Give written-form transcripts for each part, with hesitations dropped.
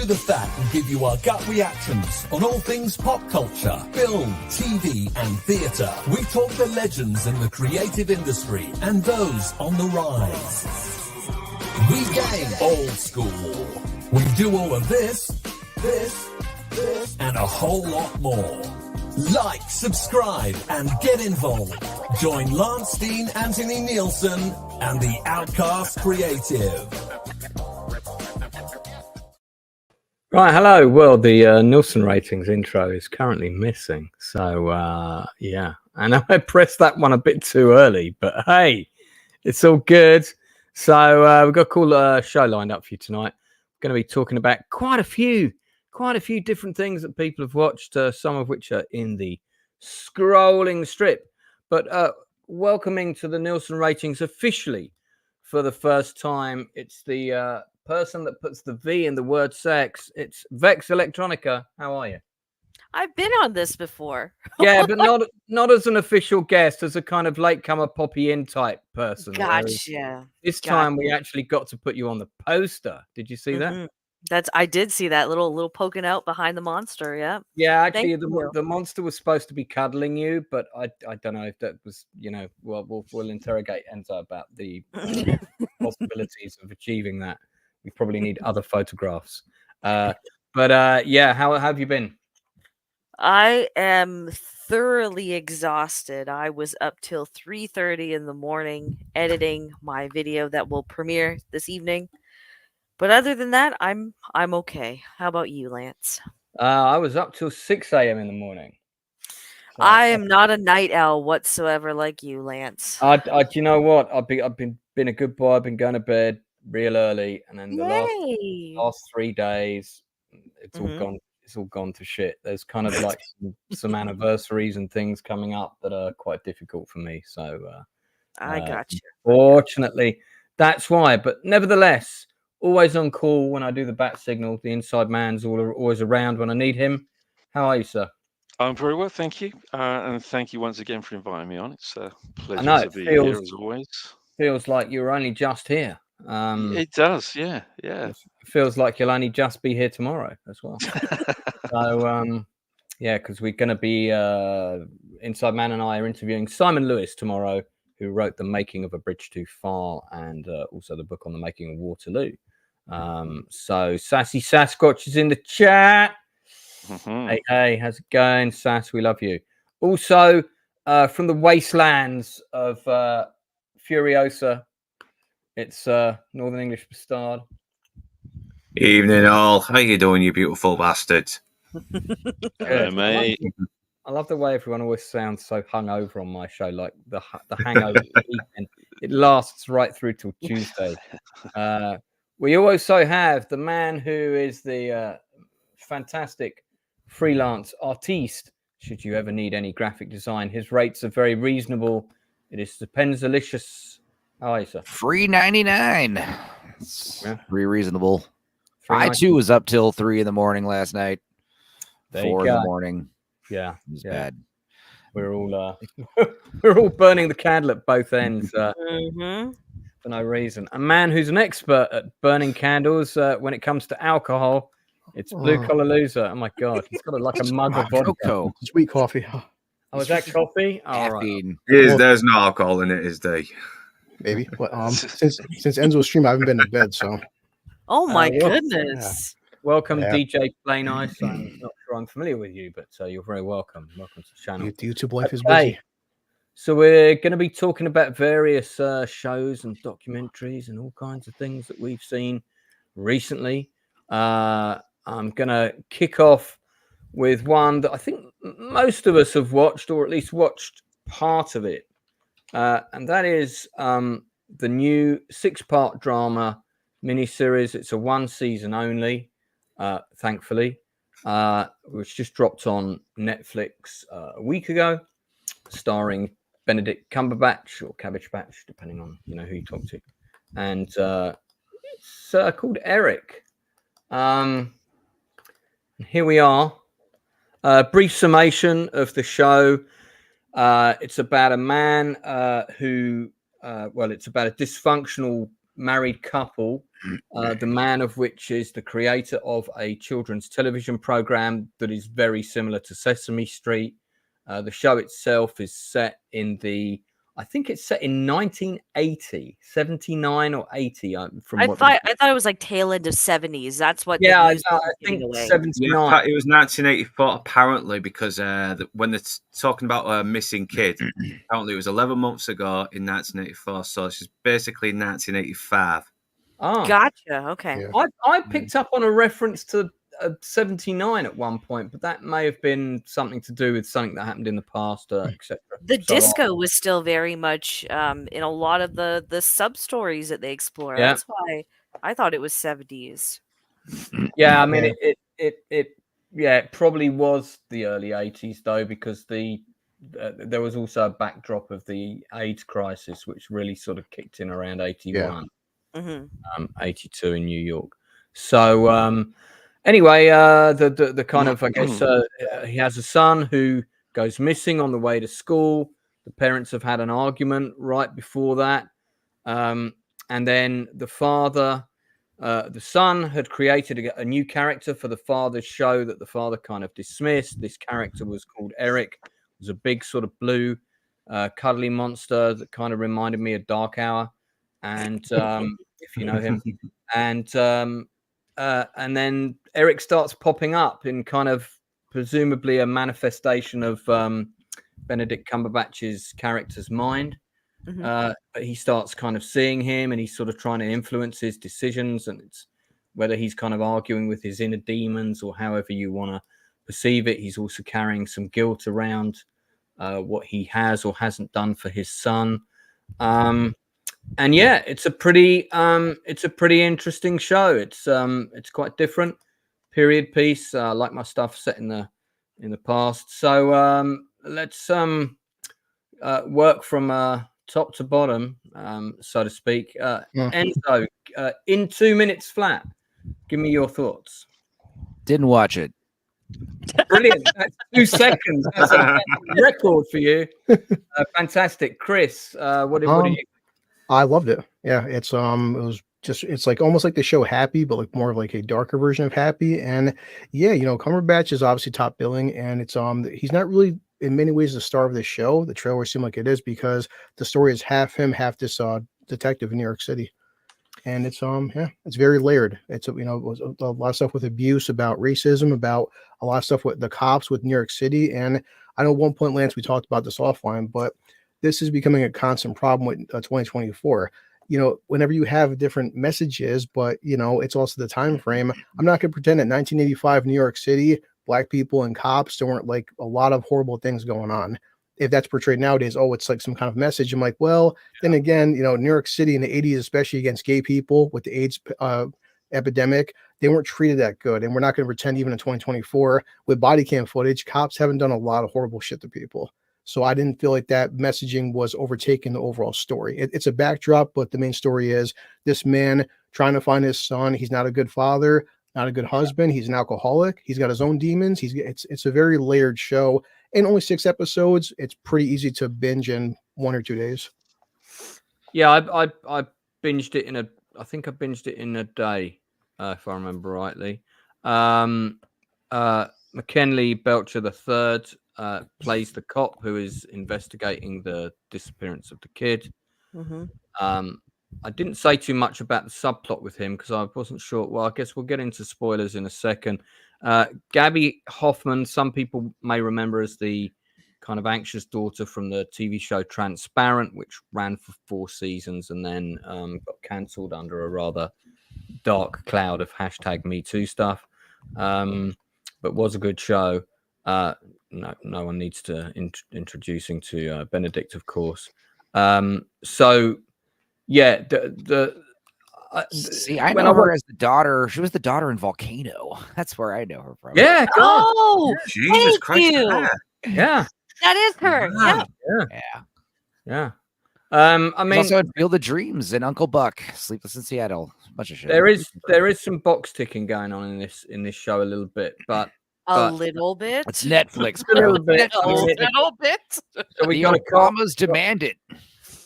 chew the fat and give you our gut reactions on all things pop culture, film, TV and theatre. We talk the legends in the creative industry and those on the rise. We game old school. We do all of this, and a whole lot more. Like, subscribe, and get involved. Join Steen Anthony Nielsen and the Outcast Creative. Right, hello. Well, the Nielsen ratings intro is currently missing. So, yeah. I know I pressed that one a bit too early, but hey, it's all good. So, we've got a cool show lined up for you tonight. We're going to be talking about quite a few different things that people have watched, some of which are in the scrolling strip. But welcoming to the Nielsen ratings officially for the first time, it's the person that puts the V in the word sex. It's Vex Electronica. How are you? I've been on this before. Yeah, but not as an official guest, as a kind of latecomer Poppy in type person. Gotcha. This time we actually got to put you on the poster. Did you see that? I did see that little poking out behind the monster. Yeah. Yeah, actually, the monster was supposed to be cuddling you, but I don't know if that was, we'll interrogate Enzo about the possibilities of achieving that. We probably need other photographs. But yeah, how have you been? I am thoroughly exhausted. I was up till 3:30 in the morning editing my video that will premiere this evening. But other than that, I'm okay. How about you, Lance? I was up till 6 a.m. in the morning. So, I am not a night owl whatsoever like you, Lance. You know what? I've been a good boy. I've been going to bed real early, and then the last 3 days, it's all gone. It's all gone to shit. There's kind of like some anniversaries and things coming up that are quite difficult for me. So I got you. Fortunately, that's why. But nevertheless, always on call when I do the bat signal. The inside man's always around when I need him. How are you, sir? I'm very well, thank you. And thank you once again for inviting me on. It's a pleasure to be here as always. Feels like you're only just here. It does, yeah. It feels like you'll only just be here tomorrow as well. So, yeah, because we're going to be, Inside Man and I are interviewing Simon Lewis tomorrow, who wrote The Making of a Bridge Too Far and also the book on the making of Waterloo. So Sassy Sasquatch is in the chat. Hey, how's it going, Sass? We love you. Also, from the wastelands of Furiosa, it's Northern English Bastard. Evening all. How you doing, you beautiful bastards? Hey, mate. I love the way everyone always sounds so hungover on my show, like the hangover weekend. It lasts right through till Tuesday. We also have the man who is the fantastic freelance artiste. Should you ever need any graphic design, his rates are very reasonable. It is Stupendalicious. How are you, sir? $3.99. It's pretty reasonable. I too was up till 3 in the morning last night. 4 in the morning. Yeah, it was bad. We're all we're all burning the candle at both ends for no reason. A man who's an expert at burning candles when it comes to alcohol. It's Blue Collar Loser. Oh my god, he's got like a mug of vodka. Sweet coffee. Oh, is that coffee? Oh, right. There's no alcohol in it, is there? Maybe. But since Enzo's stream, I haven't been to bed, so. Oh my goodness. Yeah. Welcome, DJ Play Nice. I'm not sure I'm familiar with you, but you're very welcome. Welcome to the channel. YouTube life is busy. So we're going to be talking about various shows and documentaries and all kinds of things that we've seen recently. I'm going to kick off with one that I think most of us have watched, or at least watched part of it. And that is the new 6-part drama miniseries. It's a 1 season only, thankfully, which just dropped on Netflix a week ago, starring Benedict Cumberbatch or Cabbage Patch, depending on who you talk to. And it's called Eric. Here we are. Brief summation of the show. It's about a man who, it's about a dysfunctional married couple, the man of which is the creator of a children's television program that is very similar to Sesame Street. The show itself is set in I think it's set in 1980, 79 or 80. I thought it was like tail end of 70s. That's what. Yeah, I think 79. Yeah, it was 1984 apparently, because when they're talking about a missing kid, apparently it was 11 months ago in 1984. So she's basically 1985. Oh, gotcha. Okay. Yeah. I picked up on a reference to 79 at one point, but that may have been something to do with something that happened in the past, etc. The disco was still very much in a lot of the sub stories that they explore. Yeah. That's why I thought it was 70s. Yeah, I mean it probably was the early 80s though, because there was also a backdrop of the AIDS crisis, which really sort of kicked in around 81, 82 in New York. So anyway, the kind of, I guess, he has a son who goes missing on the way to school. The parents have had an argument right before that. And then the father, the son had created a new character for the father's show that the father kind of dismissed. This character was called Eric. It was a big sort of blue, cuddly monster that kind of reminded me of Dark Hour. And if you know him. And then Eric starts popping up in kind of presumably a manifestation of Benedict Cumberbatch's character's mind. But he starts kind of seeing him, and he's sort of trying to influence his decisions, and it's whether he's kind of arguing with his inner demons or however you want to perceive it. He's also carrying some guilt around what he has or hasn't done for his son. And yeah, it's a pretty interesting show. It's quite different, period piece. Like my stuff set in the past. So let's work from top to bottom, so to speak. Enzo, in 2 minutes flat, give me your thoughts. Didn't watch it. Brilliant. That's 2 seconds. That's a record for you. Fantastic. Chris, what do you? I loved it. Yeah, it's like almost like the show Happy, but like more of like a darker version of Happy. And yeah, Cumberbatch is obviously top billing, and it's he's not really in many ways the star of the show. The trailer seemed like it is, because the story is half him, half this detective in New York City. And it's it's very layered. It's it was a lot of stuff with abuse, about racism, about a lot of stuff with the cops with New York City. And I know at one point, Lance, we talked about this offline, but this is becoming a constant problem with 2024. Whenever you have different messages, but it's also the time frame. I'm not going to pretend that 1985 New York City, black people and cops, there weren't like a lot of horrible things going on. If that's portrayed nowadays, it's like some kind of message. I'm like, well, then again, New York City in the 80s, especially against gay people with the AIDS epidemic, they weren't treated that good. And we're not going to pretend even in 2024 with body cam footage, cops haven't done a lot of horrible shit to people. So I didn't feel like that messaging was overtaking the overall story. It's a backdrop, but the main story is this man trying to find his son. He's not a good father, not a good husband. He's an alcoholic. He's got his own demons. It's a very layered show, and only 6 episodes. It's pretty easy to binge in 1 or 2 days. Yeah, I binged it I think I binged it in a day, if I remember rightly. McKinley Belcher III plays the cop who is investigating the disappearance of the kid. I didn't say too much about the subplot with him because I wasn't sure. Well, I guess we'll get into spoilers in a second. Gabby Hoffman, some people may remember as the kind of anxious daughter from the TV show Transparent, which ran for 4 seasons and then got cancelled under a rather dark cloud of #MeToo stuff, but was a good show. No one needs to introducing to Benedict, of course. So yeah, see, I know her as the daughter. She was the daughter in Volcano. That's where I know her from. Yeah. God. Oh, Jesus Christ! Yeah, that is her. Wow. Yeah. I mean, also in Field of Dreams and Uncle Buck, Sleepless in Seattle. A bunch of shit. There is some box ticking going on in this show a little bit, but a little bit. It's Netflix. A little bit. A little bit. So we the got a cop. Obamas demand it.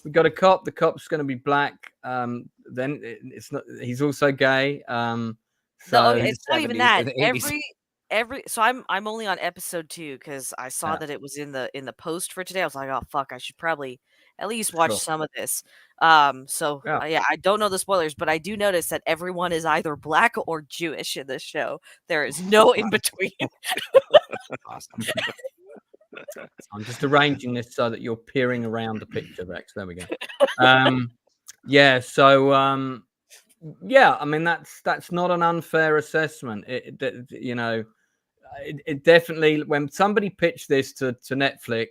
We got a cop. The cop's going to be black. then it's not. He's also gay. No, So it's not even 70s that. or the 80s. So I'm only on episode 2 because I saw that it was in the post for today. I was like, oh fuck, I should probably at least watch Sure. some of this. Yeah. Yeah, I don't know the spoilers, but I do notice that everyone is either black or Jewish in this show. There is no in between. Awesome. I'm just arranging this so that you're peering around the picture, Vex. There we go. Yeah. So yeah, I mean that's not an unfair assessment. It definitely, when somebody pitched this to Netflix,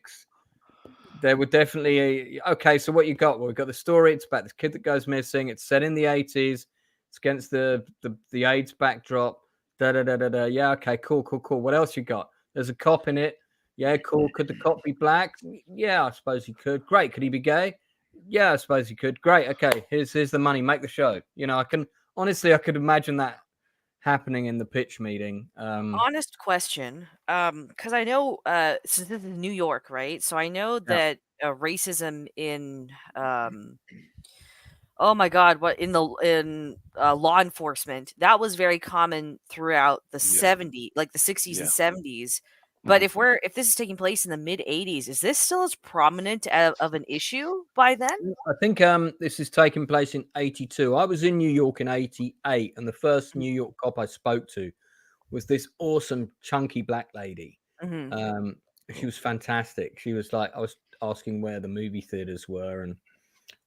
there were definitely okay. So what you got? Well, we've got the story. It's about this kid that goes missing. It's set in the 80s. It's against the AIDS backdrop. Yeah, okay, cool. What else you got? There's a cop in it. Yeah, cool. Could the cop be black? Yeah, I suppose he could. Great. Could he be gay? Yeah, I suppose he could. Great. Okay, here's the money. Make the show. I could imagine that happening in the pitch meeting. Honest question, because I know since this is New York, right? So I know that racism in oh my god, what in law enforcement, that was very common throughout the 70s, like the 60s and 70s. But if this is taking place in the mid 80s, is this still as prominent of an issue by then? I think this is taking place in 82. I was in New York in 88, and the first New York cop I spoke to was this awesome chunky black lady. She was fantastic. She was like, I was asking where the movie theaters were, and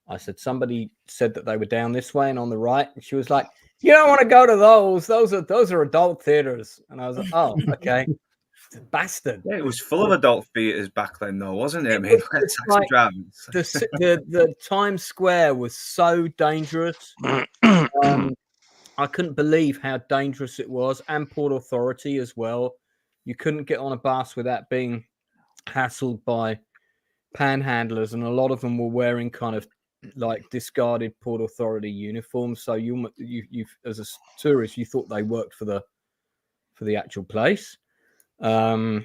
I said somebody said that they were down this way and on the right, and she was like, "You don't want to go to those. Those are adult theaters." And I was like, "Oh, okay." Bastard. Yeah, it was full of adult theaters back then, though, wasn't it? I mean, the Times Square was so dangerous. I couldn't believe how dangerous it was, and Port Authority as well. You couldn't get on a bus without being hassled by panhandlers, and a lot of them were wearing kind of like discarded Port Authority uniforms. So you as a tourist, you thought they worked for the actual place. So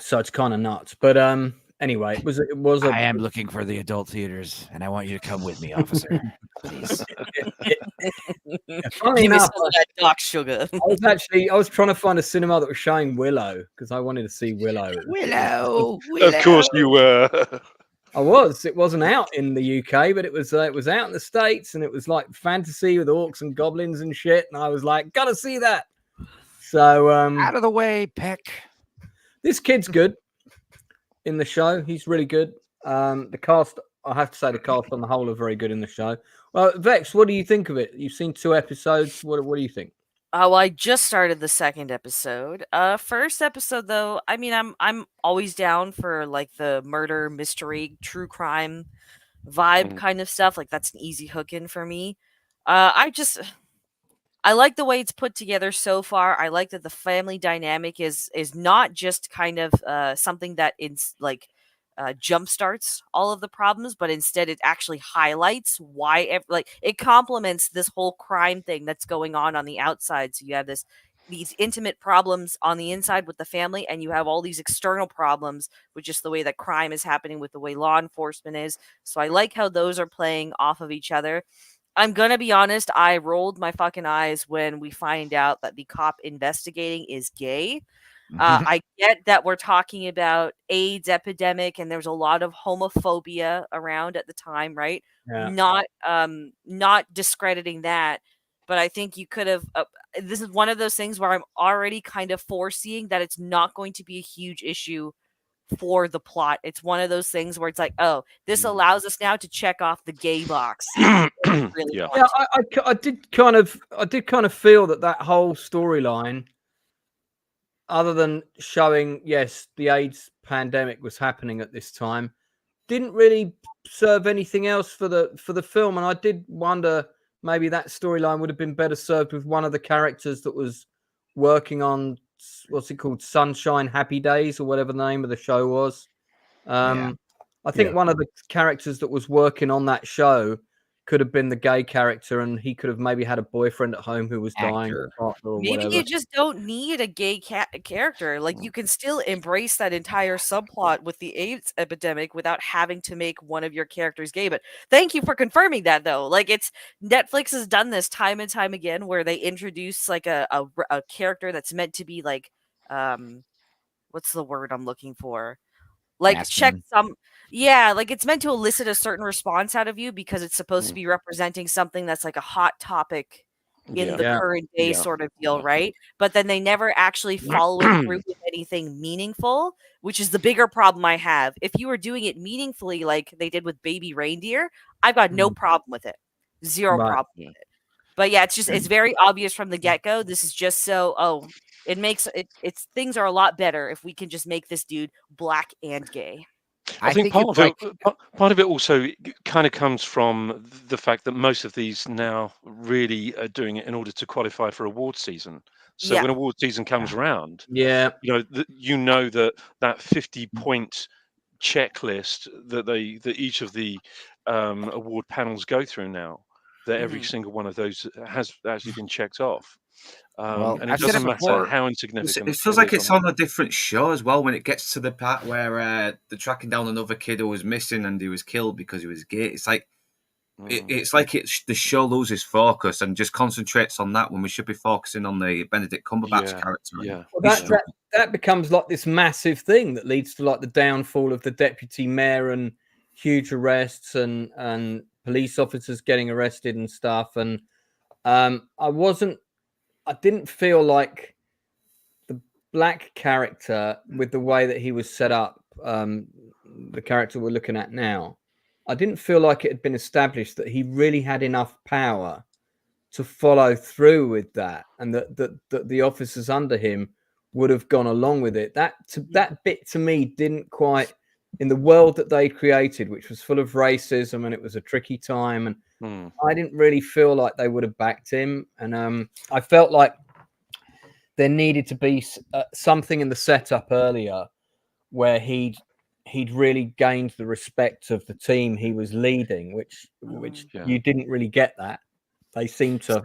it's kind of nuts, but anyway, it was I am looking for the adult theaters, and I want you to come with me, officer. Please. Funny enough, that dark sugar. I was trying to find a cinema that was showing Willow because I wanted to see Willow. Willow. Of course you were. It wasn't out in the UK, but it was out in the States, and it was like fantasy with orcs and goblins and shit, and I was like, gotta see that. So out of the way, Peck. This kid's good in the show. He's really good. The cast, I have to say, the cast on the whole are very good in the show. Well, Vex, what do you think of it? You've seen 2 episodes. What do you think? Oh, I just started the 2nd episode. First episode though, I mean, I'm always down for like the murder, mystery, true crime vibe kind of stuff. Like that's an easy hook in for me. I like the way it's put together so far. I like that the family dynamic is not just kind of something that jumpstarts all of the problems, but instead it actually highlights why it complements this whole crime thing that's going on the outside. So you have these intimate problems on the inside with the family, and you have all these external problems with just the way that crime is happening, with the way law enforcement is. So I like how those are playing off of each other. I'm gonna be honest, I rolled my fucking eyes when we find out that the cop investigating is gay. I get that we're talking about AIDS epidemic, and there's a lot of homophobia around at the time, right? Yeah. Not discrediting that, but I think you could have. This is one of those things where I'm already kind of foreseeing that it's not going to be a huge issue for the plot. It's one of those things where it's like, oh, this allows us now to check off the gay box. Really I did kind of feel that whole storyline, other than showing yes the AIDS pandemic was happening at this time, didn't really serve anything else for the film. And I did wonder maybe that storyline would have been better served with one of the characters that was working on, what's it called, Sunshine Happy Days or whatever the name of the show was. I think one of the characters that was working on that show could have been the gay character, and he could have maybe had a boyfriend at home who was dying, Actor. or Maybe whatever. you just don't need a gay character. Like, you can still embrace that entire subplot with the AIDS epidemic without having to make one of your characters gay. But thank you for confirming that, though. Like, it's Netflix has done this time and time again, where they introduce like a character that's meant to be like, what's the word I'm looking for? Like, Masculine. like it's meant to elicit a certain response out of you because it's supposed to be representing something that's like a hot topic in the current day sort of deal, right? But then they never actually follow it through with anything meaningful, which is the bigger problem I have. If you were doing it meaningfully like they did with Baby Reindeer, I've got no problem with it. Zero problem with it. But yeah, it's very obvious from the get-go. This is just so it makes it's things are a lot better if we can just make this dude black and gay. I think part of it also kind of comes from the fact that most of these now really are doing it in order to qualify for award season. So when award season comes around, that 50-point checklist that each of the award panels go through now, that every single one of those has actually been checked off. And it doesn't matter how insignificant. It feels like it's on a different show as well when it gets to the part where they're tracking down another kid who was missing and he was killed because he was gay. It's like the show loses focus and just concentrates on that when we should be focusing on the Benedict Cumberbatch character. Well, that becomes like this massive thing that leads to like the downfall of the deputy mayor and huge arrests and police officers getting arrested and stuff. And I didn't feel like the black character, with the way that he was set up, the character we're looking at now, I didn't feel like it had been established that he really had enough power to follow through with that, and that the officers under him would have gone along with it. That bit to me didn't quite, in the world that they created, which was full of racism and it was a tricky time, and I didn't really feel like they would have backed him. And I felt like there needed to be something in the setup earlier where he'd really gained the respect of the team he was leading, which you didn't really get that. They seem to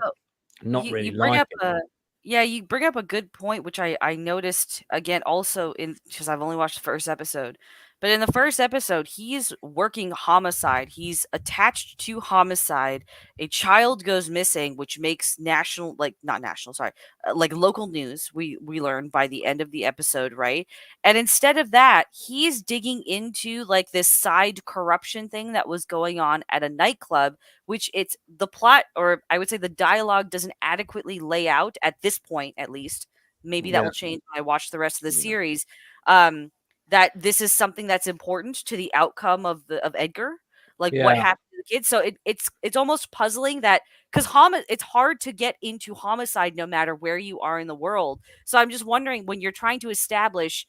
not really like it. You bring up a good point, which I noticed again also because I've only watched the first episode. But in the first episode, he's working homicide. He's attached to homicide. A child goes missing, which makes local news. We learn by the end of the episode, right? And instead of that, he's digging into like this side corruption thing that was going on at a nightclub, which it's the plot, or I would say the dialogue doesn't adequately lay out at this point, at least. Maybe that will change when I watch the rest of the series. That this is something that's important to the outcome of Edgar, like what happened to the kids. So it's almost puzzling that, because it's hard to get into homicide no matter where you are in the world. So I'm just wondering, when you're trying to establish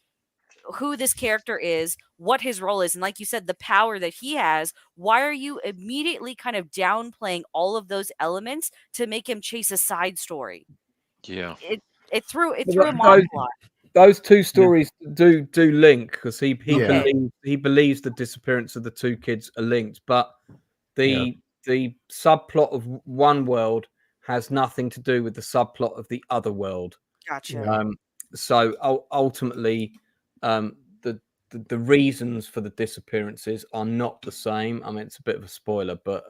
who this character is, what his role is, and like you said, the power that he has, why are you immediately kind of downplaying all of those elements to make him chase a side story? It threw him off a lot. Those two stories do link, because he believes the disappearance of the two kids are linked, but the subplot of one world has nothing to do with the subplot of the other world. Gotcha. So ultimately, the reasons for the disappearances are not the same. I mean, it's a bit of a spoiler, but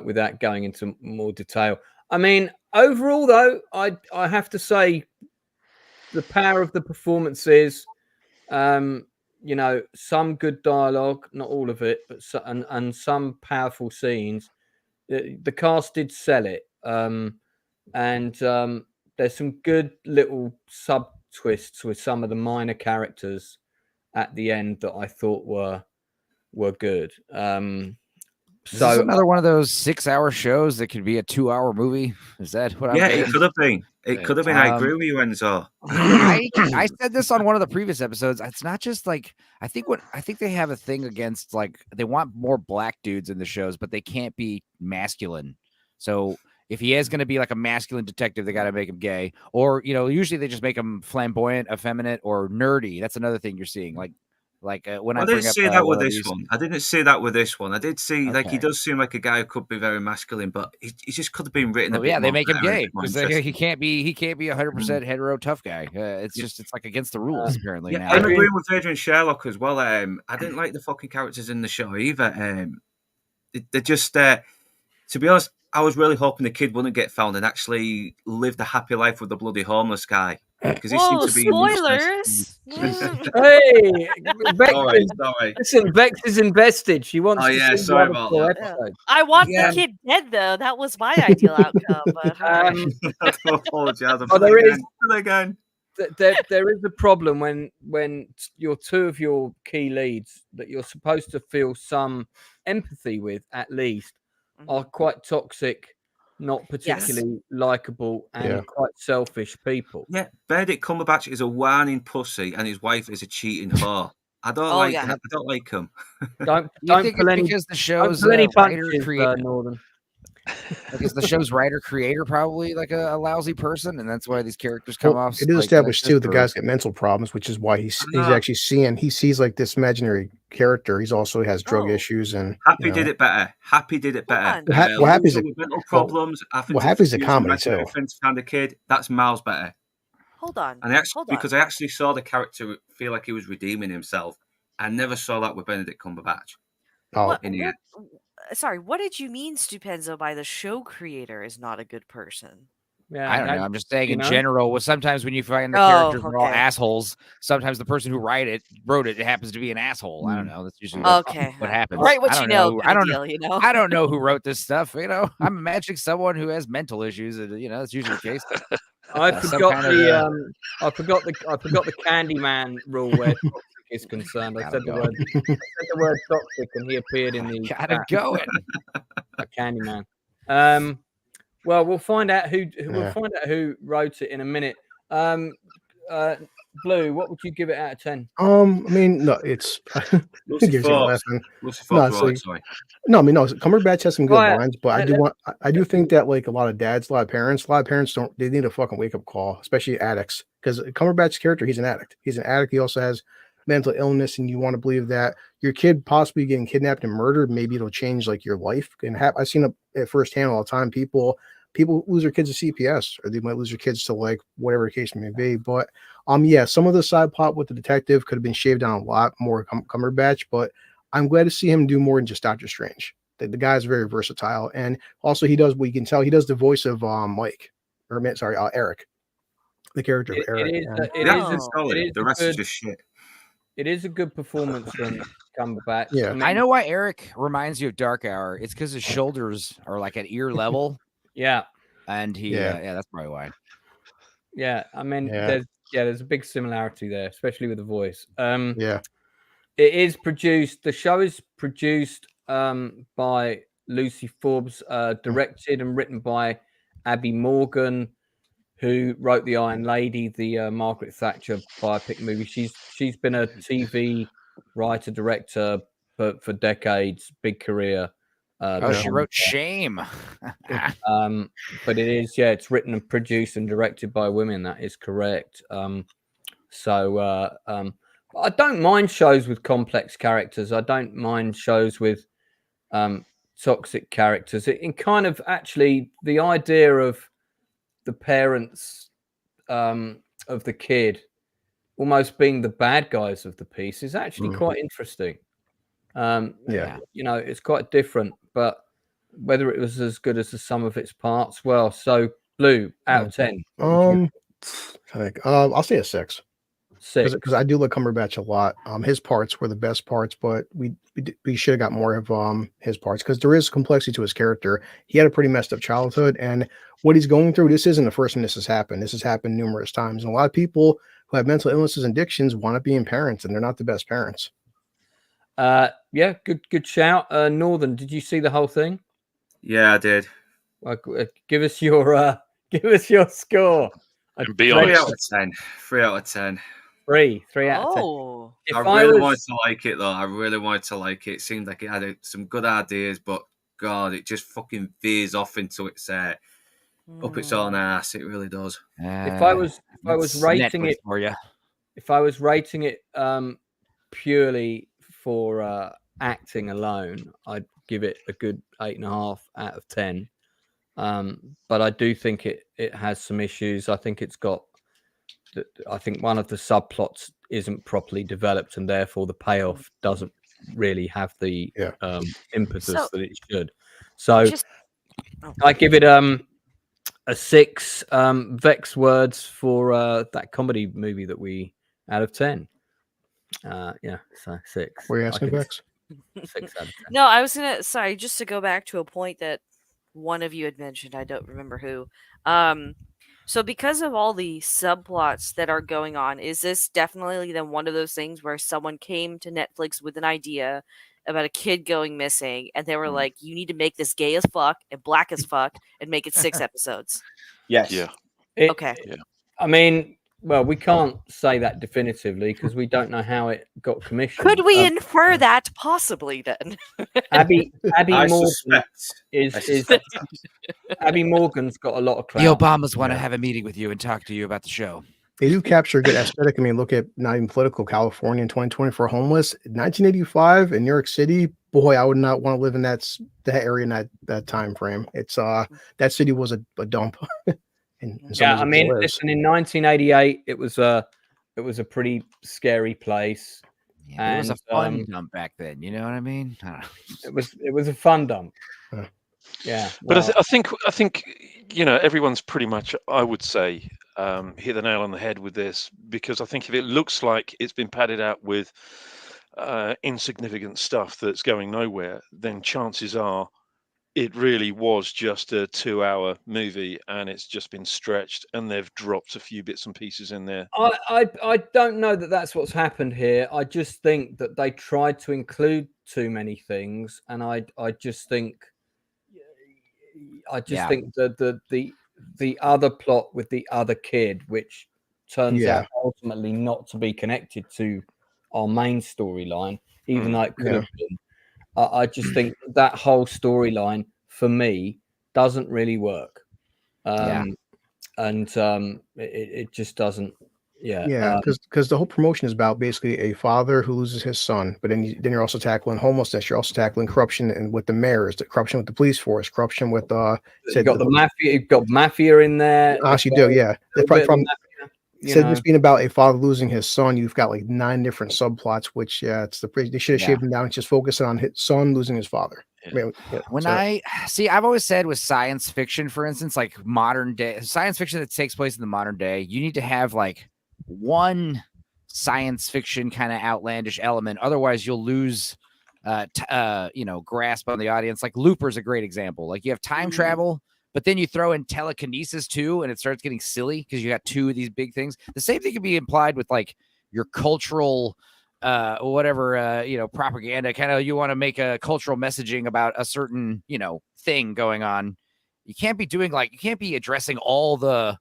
without going into more detail, I mean, overall though, I have to say, the power of the performances, some good dialogue, not all of it, but and some powerful scenes. The cast did sell it, and there's some good little sub twists with some of the minor characters at the end that I thought were good. Is this another one of those 6-hour shows that could be a 2-hour movie? Is that what I'm saying? It could have been. It could have been. I agree with you, Enzo. I said this on one of the previous episodes. It's not just like I think they have a thing against, like, they want more black dudes in the shows, but they can't be masculine. So if he is going to be like a masculine detective, they got to make him gay. Or, usually they just make him flamboyant, effeminate, or nerdy. That's another thing you're seeing. Like, Like when I I didn't bring up see that with one of this these- one. I didn't see that with this one. I did see like he Okay. does seem like a guy who could be very masculine, but he just could have been written a Well, bit yeah, they more make him better and a gay bit more because interesting. he can't be 100% hetero tough guy. It's like against the rules apparently. Yeah, Now I'm agreeing with Adrian Sherlock as well. I didn't like the fucking characters in the show either. They just, to be honest, I was really hoping the kid wouldn't get found and actually live the happy life with the bloody homeless guy. Because he seemed Whoa, to be spoilers! Hey, Bex sorry. listen, Bex is invested. She wants to see sorry the other about 4 that. episodes. I want Yeah. the kid dead, though. That was my ideal outcome. But all right. I do apologise. Oh, there is- again. There is a problem when your 2 of your key leads that you're supposed to feel some empathy with, at least, are quite toxic, not particularly likable, and quite selfish people. Yeah, Benedict Cumberbatch is a whining pussy, and his wife is a cheating whore. I don't like him. Don't think pull it's any because the show's don't pull any writer punches, creator Northern. like is the show's writer creator probably like a lousy person, and that's why these characters come off. It is like established this, too. The or- guy's got mental problems, which is why he's actually seeing. He sees like this imaginary character. He's also has drug issues and. Happy did it better. Happy did it better. Well, Happy's a, mental problems. Happy's a comedy too. Kind of kid. That's miles better. Hold on. And because I actually saw the character feel like he was redeeming himself. I never saw that with Benedict Cumberbatch. Sorry, what did you mean, Stupenzo, by the show creator is not a good person? Yeah, I don't know. I'm just saying in general. Well, sometimes when you find the characters are all assholes, sometimes the person who wrote it happens to be an asshole. I don't know. That's usually what happens. Right, what I you don't know. I don't deal, know. You know. I don't know who wrote this stuff. You know, I'm imagining someone who has mental issues. And, that's usually the case. I forgot I forgot the Candyman rule where toxic is concerned. I said the word toxic, and he appeared in the. Gotta go it. A Candyman. Well, we'll find out who wrote it in a minute. Blue, what would you give it out of 10? I mean, no, it's Lucy Fox. No, I mean, no. Cumberbatch has some good lines, but I do think that like a lot of parents they need a fucking wake up call, especially addicts, because Cumberbatch's character, he's an addict. He's an addict. He also has mental illness, and you want to believe that your kid possibly getting kidnapped and murdered, maybe it'll change like your life. And I've seen it firsthand all the time. People lose their kids to CPS, or they might lose their kids to like whatever the case may be. But some of the side plot with the detective could have been shaved down a lot more. Cumberbatch, but I'm glad to see him do more than just Doctor Strange. The guy's very versatile, and also he does what you can tell. He does the voice of Eric, the character of Eric. The rest is just shit. It is a good performance from Cumberbatch. Yeah, I know why Eric reminds you of Dark Hour. It's because his shoulders are like at ear level. Yeah, and that's probably why. Yeah, I mean, there's a big similarity there, especially with the voice. It is produced. The show is produced by Lucy Forbes, directed and written by Abby Morgan, who wrote The Iron Lady, the Margaret Thatcher biopic movie. She's been a TV writer, director for decades, big career. She wrote Shame. But it's written and produced and directed by women. That is correct. I don't mind shows with complex characters. I don't mind shows with toxic characters. In kind of actually the idea of the parents of the kid almost being the bad guys of the piece is actually quite interesting. It's quite different, but whether it was as good as the sum of its parts, well. So Blue, out of 10. I'll say a 6. 6 because I do like Cumberbatch a lot. His parts were the best parts, but we should have got more of his parts, because there is complexity to his character. He had a pretty messed up childhood, and what he's going through, this isn't the first time this has happened. This has happened numerous times, and a lot of people who have mental illnesses and addictions want to be parents, and they're not the best parents. Good shout. Northern, did you see the whole thing? Yeah, I did. Give us your score. 3 out of 10. 3 out of 10. 3 out of 10. Oh, I really wanted to like it though. I really wanted to like it. It seemed like it had some good ideas, but God, it just fucking veers off into its up its own ass. It really does. If I was rating it for you, if I was rating it purely for acting alone, I'd give it a good 8.5 out of 10. But I do think it has some issues. I think I think one of the subplots isn't properly developed, and therefore the payoff doesn't really have the impetus that it should. So I give it a 6 Vex words for that comedy movie that we out of 10. So 6. Were you asking Vex? 6 out of 10. No, I was sorry, just to go back to a point that one of you had mentioned. I don't remember who. So because of all the subplots that are going on, is this definitely then one of those things where someone came to Netflix with an idea about a kid going missing, and they were like, you need to make this gay as fuck and black as fuck and make it 6 episodes? Yes. Yeah. Okay. Yeah. I mean, well, we can't say that definitively because we don't know how it got commissioned. Could we infer that possibly then? Abby I Morgan suspect. Abby Morgan's got a lot of The clout. Obamas want to have a meeting with you and talk to you about the show. They do capture a good aesthetic. I mean, look at not even political California in 2020 for homeless. 1985 in New York City, boy, I would not want to live in that area in that time frame. It's that city was a dump. I mean, listen, in 1988, it was a pretty scary place. Yeah, it was a fun dump back then. You know what I mean? I don't know. It was a fun dump. Yeah, but I think everyone's pretty much, I would say, hit the nail on the head with this, because I think if it looks like it's been padded out with insignificant stuff that's going nowhere, then chances are it really was just a 2-hour movie, and it's just been stretched, and they've dropped a few bits and pieces in there. I don't know that that's what's happened here. I just think that they tried to include too many things, and I just think that the other plot with the other kid, which turns out ultimately not to be connected to our main storyline, even though it could have been. I just think that whole storyline for me doesn't really work. And it just doesn't. Because the whole promotion is about basically a father who loses his son, but then you're also tackling homelessness. You're also tackling corruption and with the mayors, the corruption with the police force, corruption with you've got the mafia. You've got mafia in there. You do, yeah. Instead of just being about a father losing his son, you've got like 9 different subplots. Which they should have shaved them down and just focus on his son losing his father. I've always said with science fiction, for instance, like modern day science fiction that takes place in the modern day, you need to have like one science fiction kind of outlandish element. Otherwise, you'll lose, grasp on the audience. Like Looper's a great example. Like you have time travel, but then you throw in telekinesis too, and it starts getting silly because you got 2 of these big things. The same thing can be implied with like your cultural propaganda. Kind of, you want to make a cultural messaging about a certain, thing going on. You can't be addressing all the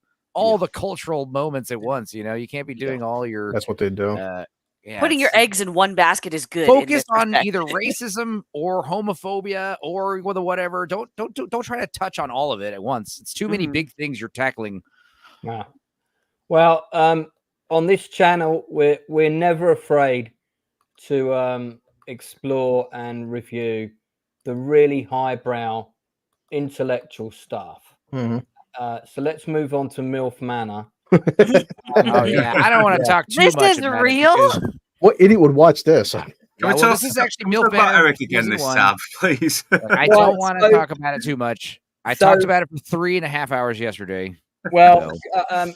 cultural moments at once. You can't be doing all your. That's what they do. Putting your eggs in one basket is good. Focus on either racism or homophobia or whatever. Don't try to touch on all of it at once. It's too many big things you're tackling. Yeah. Well, on this channel, we're never afraid to explore and review the really highbrow intellectual stuff. So let's move on to MILF Manor. I don't want to talk too much. This is real. What idiot would watch this? This is actually MILF Manor Eric again this time, please. I don't want to talk about it too much. I talked about it for 3.5 hours yesterday. Well,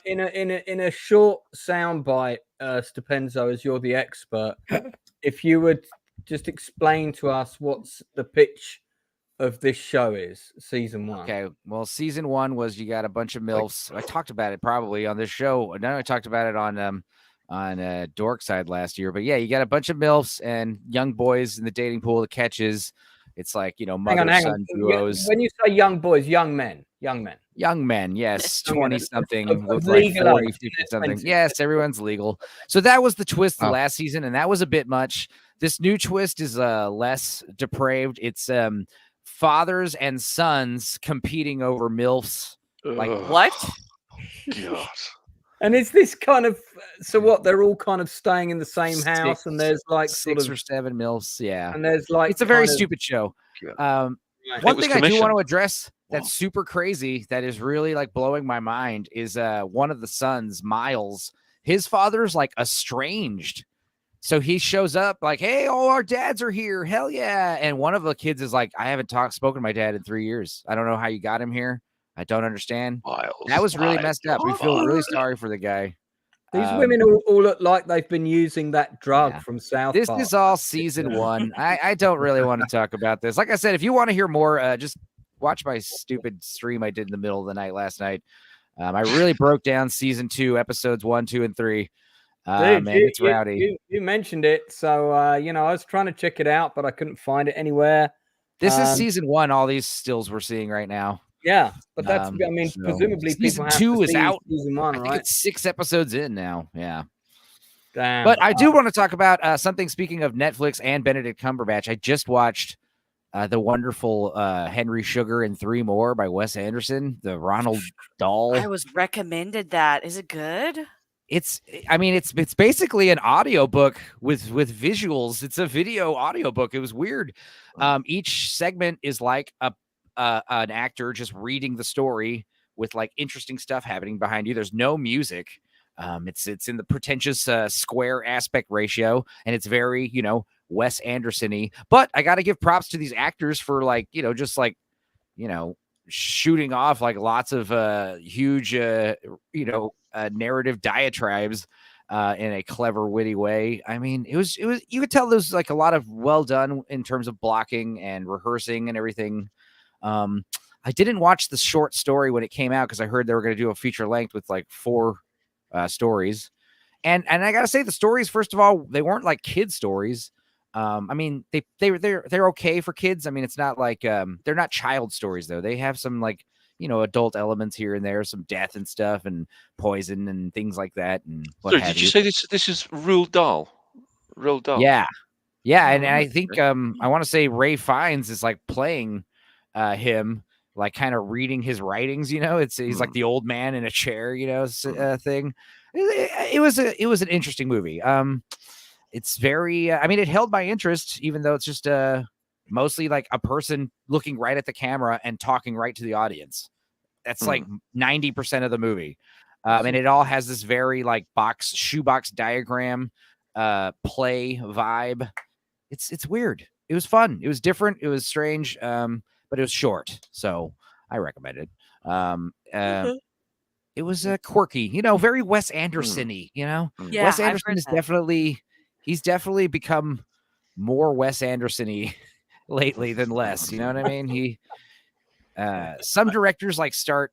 in a short soundbite, Stepenzo, as you're the expert, if you would just explain to us what's the pitch of this show is, season 1. Okay, well, season 1 was you got a bunch of MILFs. I talked about it probably on this show. Now I talked about it on Dork Side last year, but yeah, you got a bunch of MILFs and young boys in the dating pool that catches. It's like, mother-son duos. When you say young boys, young men. Young men, yes, 20-something, look like 40, 50-something. Yes, everyone's legal. So that was the twist the last season, and that was a bit much. This new twist is less depraved. It's fathers and sons competing over MILFs. Like what? God. And it's this kind of so what? They're all kind of staying in the same house, and there's like six sort of or seven mils. Yeah, and there's like it's a very kind of- stupid show. Right. One thing I do want commissioned. to address that's super crazy, that is really like blowing my mind, is one of the sons, Miles. His father's like estranged. So he shows up like, hey, all our dads are here. Hell yeah. And one of the kids is like, I haven't spoken to my dad in 3 years. I don't know how you got him here. I don't understand. Miles, That was really messed up. We feel really Miles. sorry for the guy. These women all look like they've been using that drug from South This Park. is all season 1. I don't really want to talk about this. Like I said, if you want to hear more, just watch my stupid stream I did in the middle of the night last night. I really broke down season 2, episodes 1, 2, and 3. Dude, it's rowdy. You mentioned it, so I was trying to check it out, but I couldn't find it anywhere. This is season 1. All these stills we're seeing right now. Yeah, but that's So presumably season people 2 have to is see out. Season 1, I think right? it's 6 episodes in now. Yeah. Damn. But I do want to talk about something. Speaking of Netflix and Benedict Cumberbatch, I just watched the wonderful Henry Sugar and Three More by Wes Anderson, the Ronald Dahl. I was recommended that. Is it good? It's basically an audiobook with visuals. It's a video audiobook. It was weird. Each segment is like an actor just reading the story with like interesting stuff happening behind you. There's no music. It's in the pretentious square aspect ratio, and it's very, Wes Anderson-y. But I got to give props to these actors for shooting off like lots of huge, narrative diatribes in a clever, witty way. I mean, it was you could tell there's like a lot of well done in terms of blocking and rehearsing and everything. I didn't watch the short story when it came out because I heard they were going to do a feature length with like 4 stories. And I gotta say, the stories, first of all, they weren't like kid stories. I mean, they're okay for kids. I mean, it's not like they're not child stories though. They have some like adult elements here and there, some death and stuff, and poison and things like that. And Sorry, did you say this is Roald Dahl? Roald Dahl. Yeah, and I think I want to say Ray Fiennes is like playing him, like kind of reading his writings. He's like the old man in a chair, thing. It was an interesting movie. It's very, it held my interest, even though it's just mostly like a person looking right at the camera and talking right to the audience. That's like 90% of the movie. And it all has this very like shoebox diagram, play vibe. It's weird. It was fun. It was different. It was strange. But it was short. So I recommend it. It was quirky, very Wes Anderson-y, Yeah, Wes Anderson is definitely become more Wes Anderson-y lately than less. You know what I mean? He some directors like start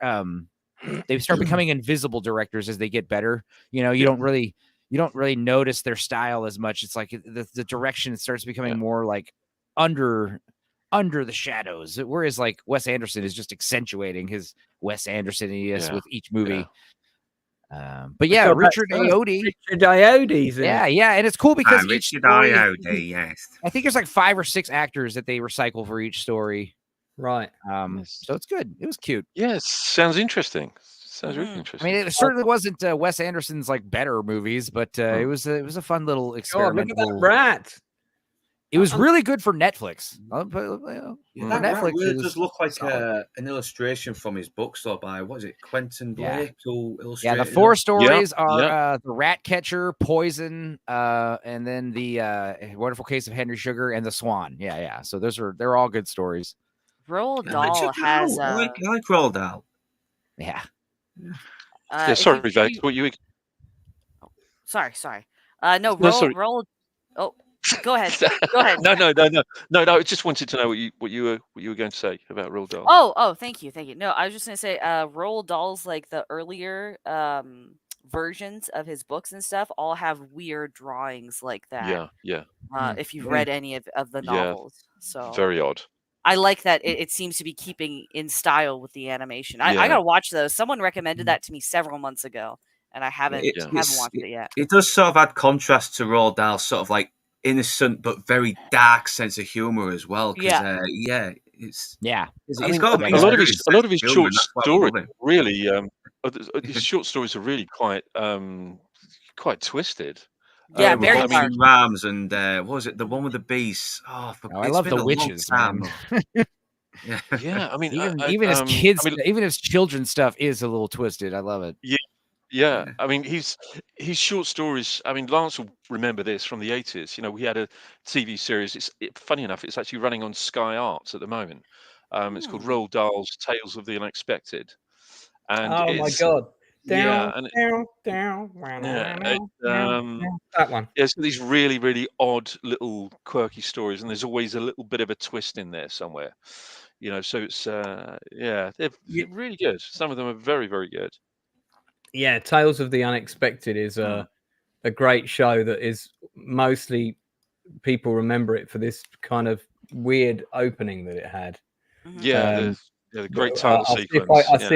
becoming invisible directors as they get better. You don't really notice their style as much. It's like the direction starts becoming more like under the shadows, whereas like Wes Anderson is just accentuating his Wes Anderson-ness with each movie. But yeah, Richard Ayoade. Yeah, and it's cool because Richard Ayoade, yes. I think there's like 5 or 6 actors that they recycle for each story. Right. So it's good. It was cute. Yes, sounds interesting. Sounds really interesting. I mean, it certainly wasn't Wes Anderson's like better movies, but it was a fun little experiment. Look at that rat. It was really good for Netflix. Netflix really does look like an illustration from his books, though, by what is it, Quentin Blake? Who illustrated? Yeah, the 4 stories are the Rat Catcher, Poison, and then the Wonderful Case of Henry Sugar and the Swan. Yeah. So they're all good stories. Roald Dahl has. I like Roald Dahl. Yeah. Sorry, Jake. What you? Sorry. No, Roald. Oh. Go ahead. No. I just wanted to know what you were going to say about Roald Dahl. Oh, thank you. No, I was just going to say, Roald Dahl's like the earlier versions of his books and stuff all have weird drawings like that. Yeah. If you've read any of the novels, so very odd. I like that it seems to be keeping in style with the animation. I gotta watch those. Someone recommended that to me several months ago, and I haven't watched it yet. It does sort of add contrast to Roald Dahl's sort of like innocent but very dark sense of humor as well. He's got a lot of his short story really his short stories are really quite twisted. Yeah, With very Hobbs dark. and Rams and what was it? The one with the bees. Oh, I it's love been the a witches, long man. time. Yeah. Yeah, I mean, Even his kids, I mean, even his children's stuff is a little twisted. I love it. yeah. I mean, his short stories. I mean, Lance will remember this from the 80s. You know, we had a TV series. Funny enough, it's actually running on Sky Arts at the moment. It's called Roald Dahl's Tales of the Unexpected, and Oh my God. yeah, Down, and down. that one. yeah, so these really, really odd little quirky stories, and there's always a little bit of a twist in there somewhere. You know, so it's they're really good. Some of them are very, very good. Yeah, Tales of the Unexpected is a great show that is mostly people remember it for this kind of weird opening that it had. Yeah, the great title sequence. I'll see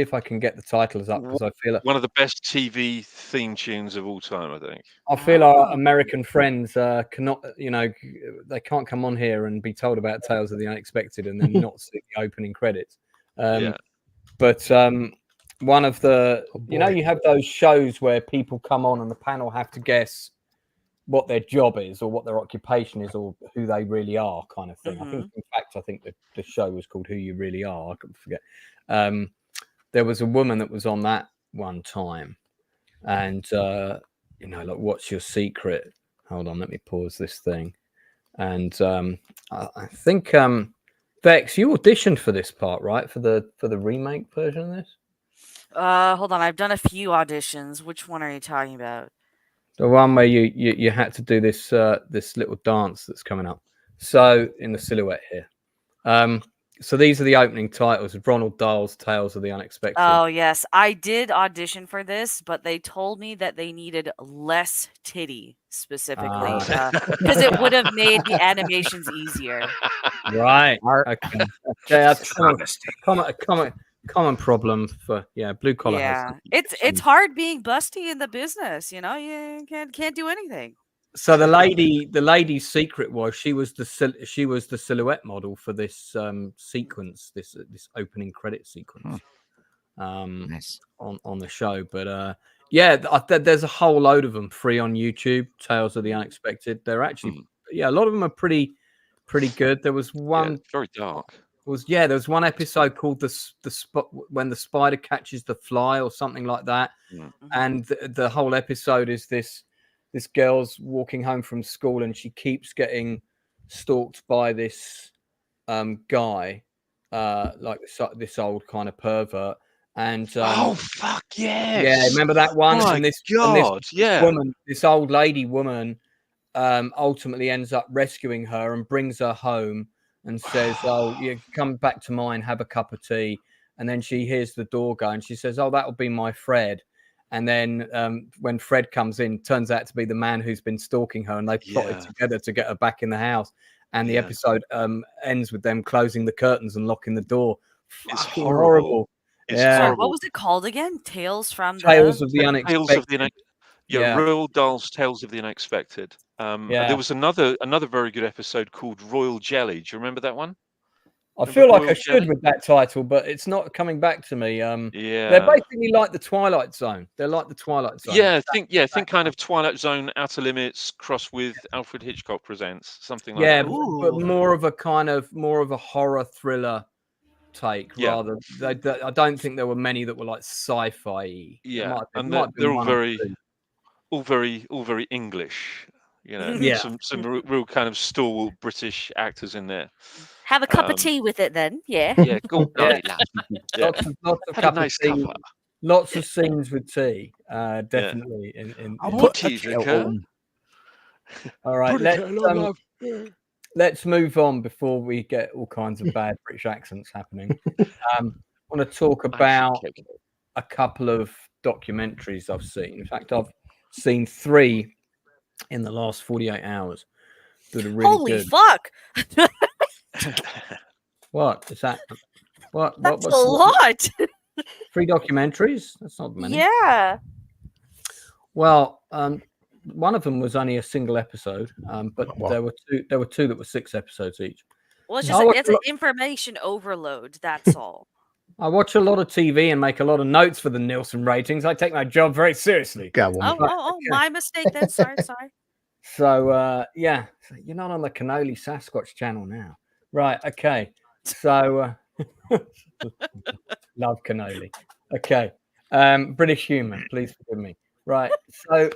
if I can get the titles up, because I feel one of the best TV theme tunes of all time, I think. I feel our American friends cannot, they can't come on here and be told about Tales of the Unexpected and then not see the opening credits. But one of the, you have those shows where people come on and the panel have to guess what their job is or what their occupation is or who they really are, kind of thing. I think the show was called Who You Really Are. I couldn't forget. There was a woman that was on that one time, and like, what's your secret? Hold on, let me pause this thing. And I think Vex, you auditioned for this part, right? For the remake version of this. Hold on, I've done a few auditions. Which one are you talking about? The one where you had to do this this little dance that's coming up. So in the silhouette here. So these are the opening titles of Roald Dahl's Tales of the Unexpected. Oh yes, I did audition for this, but they told me that they needed less titty specifically because it would have made the animations easier. Right. Okay. That's common problem for blue collar. Yeah, it's hard being busty in the business. You know, you can't do anything. So the lady's secret was she was the silhouette model for this sequence, this opening credit sequence, nice. on the show. But there's a whole load of them free on YouTube. Tales of the Unexpected. They're actually a lot of them are pretty good. There was one very dark. There was one episode called the spot when the spider catches the fly or something like that, and the whole episode is this girl's walking home from school and she keeps getting stalked by this guy, like this old kind of pervert. And oh fuck yes, yeah, remember that one? My and this old lady woman ultimately ends up rescuing her and brings her home. And says, "Oh, you come back to mine, have a cup of tea." And then she hears the door go, and she says, "Oh, that'll be my Fred." And then when Fred comes in, turns out to be the man who's been stalking her, and they plotted together to get her back in the house. And the episode ends with them closing the curtains and locking the door. It's horrible. It's horrible. What was it called again? Tales of the Unexpected. Roald Dahl's Tales of the Unexpected. There was another very good episode called Royal Jelly. Do you remember that one? I feel like I should with that title, but it's not coming back to me. They're basically like the Twilight Zone. They're like the Twilight Zone. Yeah, think kind of Twilight Zone, Outer Limits, crossed with Alfred Hitchcock Presents, something like that. But more of a horror thriller take rather. I don't think there were many that were like sci-fi. Yeah, they're all very English. You know, some real kind of stalwart British actors in there. Have a cup of tea with it, then. Yeah. Yeah. Go night, lad. Lots of cup of tea. Lots of scenes with tea. Definitely. I'll put tea drinker. All right. Let's move on before we get all kinds of bad British accents happening. I want to talk about a couple of documentaries I've seen. In fact, I've seen 3 in the last 48 hours that are really Holy good. Fuck! What is that? That's a lot. 3 documentaries? That's not many. Yeah. Well, one of them was only a single episode, but there were two that were 6 episodes each. Well, it's just it's an information overload. That's all. I watch a lot of TV and make a lot of notes for the Nielsen ratings. I take my job very seriously. Got one. Oh, my mistake then. Sorry. So, yeah, you're not on the Cannoli Sasquatch channel now. Right, okay. So, love cannoli. Okay. British humour, please forgive me. Right, so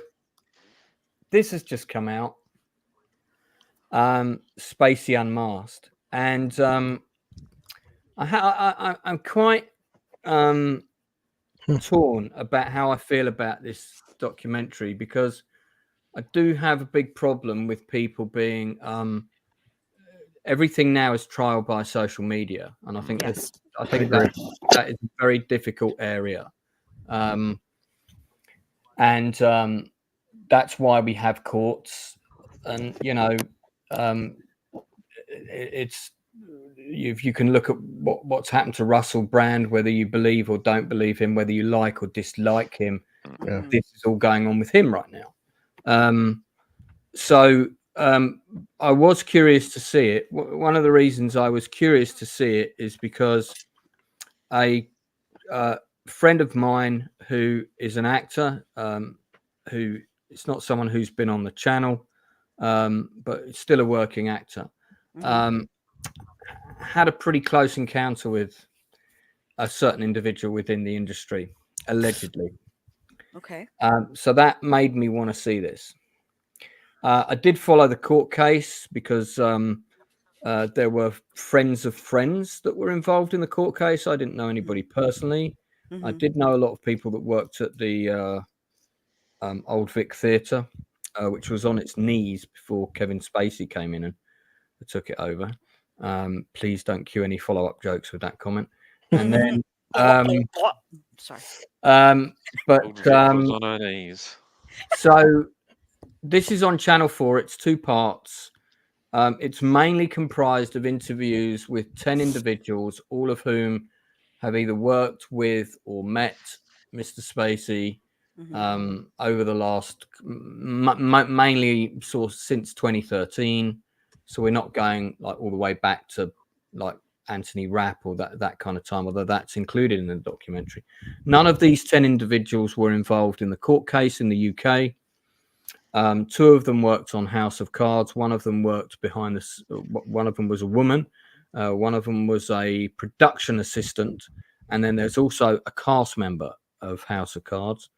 this has just come out. Spacey Unmasked. And I'm quite torn about how I feel about this documentary, because I do have a big problem with people being everything now is trial by social media, and I think that is a very difficult area, and that's why we have courts, and it's if you can look at what's happened to Russell Brand, whether you believe or don't believe him, whether you like or dislike him, this is all going on with him right now. I was curious to see it. One of the reasons I was curious to see it is because a friend of mine who is an actor, who it's not someone who's been on the channel, but still a working actor, had a pretty close encounter with a certain individual within the industry, allegedly. Okay. So that made me want to see this. I did follow the court case because there were friends of friends that were involved in the court case. I didn't know anybody personally. I did know a lot of people that worked at the Old Vic Theatre, which was on its knees before Kevin Spacey came in and took it over. Please don't cue any follow-up jokes with that comment. And then, sorry. But on our knees. So this is on Channel 4. It's 2 parts. It's mainly comprised of interviews with 10 individuals, all of whom have either worked with or met Mr. Spacey over the last, mainly sort of since 2013. So we're not going like all the way back to like Anthony Rapp or that kind of time, although that's included in the documentary. None of these 10 individuals were involved in the court case in the UK. 2 of them worked on House of Cards. One of them worked behind this. One of them was a woman. One of them was a production assistant. And then there's also a cast member of House of Cards.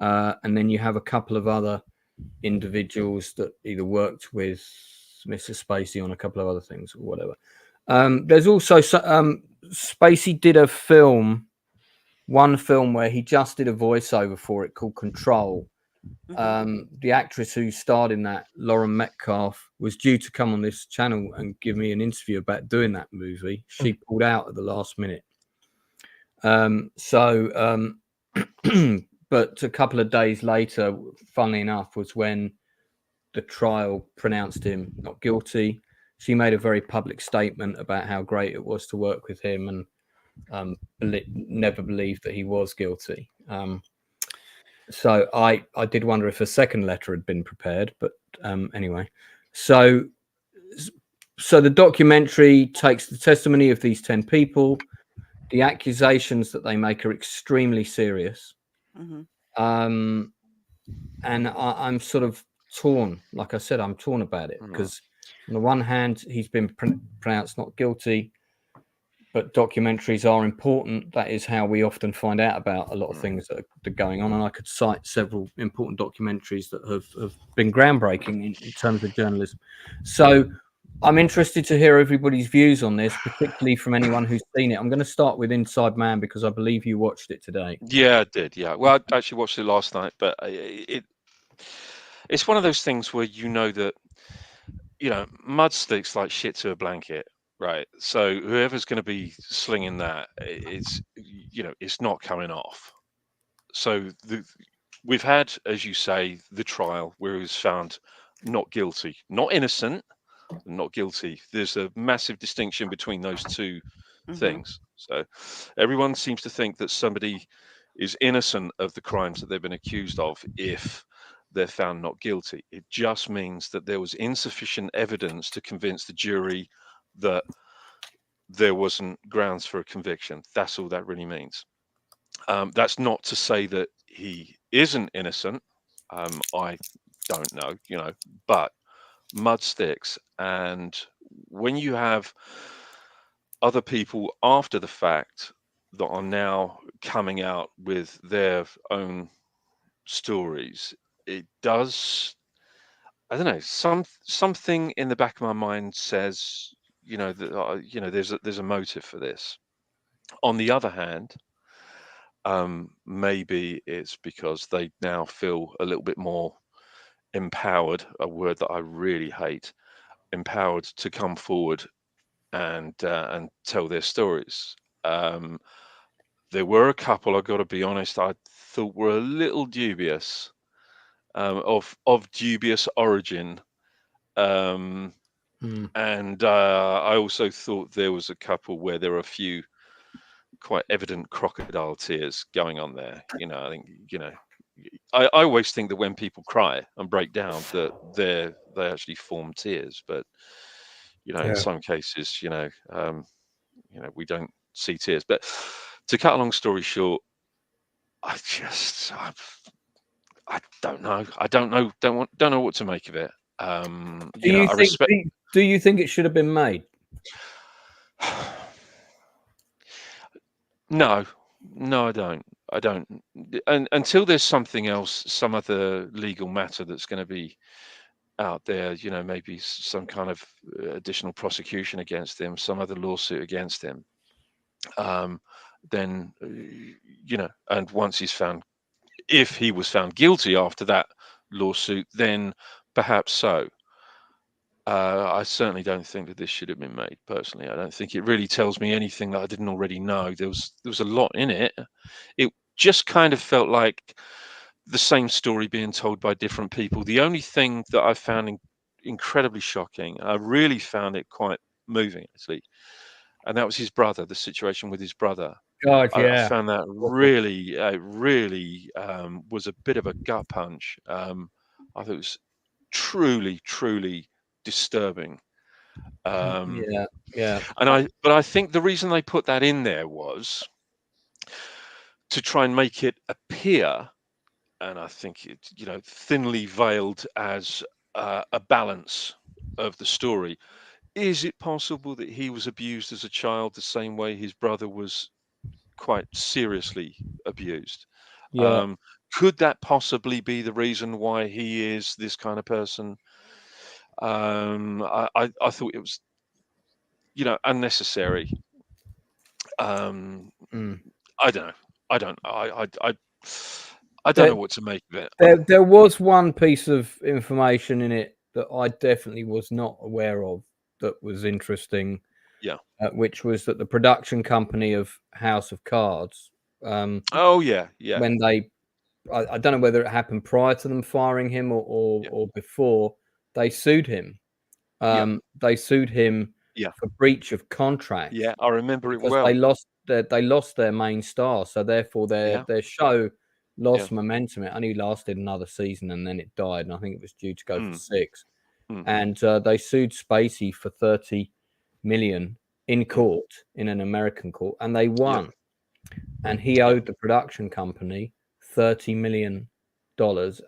And then you have a couple of other individuals that either worked with Mr. Spacey on a couple of other things or whatever. There's also Spacey did one film where he just did a voiceover for it called Control. The actress who starred in that, Lauren Metcalf, was due to come on this channel and give me an interview about doing that movie. She pulled out at the last minute. But a couple of days later, funnily enough, was when the trial pronounced him not guilty. She made a very public statement about how great it was to work with him and never believed that he was guilty. So I did wonder if a second letter had been prepared, but anyway. So the documentary takes the testimony of these 10 people. The accusations that they make are extremely serious. And I'm sort of torn. Like I said, I'm torn about it because on the one hand, he's been pronounced not guilty, but documentaries are important. That is how we often find out about a lot of things that are going on. And I could cite several important documentaries that have been groundbreaking in terms of journalism. So I'm interested to hear everybody's views on this, particularly from anyone who's seen it. I'm going to start with Inside Man because I believe you watched it today. Yeah, I did. Yeah. Well, I actually watched it last night, but it's one of those things where that, mud sticks like shit to a blanket. Right. So whoever's going to be slinging that, it's not coming off. So we've had, as you say, the trial where he was found not guilty, not innocent, not guilty. There's a massive distinction between those two things. So everyone seems to think that somebody is innocent of the crimes that they've been accused of if they're found not guilty. It just means that there was insufficient evidence to convince the jury that there wasn't grounds for a conviction. That's all that really means. That's not to say that he isn't innocent. I don't know, but mud sticks. And when you have other people after the fact that are now coming out with their own stories, it does, I don't know, something in the back of my mind says, that there's a motive for this. On the other hand, maybe it's because they now feel a little bit more empowered, a word that I really hate, empowered to come forward and tell their stories. There were a couple, I've got to be honest, I thought were a little dubious, of dubious origin. And I also thought there was a couple where there were a few quite evident crocodile tears going on there. I think, I always think that when people cry and break down, that they actually form tears. But, in some cases, we don't see tears. But to cut a long story short, I don't know. I don't know. Don't know what to make of it. Do you think it should have been made? No, I don't. And until there's something else, some other legal matter that's going to be out there, maybe some kind of additional prosecution against him, some other lawsuit against him. Then, and once if he was found guilty after that lawsuit, then perhaps so. I certainly don't think that this should have been made. Personally, I don't think it really tells me anything that I didn't already know. There was a lot in it. It just kind of felt like the same story being told by different people. The only thing that I found incredibly shocking, I really found it quite moving, actually, and that was his brother. The situation with his brother. God, yeah. I found that really, was a bit of a gut punch. I thought it was truly, truly disturbing. Yeah. But I think the reason they put that in there was to try and make it appear, and I think it, thinly veiled as a balance of the story. Is it possible that he was abused as a child the same way his brother was quite seriously abused? Yeah. Could that possibly be the reason why he is this kind of person? I thought it was, unnecessary. I don't know. I don't know what to make of it. There was one piece of information in it that I definitely was not aware of that was interesting. Yeah. Which was that the production company of House of Cards. Oh yeah. When they, I don't know whether it happened prior to them firing him or before, they sued him. They sued him for breach of contract. Yeah, I remember it well. They lost their main star, so therefore their show lost momentum. It only lasted another season and then it died, and I think it was due to go for 6. And they sued Spacey for $30 million in court, in an American court, and they won. And he owed the production company $30 million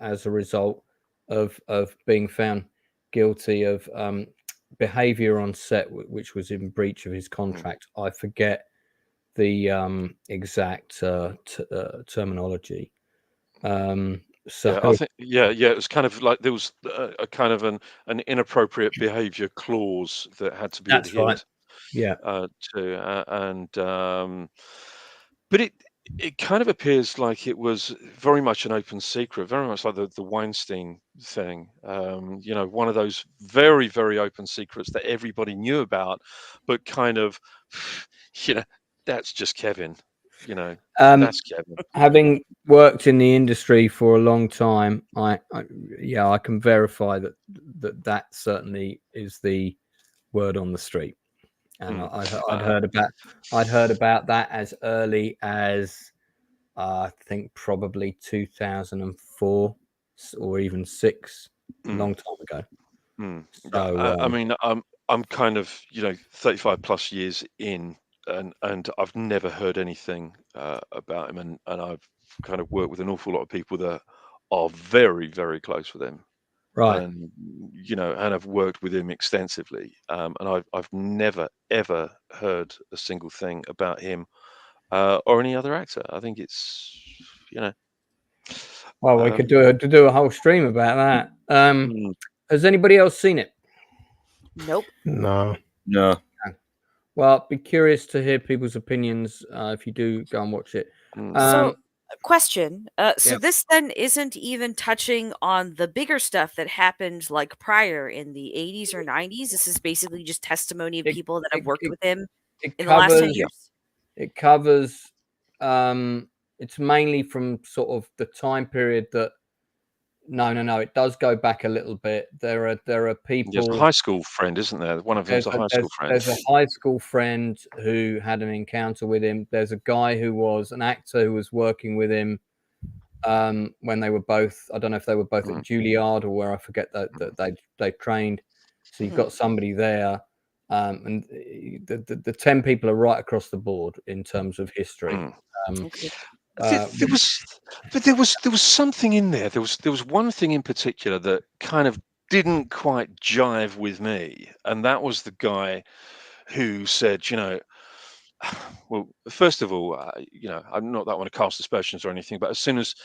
as a result of being found guilty of behavior on set which was in breach of his contract. I forget the exact terminology. So I think it was kind of like there was a kind of an inappropriate behavior clause that had to be adhered to, but it kind of appears like it was very much an open secret, very much like the Weinstein thing. One of those very, very open secrets that everybody knew about, but kind of, that's just Kevin. That's Kevin. Having worked in the industry for a long time, I can verify that certainly is the word on the street. And I'd heard about that as early as I think probably 2004 or even 6, a long time ago. So I mean, I'm kind of 35 plus years in, and I've never heard anything about him, and I've kind of worked with an awful lot of people that are very, very close with him, Right. and and I've worked with him extensively, and I've never ever heard a single thing about him or any other actor. I think it's Well, we could do a whole stream about that. Has anybody else seen it? Nope. No. Well, I'd be curious to hear people's opinions if you do go and watch it. So, question. So Yep. this then isn't even touching on the bigger stuff that happened like prior in the 80s or 90s. This is basically just testimony of people that have worked with him in the last 10 years. It covers. It's mainly from sort of the time period that. No. It does go back a little bit. There are people. There's a high school friend, isn't there? One of them's a high school friend. There's a high school friend who had an encounter with him. There's a guy who was an actor who was working with him when they were both. I don't know if they were both at Juilliard or where, I forget that they trained. So you've got somebody there, and the 10 people are right across the board in terms of history. There was something in there. There was one thing in particular that kind of didn't quite jive with me, and that was the guy who said, well, first of all, I'm not that I want to cast aspersions or anything, but as soon as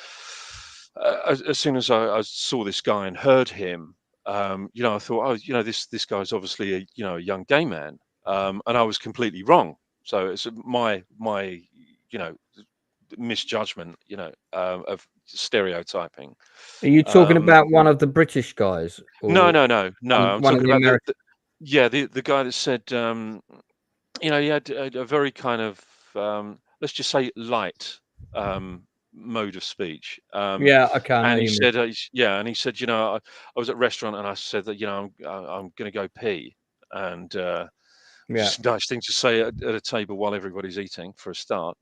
I saw this guy and heard him, I thought, this guy's obviously a young gay man, and I was completely wrong. So it's my misjudgment, of stereotyping. Are you talking about one of the British guys? No. I'm talking about the guy that said, he had a very kind of, let's just say, light mode of speech. Okay. And he said, and he said, I was at a restaurant and I said that, I'm going to go pee, and just a nice thing to say at a table while everybody's eating for a start.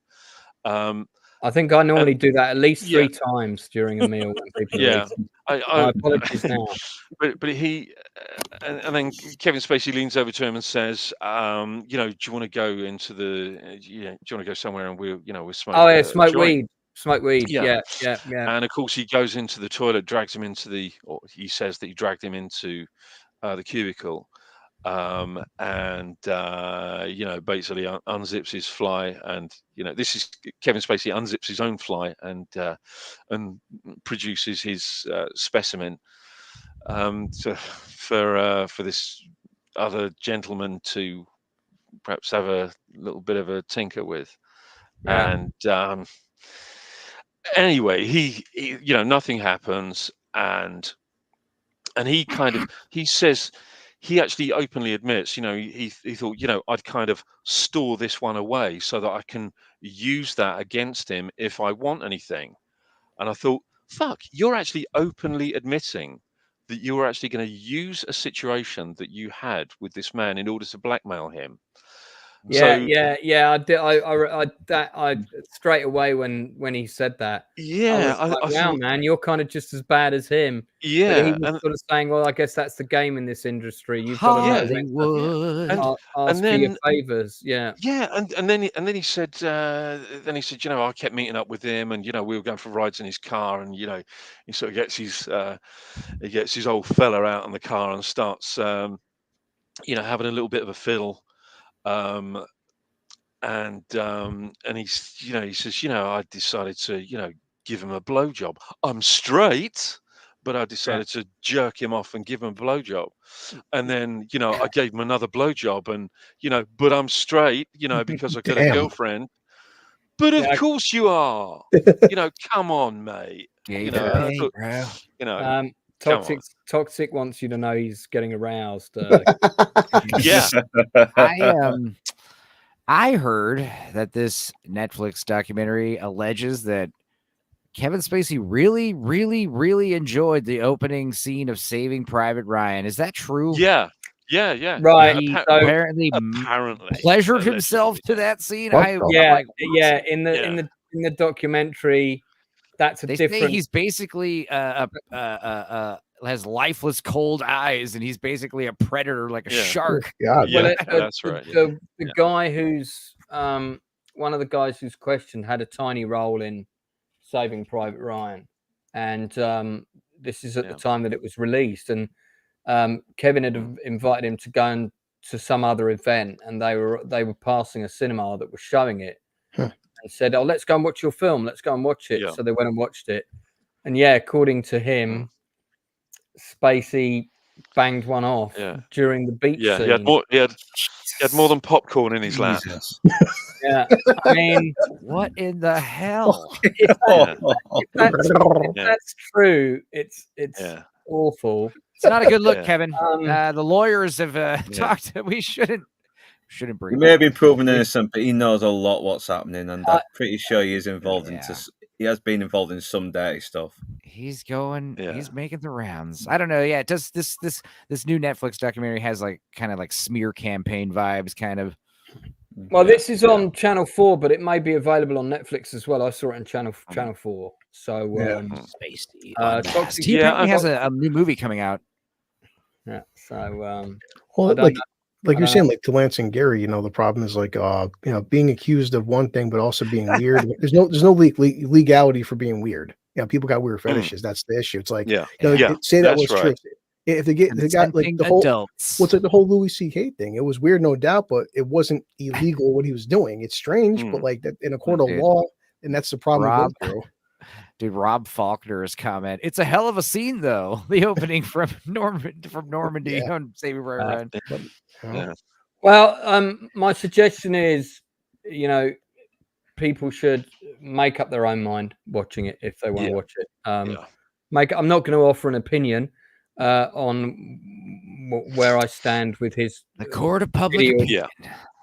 I think I normally do that at least 3 times during a meal when people are eating. I apologize now. But he and then Kevin Spacey leans over to him and says, do you want to go into the do you want to go somewhere and we'll smoke? Smoke weed. Yeah. And of course he goes into the toilet, drags him into he says that he dragged him into the cubicle. And basically unzips his fly, and this is Kevin Spacey unzips his own fly and produces his specimen for this other gentleman to perhaps have a little bit of a tinker with. And anyway, he nothing happens, and he says. He actually openly admits, he thought, I'd kind of store this one away so that I can use that against him if I want anything. And I thought, fuck, you're actually openly admitting that you were actually going to use a situation that you had with this man in order to blackmail him. I did. I straight away when he said that. Yeah, I was wow, man, you're kind of just as bad as him. Yeah, but he was sort of saying, well, I guess that's the game in this industry. You've got to ask for your favors. Yeah, and then he said, I kept meeting up with him, and we were going for rides in his car, and he sort of gets his old fella out in the car and starts having a little bit of a fiddle. And he says, I decided to, give him a blowjob. I'm straight, but I decided to jerk him off and give him a blowjob. And then, I gave him another blowjob, and, but I'm straight, because I've got a girlfriend. But of course you are. Come on, mate. Toxic wants you to know he's getting aroused. I heard that this Netflix documentary alleges that Kevin Spacey really, really, really enjoyed the opening scene of Saving Private Ryan. Is that true? Yeah. Right. He apparently pleasured himself to that scene. In the documentary, that's a they different. Say he's basically has lifeless, cold eyes, and he's basically a predator, like a shark. God, Well, that's right. The guy who's one of the guys who's questioned had a tiny role in Saving Private Ryan, and this is at the time that it was released, and Kevin had invited him to go to some other event, and they were passing a cinema that was showing it, and said, "Oh, let's go and watch your film. Let's go and watch it." So they went and watched it, and according to him, Spacey banged one off during the beach scene. He had more than popcorn in his lap. Yeah, I mean, what in the hell? If that's true, it's awful. It's not a good look, Kevin. The lawyers have talked. We shouldn't bring. He may have been proven innocent, but he knows a lot what's happening, and I'm pretty sure he is involved he has been involved in some dirty stuff. He's going. He's making the rounds. I don't know. Yeah, does this new Netflix documentary has like kind of like smear campaign vibes, kind of. Well, this is on Channel 4, but it may be available on Netflix as well. I saw it on Channel 4. So, Spacey. He apparently has a new movie coming out. Yeah. So, well, like you're saying, like to Lance and Gary, the problem is like, being accused of one thing, but also being weird. There's no legality for being weird. People got weird fetishes. That's the issue. It's like, say that was true. If they got like the whole, what's like the whole Louis C.K. thing? It was weird, no doubt, but it wasn't illegal what he was doing. It's strange, but like that in a court of law, and that's the problem. Dude, Rob Faulkner's comment. It's a hell of a scene, though. The opening from Normandy on Saving Private Ryan. Well, my suggestion is, people should make up their own mind watching it if they want to watch it. I'm not going to offer an opinion on where I stand with his the court of public opinion.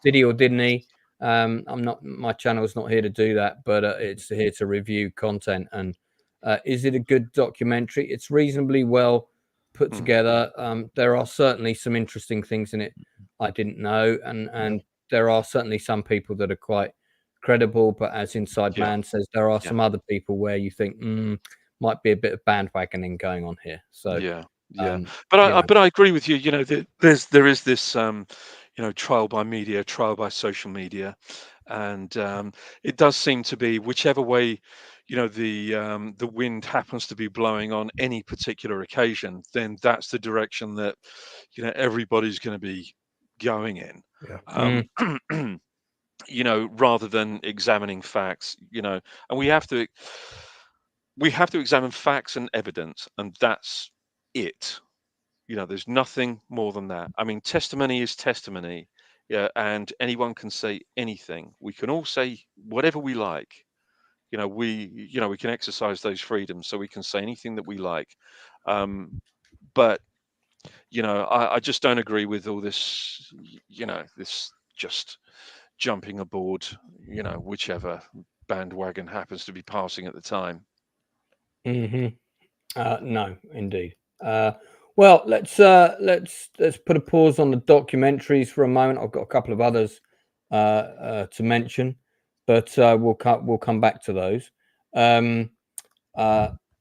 Did he or didn't he? I'm not. My channel's not here to do that, but it's here to review content. And is it a good documentary? It's reasonably well put together. There are certainly some interesting things in it I didn't know, and there are certainly some people that are quite credible. But as Inside Man says, there are some other people where you think might be a bit of bandwagoning going on here. So but I agree with you. There is this trial by media, trial by social media, and it does seem to be whichever way the wind happens to be blowing on any particular occasion, then that's the direction that everybody's going to be going in. Rather than examining facts, and we have to examine facts and evidence, and that's it. There's nothing more than that. I mean, testimony is testimony, and anyone can say anything. We can all say whatever we like. We can exercise those freedoms, so we can say anything that we like. But I just don't agree with all this. This just jumping aboard, whichever bandwagon happens to be passing at the time. No, indeed. Well, let's put a pause on the documentaries for a moment. I've got a couple of others to mention, but we'll come back to those.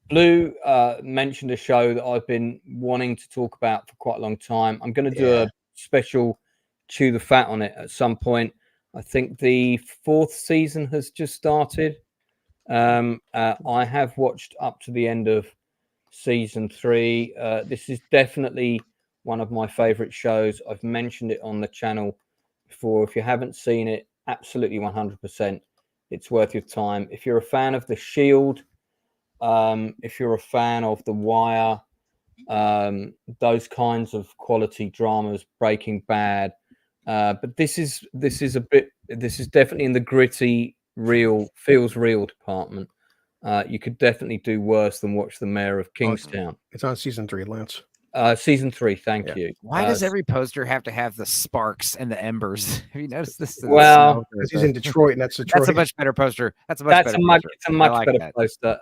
Blue mentioned a show that I've been wanting to talk about for quite a long time. I'm going to do a special chew the fat on it at some point. I think the 4th season has just started. I have watched up to the end of season 3. This is definitely one of my favorite shows. I've mentioned it on the channel before. If you haven't seen it, absolutely 100%, it's worth your time. If you're a fan of The Shield, if you're a fan of The Wire, those kinds of quality dramas, Breaking Bad, but this is definitely in the gritty, real, feels real department. You could definitely do worse than watch The Mayor of Kingstown. It's on season 3, Lance. Season 3. Thank you. Why does every poster have to have the sparks and the embers? Have you noticed this? Well, because he's in Detroit, and that's Detroit. That's a much better poster. It's a much better poster.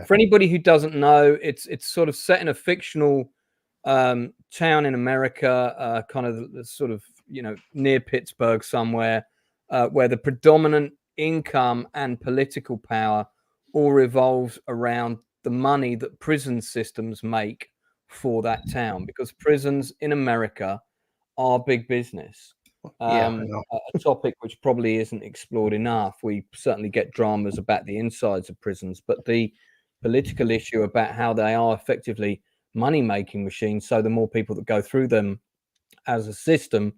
For anybody who doesn't know, it's sort of set in a fictional town in America, kind of sort of near Pittsburgh somewhere, where the predominant income and political power all revolves around the money that prison systems make for that town, because prisons in America are big business. Yeah, I know. A topic which probably isn't explored enough. We certainly get dramas about the insides of prisons, but the political issue about how they are effectively money-making machines, so the more people that go through them as a system,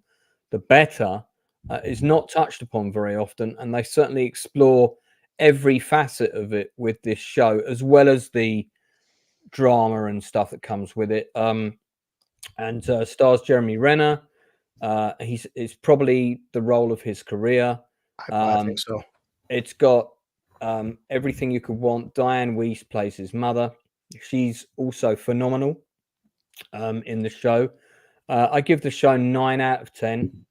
the better, is not touched upon very often. And they certainly explore every facet of it with this show, as well as the drama and stuff that comes with it. And stars Jeremy Renner. It's probably the role of his career. I think so. It's got everything you could want. Diane Weiss plays his mother. She's also phenomenal in the show. I give the show 9 out of 10.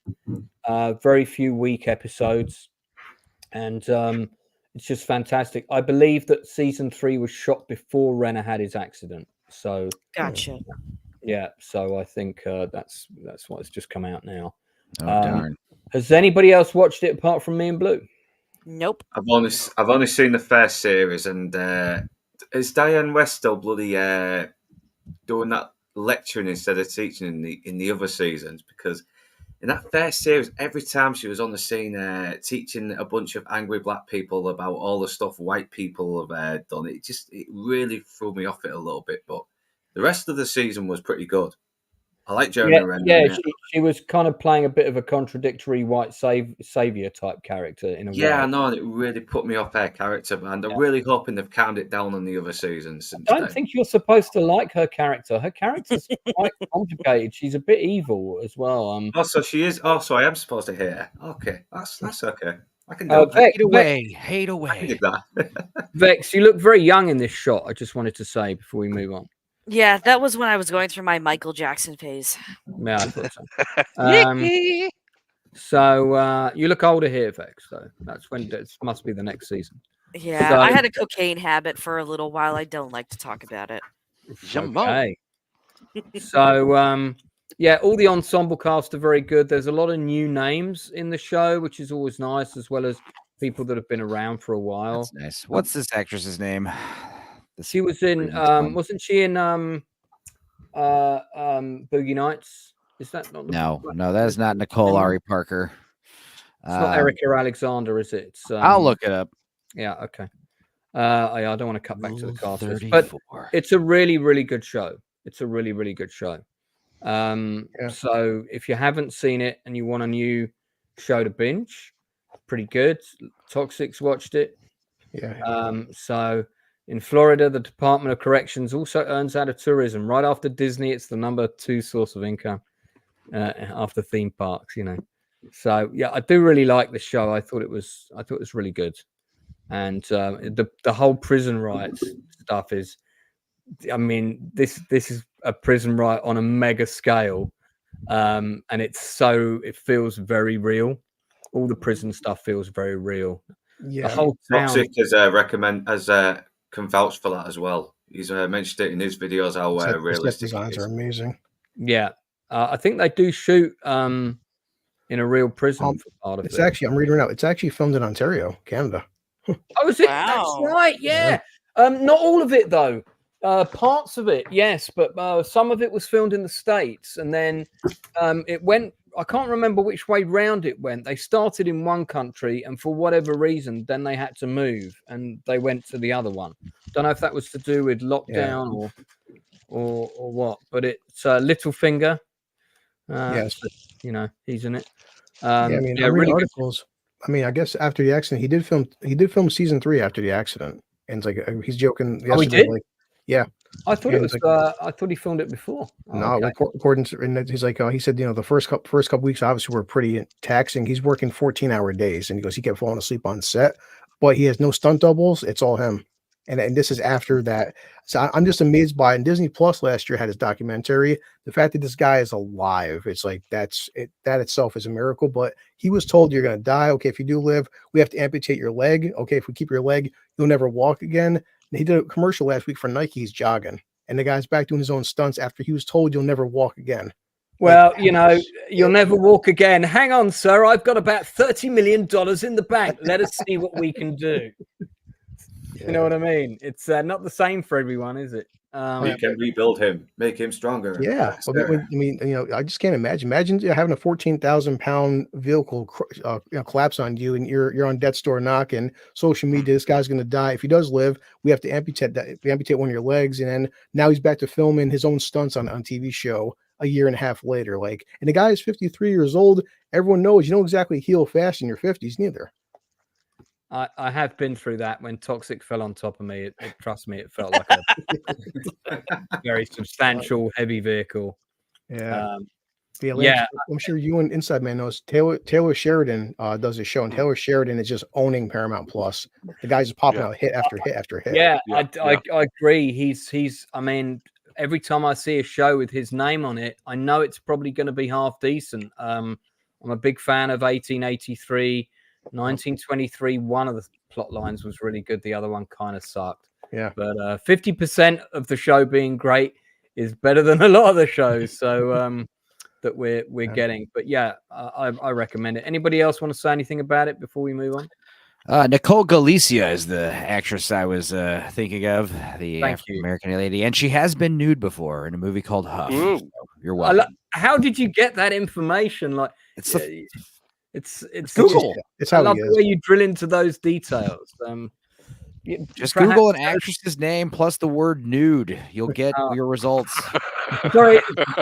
Very few weak episodes, and it's just fantastic. I believe that season 3 was shot before Renner had his accident. So Gotcha. Yeah, so I think that's what's just come out now. Oh, darn. Has anybody else watched it apart from me and Blue? Nope. I've only seen the first series, and is Diane West still bloody doing that lecturing instead of teaching in the other seasons? Because in that first series, every time she was on the scene teaching a bunch of angry black people about all the stuff white people have done, it really threw me off it a little bit. But the rest of the season was pretty good. I like Jeremy Renner. Yeah, she was kind of playing a bit of a contradictory white savior type character in a way. Yeah, I know, and it really put me off her character, and I'm really hoping they've calmed it down on the other seasons. I don't think you're supposed to like her character. Her character's quite complicated. She's a bit evil as well. Also, she is. Also, I am supposed to hate her. Okay, that's okay. I can do hate away. I can do that. Vex, you look very young in this shot. I just wanted to say before we move on. Yeah, that was when I was going through my Michael Jackson phase. Yeah, I thought so. So you look older here, Vex. So that's when it must be the next season. Yeah, So, I had a cocaine habit for a little while. I don't like to talk about it. Okay. So yeah, all the ensemble cast are very good. There's a lot of new names in the show, which is always nice, as well as people that have been around for a while. That's nice. What's this actress's name? She was in wasn't she in Boogie Nights? Is that not No, that is not Nicole Ari Parker. It's not Erica Alexander, is it? It's, I'll look it up. Yeah, okay. I don't want to cut back to the cast list, but it's a really, really good show. It's a really, really good show. So if you haven't seen it and you want a new show to binge, pretty good. Toxic's watched it. Yeah. So in Florida, the Department of Corrections also earns out of tourism. Right after Disney, it's the number 2 source of income after theme parks, you know. So yeah, I do really like the show. I thought it was really good. And the whole prison riots stuff is, I mean, this is a prison riot on a mega scale, and it feels very real. All the prison stuff feels very real. Yeah, the whole town. Toxic can vouch for that as well. He's mentioned it in his videos how realistic designs are amazing. Yeah, I think they do shoot in a real prison for part of it. It's actually, I'm reading it now. It's actually filmed in Ontario, Canada. Oh, is it? Wow. That's right. Yeah. Not all of it though. Parts of it, yes, but some of it was filmed in the States, and then it went. I can't remember which way round it went. They started in one country, and for whatever reason, then they had to move, and they went to the other one. Don't know if that was to do with lockdown or what, but it's Littlefinger. Yes, you know, he's in it. I mean, I read articles. I mean, I guess after the accident, he did film season 3 after the accident, and it's like he's joking. Oh, he did? Like, yeah. I thought it was. Like, I thought he filmed it before. No, okay. According to, and he's like, he said, you know, the first couple weeks obviously were pretty taxing. He's working 14-hour days, and he goes, he kept falling asleep on set, but he has no stunt doubles. It's all him, and this is after that. So I'm just amazed by it. And Disney Plus last year had his documentary. The fact that this guy is alive, it's like that itself is a miracle. But he was told, you're going to die. Okay, if you do live, we have to amputate your leg. Okay, if we keep your leg, you'll never walk again. He did a commercial last week for Nike. He's jogging, and the guy's back doing his own stunts after he was told you'll never walk again. Well, you know, you'll never walk again. Hang on, sir. I've got about $30 million in the bank. Let us see what we can do. Yeah. You know what I mean? It's not the same for everyone, is it? We can rebuild him, make him stronger. Yeah, Yes, I sir. mean, I just can't imagine. Imagine having a 14,000-pound vehicle collapse on you, and you're on death's door knocking. Social media, this guy's going to die. If he does live, we have to amputate one of your legs, and then now he's back to filming his own stunts on TV show a year and a half later. Like, and the guy is 53 years old. Everyone knows you don't exactly heal fast in your 50s, neither. I have been through that when Toxic fell on top of me. Trust me, it felt like a very substantial, heavy vehicle. Yeah. Yeah. I'm sure you and Inside Man knows Taylor Sheridan does a show, and Taylor Sheridan is just owning Paramount Plus. The guy's just popping out hit after hit after hit. Yeah, I agree. He's. I mean, every time I see a show with his name on it, I know it's probably going to be half decent. I'm a big fan of 1883. 1923, one of the plot lines was really good. The other one kind of sucked. Yeah. But 50% of the show being great is better than a lot of the shows. So that we're getting. But yeah, I recommend it. Anybody else want to say anything about it before we move on? Nicole Galicia is the actress I was thinking of, the African-American lady, and she has been nude before in a movie called Huff. So you're welcome. How did you get that information? Like, it's Google. It's how I love the way you drill into those details. Just Google an actress's name plus the word nude. You'll get your results. Sorry,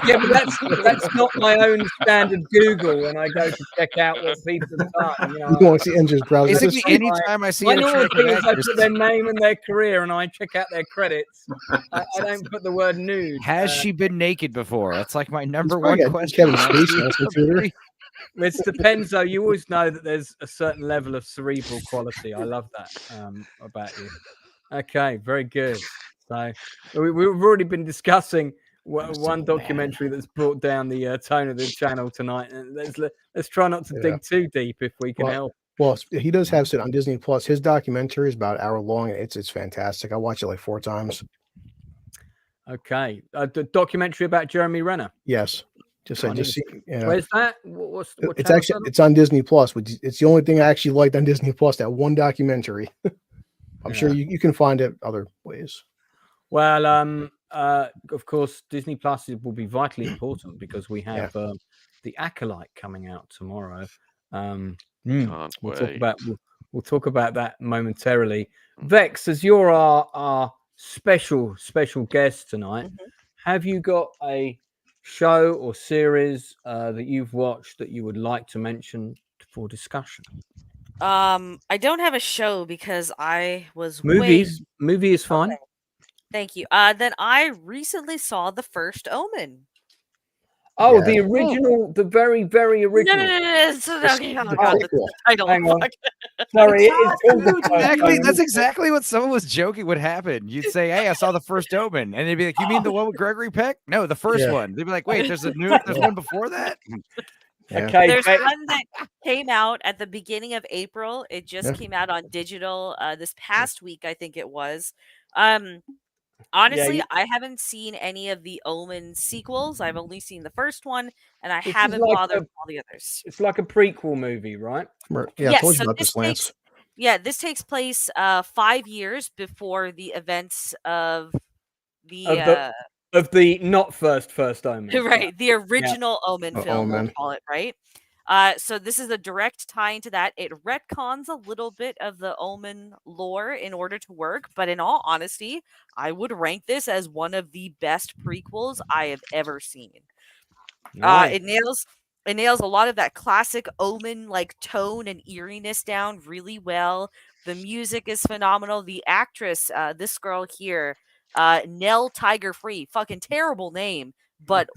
yeah, but that's not my own standard Google when I go to check out what people have done. You want to see Andrew's browser? Basically, anytime I see my normal thing is I put their name and their career, and I check out their credits. I don't put the word nude. Has she been naked before? That's like my number one question. Kevin Spacey on his computer. It depends, though. You always know that there's a certain level of cerebral quality. I love that about you. Okay, very good. So we've already been discussing one documentary that's brought down the tone of the channel tonight. And let's try not to dig too deep if we can help. Well, he does have it on Disney Plus. His documentary is about an hour long. It's fantastic. I watched it like 4 times. Okay, the documentary about Jeremy Renner. Yes. Where's that? It's on Disney Plus. It's the only thing I actually liked on Disney Plus. That one documentary. I'm sure you can find it other ways. Well, of course, Disney Plus will be vitally important because we have the Acolyte coming out tomorrow. We'll talk about that momentarily. Vex, as you're our special guest tonight, have you got a show or series that you've watched that you would like to mention for discussion? I don't have a show because I was movie is fine. Okay. Thank you. Then I recently saw The First Omen. Oh, the original, the very, very original. No. Oh God, the title. Hang on. Sorry, that's exactly what someone was joking would happen. You'd say, "Hey, I saw The First Omen," and they'd be like, "You mean the one with Gregory Peck?" No, the first one. They'd be like, "Wait, there's one before that." Okay, there's one that came out at the beginning of April. It just came out on digital this past week, I think it was. Honestly, I haven't seen any of the Omen sequels. I've only seen the first one, and I haven't bothered with all the others. It's like a prequel movie, right? Yeah, I told you about this, Lance. This takes place 5 years before the events of the not first Omen. Right, the original Omen film, we'll call it, right? So this is a direct tie into that. It retcons a little bit of the Omen lore in order to work, but in all honesty, I would rank this as one of the best prequels I have ever seen. Nice. It nails a lot of that classic Omen like tone and eeriness down really well. The music is phenomenal. The actress, this girl here, Nell Tiger Free, fucking terrible name, but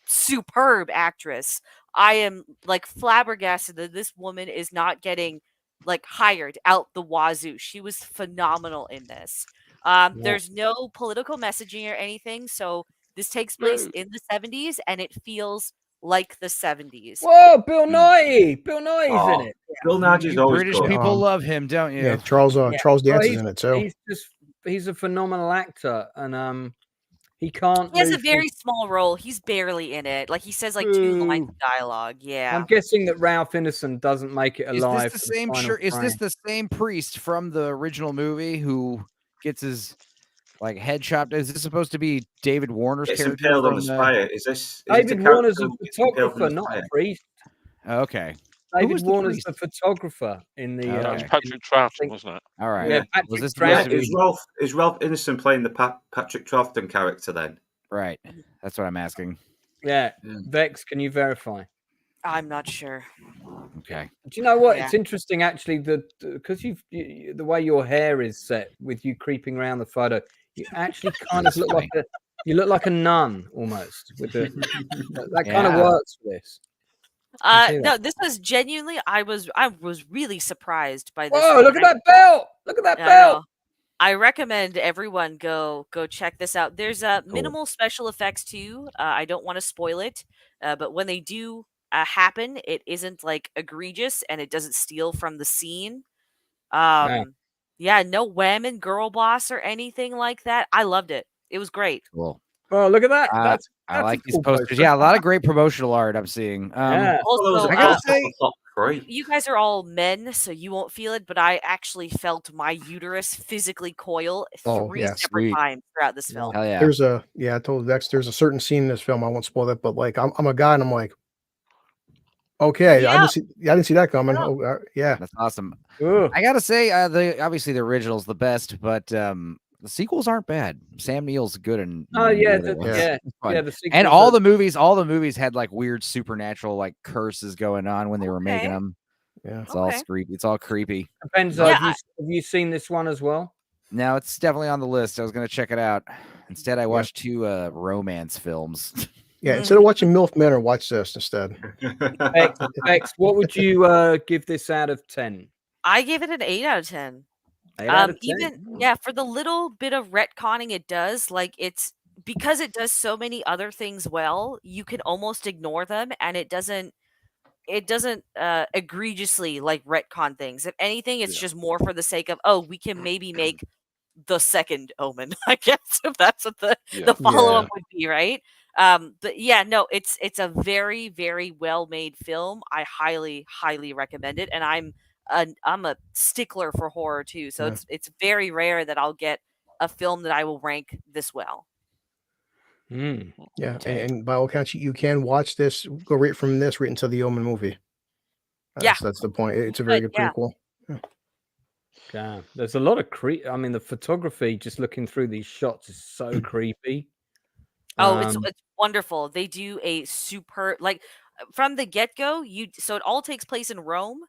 superb actress. I am like flabbergasted that this woman is not getting like hired out the wazoo. She was phenomenal in this. There's no political messaging or anything, so this takes place in the 70s and it feels like the 70s. Whoa, Bill Nighy's in it. Bill Nighy's always British people love him, don't you? Yeah, Charles Dance is in it too. He's a phenomenal actor, and he has a very small role. He's barely in it. Like he says like 2 lines of dialogue. Yeah. I'm guessing that Ralph Ineson doesn't make it alive. Is this the same priest from the original movie who gets his like head chopped. Is this supposed to be David Warner's It's character? impaled on from, the spire. Is this David the Warner's a character who gets impaled on photographer, the not a spire? priest. Okay. Who David was the Warner's priest? the photographer in the. Okay. That was in- Patrick Troughton, wasn't it? All right. Yeah, Yeah. Patrick Was this Yeah, supposed to Troughton. be is Ralph Innocent playing the Patrick Troughton character then? right? That's what I'm asking. Yeah, Yeah. Vex, can you verify? I'm not sure. Okay. Do you know what? Yeah. It's interesting actually that because the way your hair is set with you creeping around the photo, you actually kind of That's look like you look like a nun almost. With the that kind of Yeah. works for this. You see No, that? this was genuinely. I was really surprised by this. Whoa! film, Look at and that belt! Look at that I belt! know. I recommend everyone go check this out. There's minimal special effects too. I don't want to spoil it, but when they do happen, it isn't like egregious and it doesn't steal from the scene. Yeah, no whammon girl boss or anything like that. I loved it. It was great. Cool. Oh, look at that! That's I like a these cool posters. poster. Yeah, a lot of great promotional art I'm seeing. Yeah. Also, I gotta say, you guys are all men, so you won't feel it, but I actually felt my uterus physically coil Oh, three yeah, separate sweet. times throughout this film. hell yeah. There's a I told Vex there's a certain scene in this film. I won't spoil it, but like I'm a guy and I'm like, okay, I didn't see that coming. Yeah. Oh, yeah. That's awesome. Ooh. I gotta say, obviously the original's the best, but the sequels aren't bad. Sam Neill's good and Oh yeah, the other ones. yeah. It's fun. The sequels And all are- the movies had like weird supernatural like curses going on when they were making Okay. them. Yeah. It's all Okay. creepy. It's all creepy. Benzo, Yeah, have you seen this one as well? Now it's definitely on the list. I was gonna check it out. Instead, I watched two romance films. Yeah. Instead of watching MILF Manor, watch this instead. Vex, what would you give this out of 10? I gave it an 8 out of 10. 8 out of 10? Even for the little bit of retconning it does, like it's because it does so many other things well, you can almost ignore them and it doesn't egregiously like retcon things. If anything, it's just more for the sake of, oh, we can maybe make the second Omen, I guess, if that's what the follow-up would be, right? But yeah, no, it's a very, very well-made film. I highly, highly recommend it. And I'm a stickler for horror too. So it's very rare that I'll get a film that I will rank this well. Yeah, and by all accounts, you can watch this. Go right from this right into the Omen movie. That's the point. It's a very good prequel. Yeah, there's a lot of I mean, the photography, just looking through these shots, is so creepy. Oh, it's wonderful. They do a super from the get-go. So it all takes place in Rome.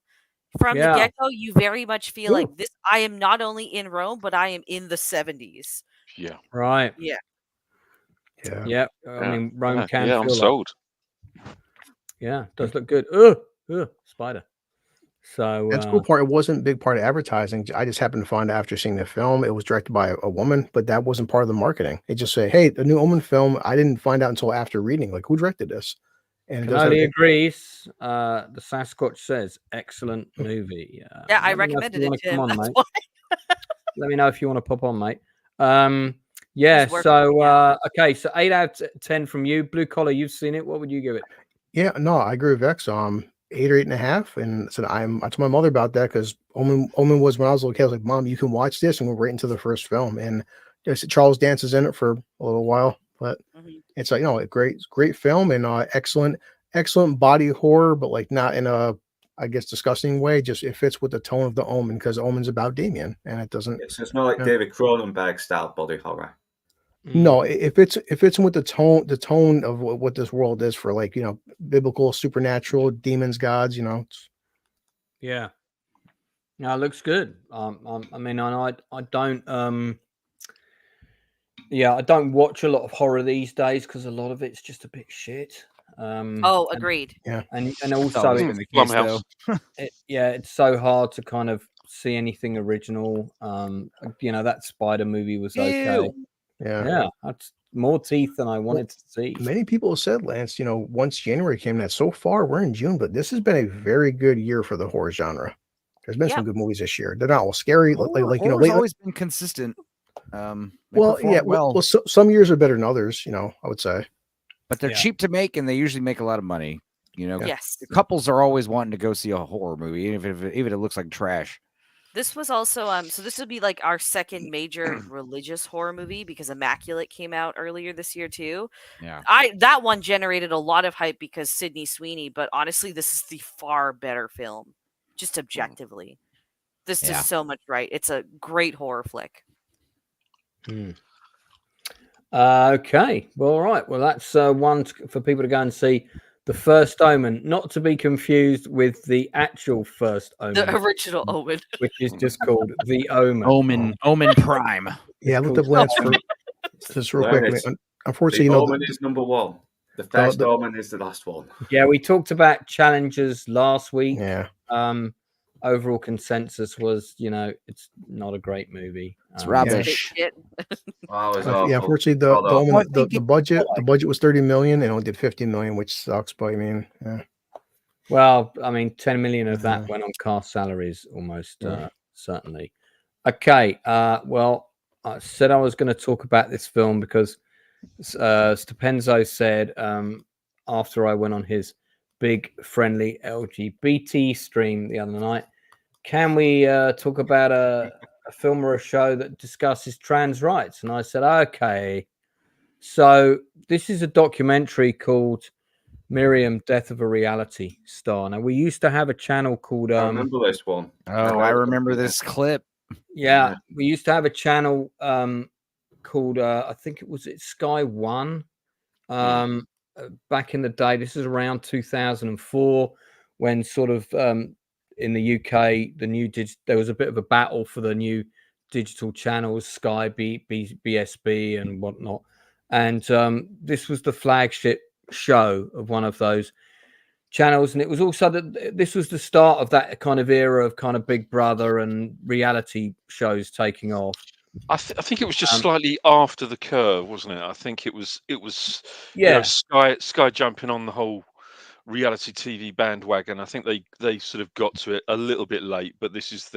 From the get-go, you very much feel like this. I am not only in Rome, but I am in the 70s. Yeah. Right. Yeah. Yeah. I mean, Rome can feel I'm sold. Yeah, it does look good. Spider. So that's the cool part. It wasn't a big part of advertising. I just happened to find out after seeing the film. It was directed by a woman, but that wasn't part of the marketing. It just said, "Hey, the new Omen film." I didn't find out until after reading, like, who directed this. And Canali agrees. The Sasquatch says, "Excellent movie." Yeah, I recommended it to him. On, That's mate. why. Let me know if you want to pop on, mate. Yeah. So okay, so 8 out of 10 from you. Blue Collar, you've seen it. What would you give it? Yeah, no, I agree with Vex. 8 or 8.5, and so I told my mother about that because Omen was when I was a little kid. I was like, "Mom, you can watch this," and we're right into the first film. And Charles Dance is in it for a little while, but it's like a great film and excellent body horror, but like not in a disgusting way. Just it fits with the tone of the Omen because Omen's about Damien, and it doesn't. It's not like David Cronenberg style body horror. No, if it's with the tone of what this world is for, like, biblical, supernatural, demons, gods, Yeah. No, it looks good. I mean, I don't I don't watch a lot of horror these days because a lot of it's just a bit shit. Agreed. And also it's so hard to kind of see anything original. That Spider movie was okay. Ew. Yeah, that's more teeth than I wanted to see. Many people have said, Lance, once January came, that so far we're in June, but this has been a very good year for the horror genre. There's been some good movies this year. They're not all scary, horror's always been consistent. Some years are better than others, I would say. But they're cheap to make, and they usually make a lot of money. Yes, the couples are always wanting to go see a horror movie, even if it looks like trash. This was also so this would be like our second major religious horror movie because Immaculate came out earlier this year too. Yeah. That one generated a lot of hype because Sydney Sweeney, but honestly, this is the far better film, just objectively. This does so much right. It's a great horror flick. Okay. Well, all right. Well, that's one for people to go and see. The First Omen, not to be confused with the actual First Omen. The original Omen. Which is just called The Omen. Omen Prime. Yeah, I looked up Lance for just real quick. Unfortunately, the Omen is number one. The first Omen is the last one. Yeah, we talked about challenges last week. Yeah. Overall consensus was, it's not a great movie. It's rubbish. Unfortunately, the budget was 30 million and only did 50 million, which sucks. But I mean, well, I mean, 10 million of that went on cast salaries, almost certainly. Okay, well, I said I was going to talk about this film because Stepenzo said after I went on his big friendly LGBT stream the other night, can we talk about a film or a show that discusses trans rights? And I said, okay. So this is a documentary called Miriam, Death of a Reality Star. Now, we used to have a channel called... I remember this one. Oh, I remember this clip. Yeah, we used to have a channel called, I think it was Sky One. Back in the day, this is around 2004, when sort of in the UK, there was a bit of a battle for the new digital channels, Sky, BSB, and whatnot. And this was the flagship show of one of those channels, and it was also this was the start of that kind of era of kind of Big Brother and reality shows taking off. I think it was just slightly after the curve, wasn't it? I think it was Sky jumping on the whole reality TV bandwagon. I think they sort of got to it a little bit late, but this was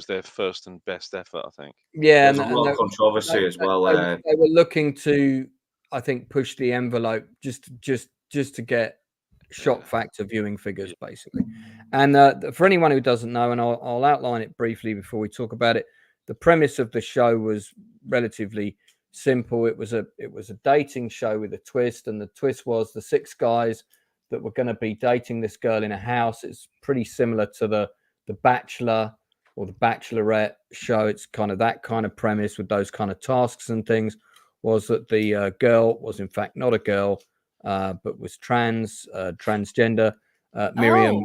their first and best effort, I think. Yeah, there's a lot of controversy as well. They were looking to, I think, push the envelope just to get shock factor viewing figures, basically. And for anyone who doesn't know, and I'll outline it briefly before we talk about it. The premise of the show was relatively simple. It was a dating show with a twist, and the twist was the 6 guys that were going to be dating this girl in a house. It's pretty similar to the Bachelor or the Bachelorette show. It's kind of that kind of premise with those kind of tasks and things. Was that the girl was in fact not a girl, but was transgender. Miriam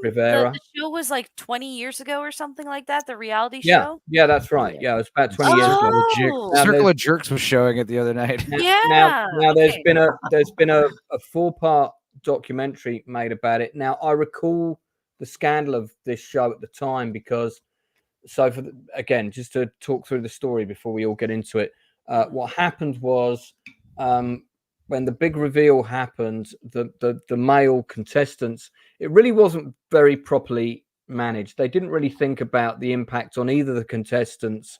Rivera. The show was like 20 years ago or something like that. The reality show. Yeah, that's right. Yeah, it was about 20 years ago. Circle of Jerks was showing it the other night. Now there's been a 4-part documentary made about it. Now I recall the scandal of this show at the time because, again, just to talk through the story before we all get into it, what happened was. When the big reveal happened, the male contestants, it really wasn't very properly managed. They didn't really think about the impact on either the contestants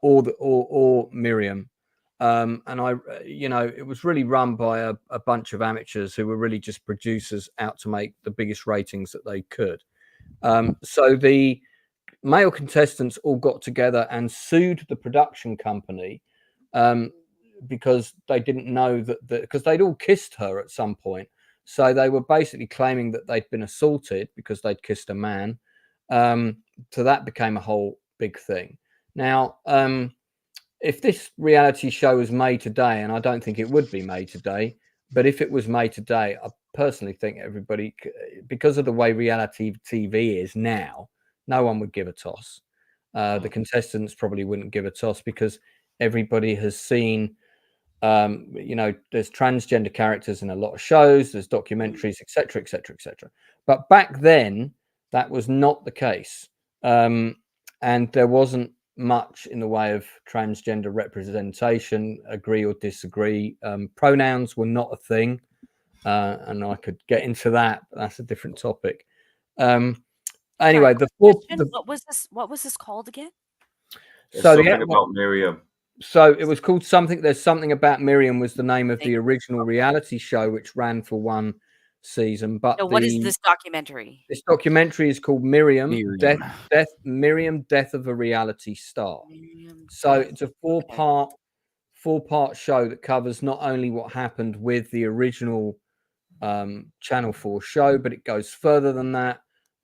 or Miriam. And it was really run by a bunch of amateurs who were really just producers out to make the biggest ratings that they could. So the male contestants all got together and sued the production company. Because they didn't know because they'd all kissed her at some point. So they were basically claiming that they'd been assaulted because they'd kissed a man. So that became a whole big thing. Now, if this reality show was made today, and I don't think it would be made today, but if it was made today, I personally think everybody, because of the way reality TV is now, no one would give a toss. The contestants probably wouldn't give a toss because everybody has seen there's transgender characters in a lot of shows, there's documentaries, etc., etc., etc. But back then, that was not the case. And there wasn't much in the way of transgender representation, agree or disagree. Pronouns were not a thing. And I could get into that, but that's a different topic. Anyway, what was this called again? Something about Miriam. So it was called something. There's something about Miriam was the name of the original reality show, which ran for one season. But So what is this documentary? This documentary is called Miriam, Miriam. Death of a Reality Star. So it's a four-part show that covers not only what happened with the original Channel 4 show, but it goes further than that.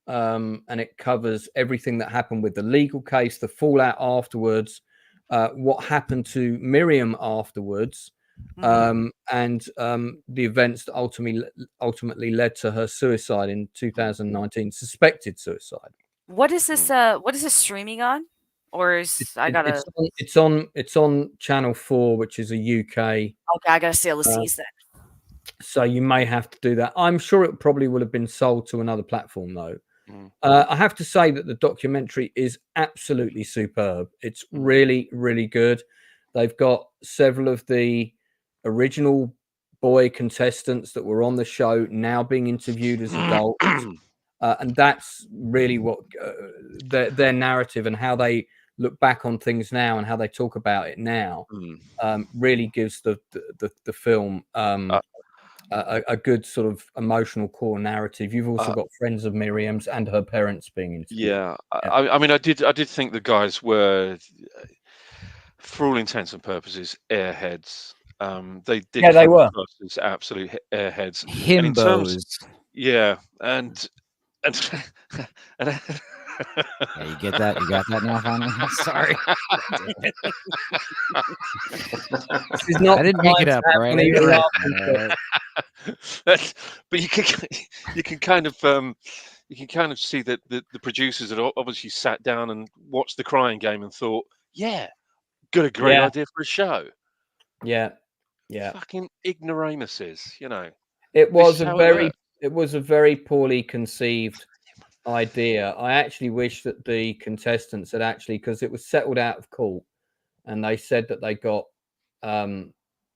And it covers everything that happened with the legal case, the fallout afterwards, what happened to Miriam afterwards, and the events that ultimately led to her suicide in 2019, suspected suicide. What is this streaming on? Or is it's on Channel 4, which is a UK. Okay, I gotta see all the C's then. So you may have to do that. I'm sure it probably would have been sold to another platform though. I have to say that the documentary is absolutely superb. It's really, really good. They've got several of the original boy contestants that were on the show now being interviewed as adults. And that's really what their narrative and how they look back on things now and how they talk about it now really gives the film a good sort of emotional core narrative. You've also got friends of Miriam's and her parents being interviewed. Yeah. I mean, I did think the guys were, for all intents and purposes, airheads. They did. Yeah, they were as absolute airheads. Himbos. Yeah, you get that? You got that now, finally? Sorry. I didn't make it up, right? But you can kind of see that the producers had obviously sat down and watched the Crying Game and thought, yeah, got a great idea for a show. Yeah. Fucking ignoramuses, you know. It was a very poorly conceived idea. I actually wish that the contestants had because it was settled out of court, and they said that they got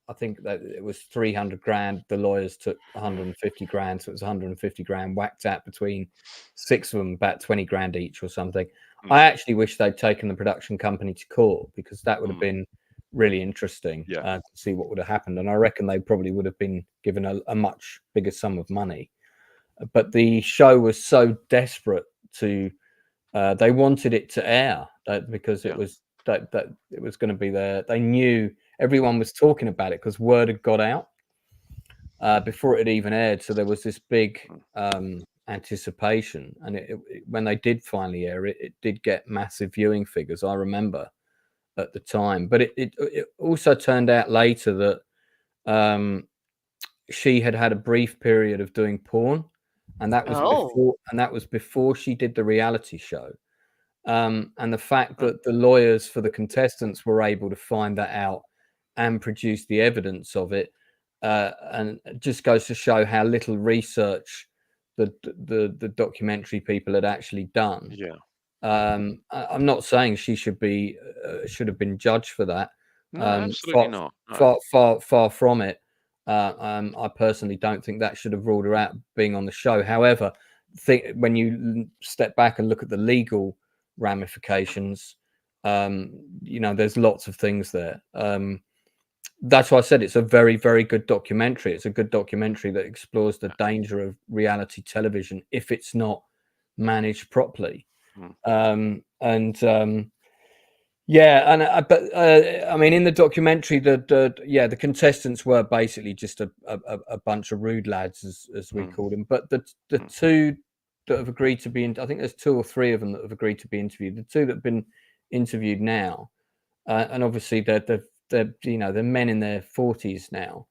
I think that it was 300 grand. The lawyers took 150 grand, so it was 150 grand whacked out between 6 of them, about 20 grand each or something. I actually wish they'd taken the production company to court, because that would have been really interesting to see what would have happened. And I reckon they probably would have been given a much bigger sum of money. But the show was so desperate to, they wanted it to air because it was that it was going to be there. They knew everyone was talking about it because word had got out before it had even aired. So there was this big anticipation, and when they did finally air it, it did get massive viewing figures. I remember at the time, but it also turned out later that she had a brief period of doing porn. And that was before she did the reality show. And the fact that the lawyers for the contestants were able to find that out and produce the evidence of it, and it just goes to show how little research the documentary people had actually done. Yeah. I'm not saying she should have been judged for that. No, absolutely not. No. Far from it. I personally don't think that should have ruled her out being on the show. However, when you step back and look at the legal ramifications, there's lots of things there. That's why I said it's a very, very good documentary. It's a good documentary that explores the danger of reality television if it's not managed properly. I mean, in the documentary, the contestants were basically just a bunch of rude lads, as we called them. But the two that have agreed to be, I think there's 2 or 3 of them that have agreed to be interviewed. The 2 that have been interviewed now, and obviously they're men in their 40s now.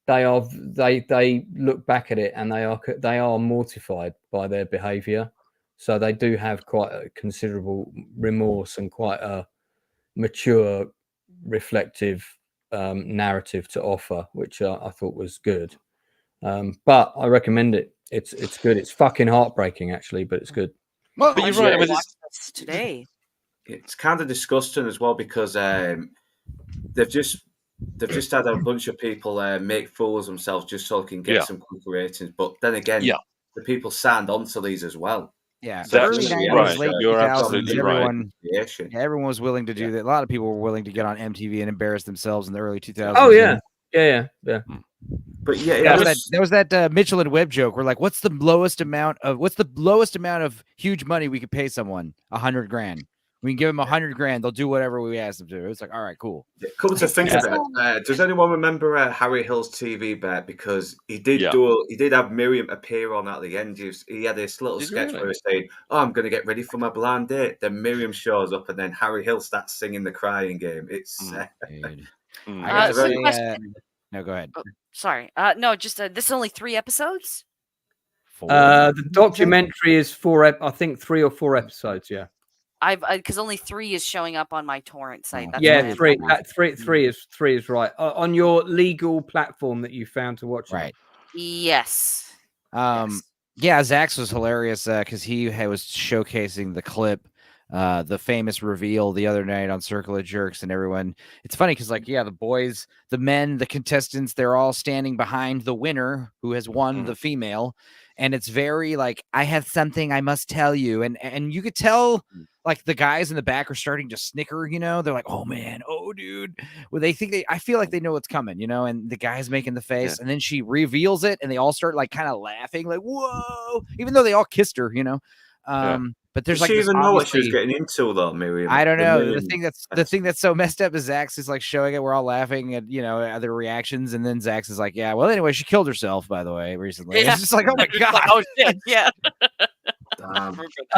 They look back at it and they are mortified by their behaviour. So they do have quite a considerable remorse and quite a mature, reflective narrative to offer, which I thought was good. But I recommend it. It's good. It's fucking heartbreaking, actually, but it's good. Well, but you're right. I mean, today, it's kind of disgusting as well, because they've just had a bunch of people make fools of themselves just so they can get some quick ratings. But then again, the people signed onto these as well. Yeah, that's early 90s, right. late You're 2000s, absolutely everyone was willing to do that. A lot of people were willing to get on MTV and embarrass themselves in the early 2000s. Oh yeah, yeah. But yeah, there was that Mitchell and Webb joke. We're like, what's the lowest amount of huge money we could pay someone? $100,000. We can give them $100,000. They'll do whatever we ask them to. It's like, all right, cool. Come to think of it, does anyone remember Harry Hill's TV bet? Because he did have Miriam appear on at the end. He had this little sketch where he was saying, "Oh, I'm going to get ready for my blind date." Then Miriam shows up, and then Harry Hill starts singing the crying game. It's no, go ahead. Oh, sorry. No, just this is only 3 episodes. The documentary is 4. I think 3 or 4 episodes. Yeah. Because only 3 is showing up on my torrent site. That's 3. Three is right on your legal platform that you found to watch. Right. Yes. Yeah, Zach's was hilarious because he was showcasing the clip, the famous reveal the other night on Circle of Jerks, and everyone. It's funny because, like, the boys, the men, the contestants, they're all standing behind the winner who has won, the female, and it's very like, I have something I must tell you, and you could tell. Like the guys in the back are starting to snicker, they're like, oh man, oh dude. Well, I feel like they know what's coming, and the guy's making the face, and then she reveals it and they all start like kind of laughing, like, whoa, even though they all kissed her, but there's Did like, she even know what she was getting into though, Miriam? I don't know. The thing that's so messed up is Zach's is like showing it. We're all laughing at, other reactions. And then Zach's is like, yeah, well, anyway, she killed herself, by the way, recently. Yeah. It's just like, oh my God. Like, oh shit. Yeah. I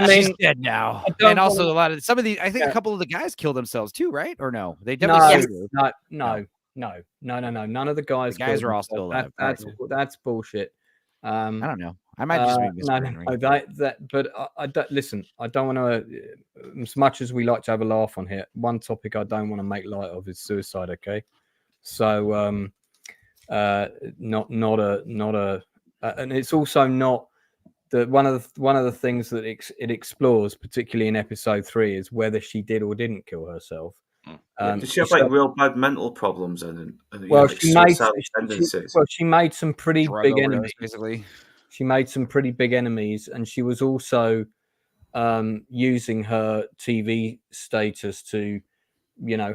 mean, she's dead now. And also I think a couple of the guys killed themselves too, right? Or no? They definitely No. None of the guys. The guys are all still alive. That's bullshit. I don't know. I might just be misremembering. But I don't listen. I don't want to. As much as we like to have a laugh on here, one topic I don't want to make light of is suicide. Okay, so not a, and it's also not the one of the things that it explores, particularly in episode 3, is whether she did or didn't kill herself. Did she have like real bad mental problems and she made some pretty big enemies. Basically, she made some pretty big enemies, and she was also using her TV status to,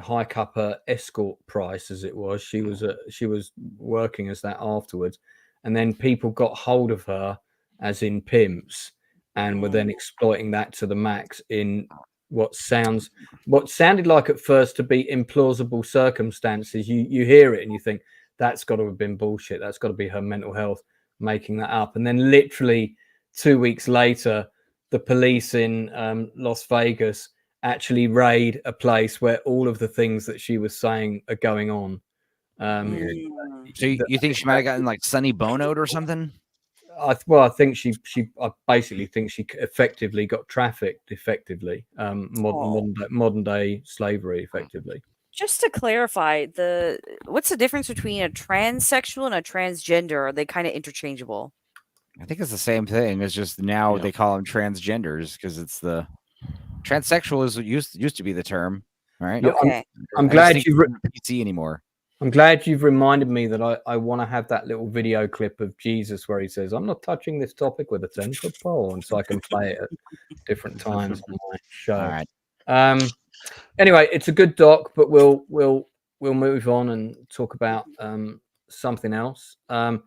hike up her escort price, as it was. She was working as that afterwards, and then people got hold of her, as in pimps, and were then exploiting that to the max in what sounded like at first to be implausible circumstances. You hear it and you think that's got to have been bullshit. That's got to be her mental health making that up. And then literally 2 weeks later, the police in Las Vegas actually raid a place where all of the things that she was saying are going on. So you think she might have gotten like Sonny Bono'd or something? I think I basically think she effectively got trafficked, modern day slavery, effectively. Just to clarify, what's the difference between a transsexual and a transgender? Are they kind of interchangeable? I think it's the same thing. It's just now they call them transgenders because it's the transsexual is used to be the term, right? Okay. I'm glad you've PC anymore. I'm glad you've reminded me that I want to have that little video clip of Jesus where he says, "I'm not touching this topic with a 10-foot pole," and so I can play it at different times on my show. All right. Anyway, it's a good doc, but we'll move on and talk about something else. I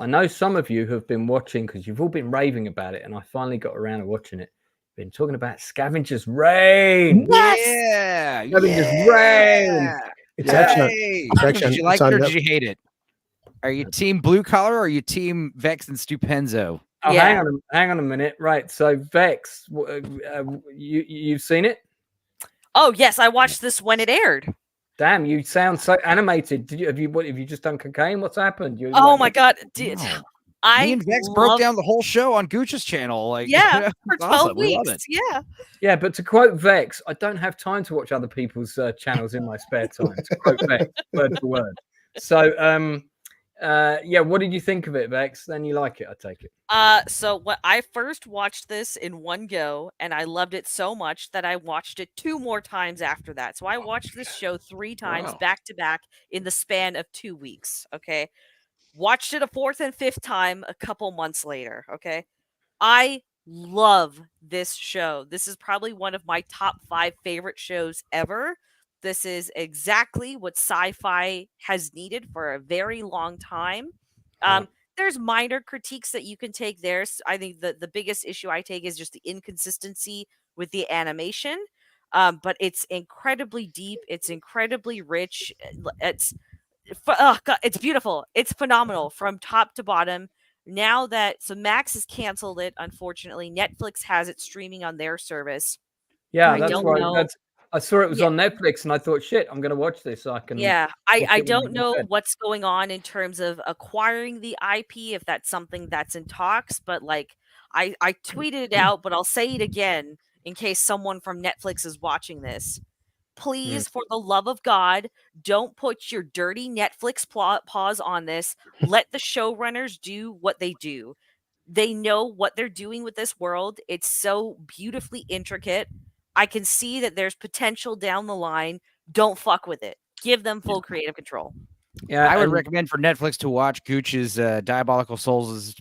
know some of you have been watching because you've all been raving about it, and I finally got around to watching it. Been talking about Scavenger's Reign. Yes! Yeah, Scavenger's Reign. It's actually did you like it or did you hate it? Are you team blue collar or are you team Vex and Stupenzo? Oh, yeah. Hang on a minute. Right. So Vex, you've seen it? Oh yes, I watched this when it aired. Damn, you sound so animated. Have you just done cocaine? What's happened? My God. Me and Vex broke down the whole show on Gooch's channel. Like, for 12 weeks. Yeah, but to quote Vex, I don't have time to watch other people's channels in my spare time. To quote Vex, word for word. So, what did you think of it, Vex? Then you like it, I take it. So when I first watched this in one go, and I loved it so much that I watched it 2 more times after that. So I watched this show 3 times back to back in the span of 2 weeks. Okay. Watched it a 4th and 5th time a couple months later. Okay. I love this show. This is probably one of my top 5 favorite shows ever. This is exactly what sci-fi has needed for a very long time. There's minor critiques that you can take there. I think the biggest issue I take is just the inconsistency with the animation. But it's incredibly deep. It's incredibly rich. It's beautiful. It's phenomenal from top to bottom. Now that Max has canceled it, unfortunately, Netflix has it streaming on their service. Yeah, that's right. I saw it was on Netflix, and I thought, shit, I'm going to watch this. So I can. Yeah, I don't know what's going on in terms of acquiring the IP, if that's something that's in talks. But like, I tweeted it out, but I'll say it again in case someone from Netflix is watching this. Please, for the love of God, don't put your dirty Netflix paws on this. Let the showrunners do what they do. They know what they're doing with this world. It's so beautifully intricate. I can see that there's potential down the line. Don't fuck with it. Give them full creative control. Yeah, I would recommend for Netflix to watch Gooch's Diabolical Souls'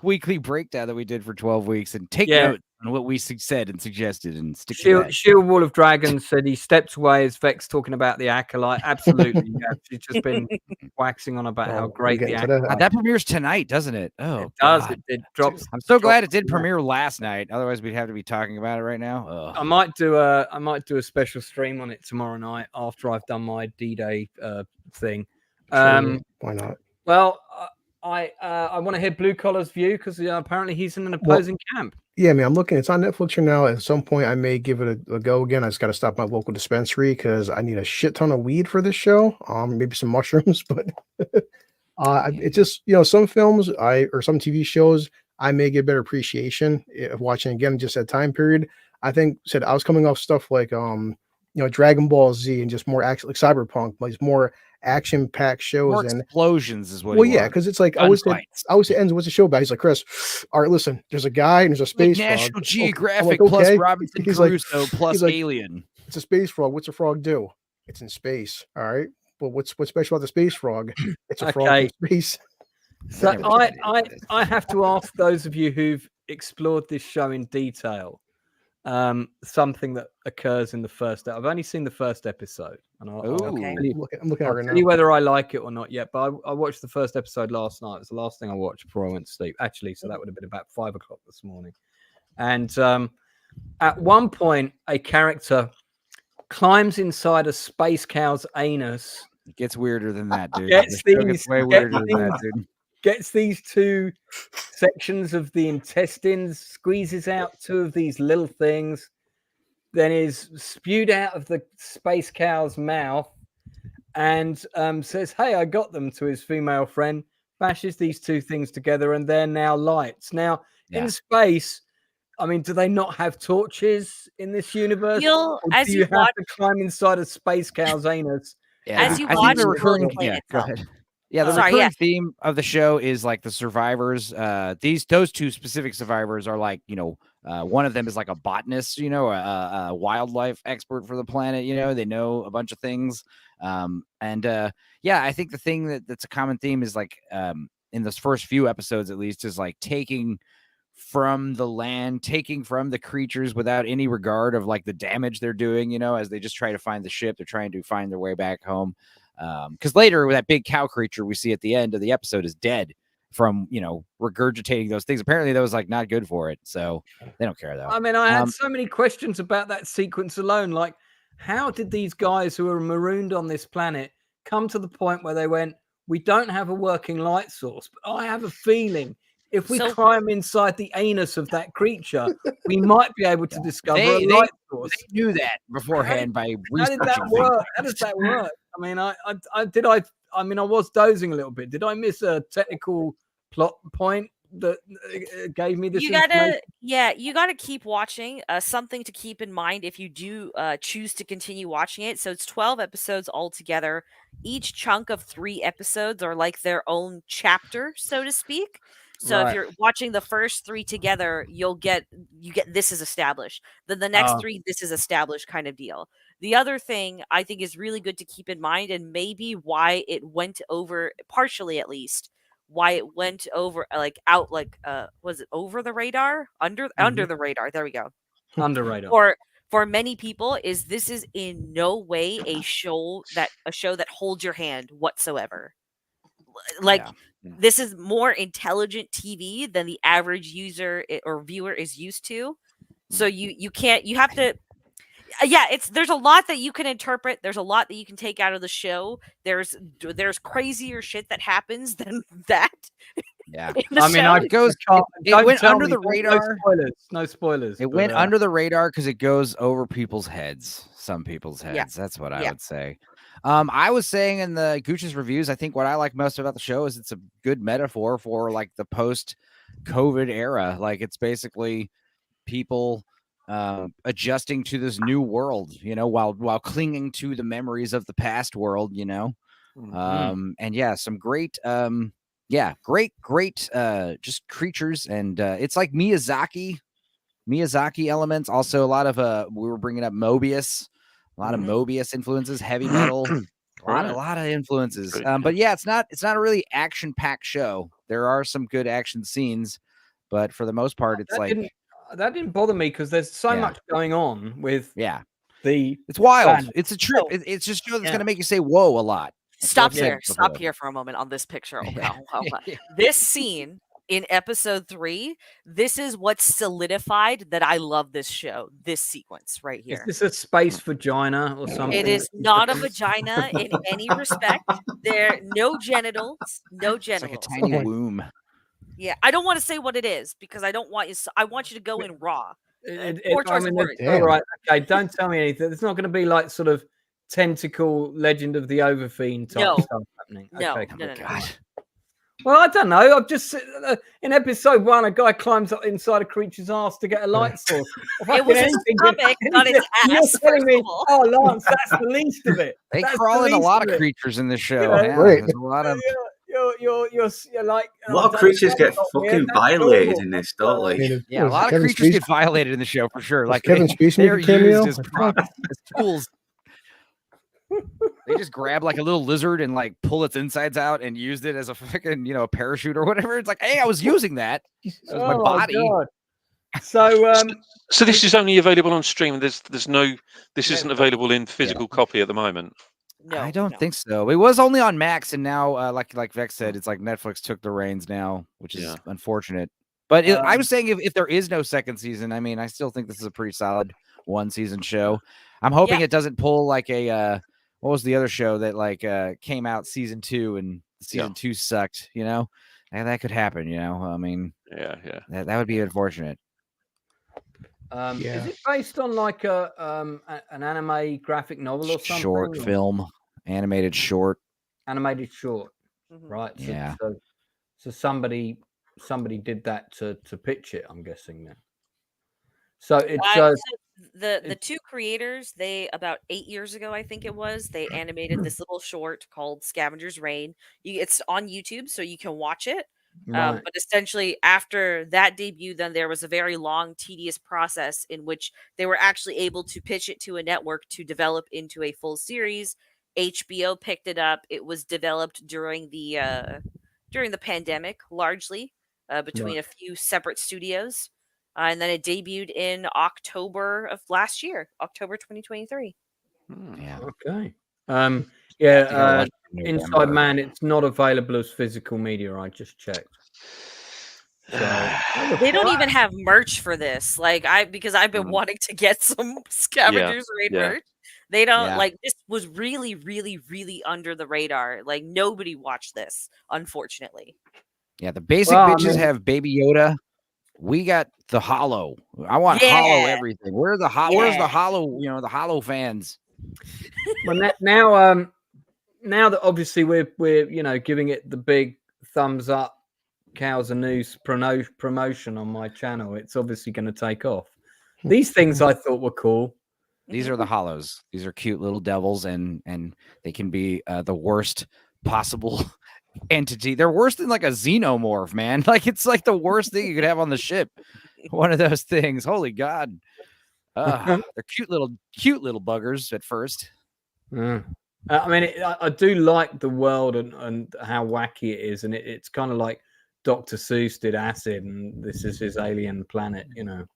weekly breakdown that we did for 12 weeks and take note on what we said and suggested and stick to that. Shield Wall of Dragons said he stepped away as Vex talking about the Acolyte. Absolutely. She's just been waxing on about how great the Acolyte. That premieres tonight, doesn't it? Oh, it does. It drops. I'm so glad it did premiere last night. Otherwise, we'd have to be talking about it right now. Ugh. I might do a special stream on it tomorrow night after I've done my D-Day thing. Why not? Well, I want to hear Blue Collar's view because apparently he's in an opposing camp. Yeah, man, I'm looking. It's on Netflix here now. At some point, I may give it a go again. I just got to stop my local dispensary because I need a shit ton of weed for this show. Maybe some mushrooms, but it's just some films or some TV shows I may get better appreciation of watching again just that time period. I think I was coming off stuff like Dragon Ball Z and just more action, like Cyberpunk, like more action-packed shows more and explosions is what. Well, yeah, because it's like I always ends. What's the show about? He's like, Chris. All right, listen. There's a guy and there's a space like frog. National Geographic plus Robinson Crusoe plus Alien. It's a space frog. What's a frog do? It's in space. All right. Well, what's special about the space frog? It's a frog in space. So I have to ask those of you who've explored this show in detail. Something that occurs in the first. I've only seen the first episode, and I'm looking at it right now. Whether I like it or not yet. But I watched the first episode last night. It was the last thing I watched before I went to sleep. Actually, so that would have been about 5 o'clock this morning. And at one point, a character climbs inside a space cow's anus. It gets weirder than that, dude. Gets these two sections of the intestines, squeezes out two of these little things, then is spewed out of the space cow's mouth and says, "Hey, I got them," to his female friend, bashes these two things together, and they're now lights. Now, in space, I mean, do they not have torches in this universe? Do you have to climb inside a space cow's anus? Yeah. As you watch the recurring, go ahead. Yeah, the recurring theme of the show is like the survivors. Those two specific survivors are like, one of them is like a botanist, a wildlife expert for the planet. They know a bunch of things. I think the thing that's a common theme is like in those first few episodes, at least, is like taking from the land, taking from the creatures without any regard of like the damage they're doing, as they just try to find the ship. They're trying to find their way back home. Because later that big cow creature we see at the end of the episode is dead from regurgitating those things. Apparently that was like not good for it, so they don't care though. I mean, I had so many questions about that sequence alone. Like, how did these guys who are marooned on this planet come to the point where they went, we don't have a working light source, but I have a feeling if we climb inside the anus of that creature, we might be able to discover a light source. They knew that beforehand by researching. How did that work? How does that work? I mean, I was dozing a little bit. Did I miss a technical plot point that gave me this? You gotta keep watching. Something to keep in mind if you do choose to continue watching it. So it's 12 episodes altogether. Each chunk of 3 episodes are like their own chapter, so to speak. So if you're watching the first 3 together, you get this is established. Then the next 3, this is established kind of deal. The other thing I think is really good to keep in mind, and maybe why it went over, partially at least, why it went over was it over the radar? Under the radar. There we go. Under radar. For many people, this is in no way a show that holds your hand whatsoever. like Yeah. this is more intelligent TV than the average user or viewer is used to. So you have to. Yeah, there's a lot that you can interpret. There's a lot that you can take out of the show. There's crazier shit that happens than that. Yeah. In the I mean, show. It went under the radar. No spoilers. It went under the radar because it goes over people's heads. Some people's heads. Yeah. That's what I would say. I was saying in the Gooch's reviews, I think what I like most about the show is it's a good metaphor for like the post-COVID era. Like it's basically people adjusting to this new world, you know, while clinging to the memories of the past world, you know. And yeah, some great great just creatures, and it's like Miyazaki elements. Also a lot of we were bringing up Mobius, a lot of Mobius influences, heavy metal, a lot of influences. But yeah, it's not a really action-packed show. There are some good action scenes, but for the most part it's that didn't bother me because there's so much going on with it's wild. It's a trip. It's just a show that's going to make you say whoa a lot. Stop here for a moment on this picture. This scene in episode 3, this is what solidified that I love this show. This sequence right here. Is this a space vagina or something? It is not a vagina in any respect. There no genitals. It's like a tiny womb. Yeah, I don't want to say what it is because I don't want you. I want you to go in raw. All right, okay. Don't tell me anything. It's not going to be like sort of tentacle Legend of the Overfiend type stuff happening. No. Well, I don't know. I've just in episode 1, a guy climbs up inside a creature's ass to get a light source. It was his stomach, not his ass. You're telling me, oh, Lance, that's the least of it. They crawl in a lot of creatures in this show. You know, yeah, there's a lot of. You're like a lot of creatures get fucking violated in this, don't they? Yeah, a lot of creatures get violated in the show for sure. Like Kevin Spacey they're cameo? used as tools. They just grab like a little lizard and like pull its insides out and used it as a fucking a parachute or whatever. It's like, hey, I was using that. That was my body. God. So so this is only available on stream. This isn't available in physical copy at the moment. No, I don't think so. It was only on Max, and now, like Vex said, it's like Netflix took the reins now, which is unfortunate. But I was saying if there is no second season, I mean, I still think this is a pretty solid 1-season show. I'm hoping it doesn't pull like a what was the other show that like came out season 2 and season 2 sucked, you know? And that could happen, you know? I mean, that would be unfortunate. Is it based on like an anime graphic novel or something? Short film, animated short. Animated short, right? So, so somebody did that to pitch it. I'm guessing then. So it's the 2 creators. They about 8 years ago, I think it was, they animated this little short called Scavenger's Reign. It's on YouTube, so you can watch it. Right. But essentially, after that debut, then there was a very long, tedious process in which they were actually able to pitch it to a network to develop into a full series. HBO picked it up. It was developed during the pandemic, largely between a few separate studios, and then it debuted in October of last year, October 2023. Yeah. Okay. Inside Man, it's not available as physical media. I just checked. So, they don't even have merch for this. Because I've been wanting to get some Scavengers Raid merch. They don't this was really, really, really under the radar. Like nobody watched this, unfortunately. Yeah, the basic bitches have Baby Yoda. We got the Hollow. I want Hollow everything. Where's the Hollow? You know, the Hollow fans. Well, now that obviously we're giving it the big thumbs up, Cows and News promotion on my channel, it's obviously going to take off. These things I thought were cool. These are the Hollows. These are cute little devils, and they can be the worst possible entity. They're worse than like a xenomorph, man. Like it's like the worst thing you could have on the ship. One of those things. Holy God. They're cute little buggers at first. I mean, I do like the world and how wacky it is, and it's kind of like Dr. Seuss did Acid, and this is his alien planet, you know.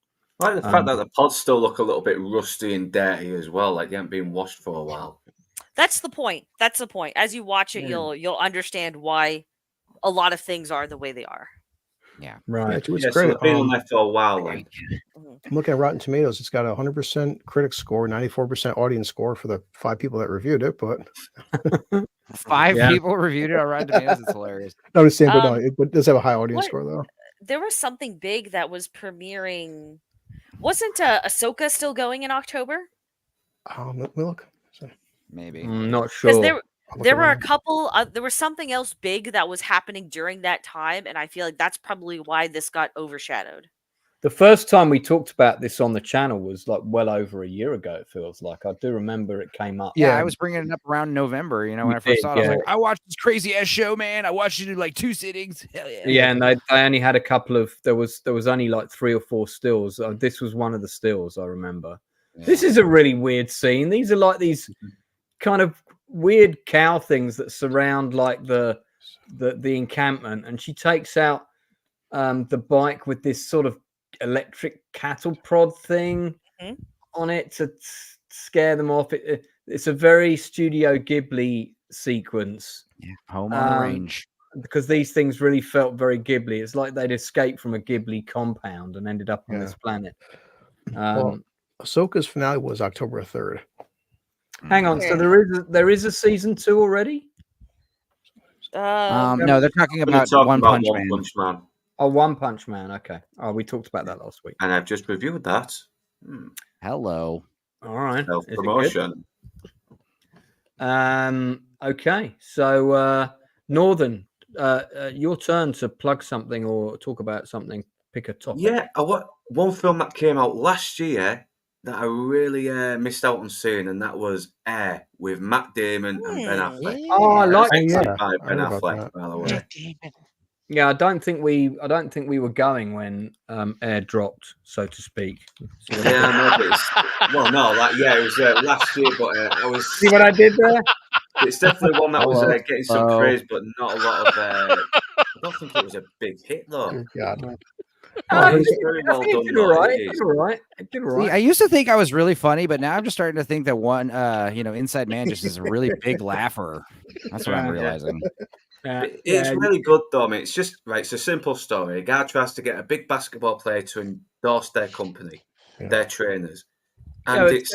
I like the fact that the pods still look a little bit rusty and dirty as well, like they haven't been washed for a while. That's the point. As you watch it, you'll understand why a lot of things are the way they are. Yeah. Right. To its So credit, they've been on there for a while. Then. Mhm. I'm looking at Rotten Tomatoes. It's got a 100% critic score, 94% audience score for the 5 people that reviewed it. But 5 Yeah. people reviewed it on Rotten Tomatoes. It's hilarious. I'm just saying, but no, it does have a high audience what- score though. There was something big that was premiering. Wasn't Ahsoka still going in October? Let me look. So, Maybe. I'm not Because sure. I'll look there it were a right now. couple. There was something else big that was happening during that time, and I feel like that's probably why this got overshadowed. The first time we talked about this on the channel was like well over a year ago. It feels like I do remember it came up. Yeah, Yeah. I was bringing it up around November. You know, when You I first did, saw it, I was yeah. like, I watched this crazy ass show, man. I watched it in like 2 sittings. Hell yeah. Yeah, and they only had a couple of. There was only like 3 or 4 stills. This was one of the stills I remember. This is a really weird scene. These are like these kind of weird cow things that surround like the encampment, and she takes out the bike with this sort of electric cattle prod thing Mhm. on it to scare them off. It's a very Studio Ghibli sequence. Yeah, home on the range. Because these things really felt very Ghibli. It's like they'd escaped from a Ghibli compound and ended up on this planet. Well, Ahsoka's finale was October 3rd. Hang on, so there is a season 2 already? No, they're talking We're about talking One about Punch One Man. Punch Man, Oh, One Punch Man. Okay. Oh, we talked about that last week. and I've just reviewed that. Hello. All right. Self Is it good? promotion. Okay. So, Northern, your turn to plug something or talk about something. Pick a topic. Yeah, one film that came out last year that I really missed out on seeing, and that was Air with Matt Damon and Ben Affleck. Oh, I like Oh, yeah. By I Ben heard about Affleck, that. by the way. Yeah, I don't think we were going when Air dropped, so to speak. So Yeah, I know, but it was last year, but I was. see what I did there? It's definitely one that was Hello. getting some Hello. praise, but not a lot of. I don't think it was a big hit though. Dear God. I it's think very well it done, did though, all right. it It is. did all right. It did all See, I right. used to think I was really funny, but now I'm just starting to think that one, Inside Man just is a really big laugher. That's what I'm Yeah. realizing. It's really good though. I mean, it's just right. It's a simple story. A guy tries to get a big basketball player to endorse their company, their trainers, and it's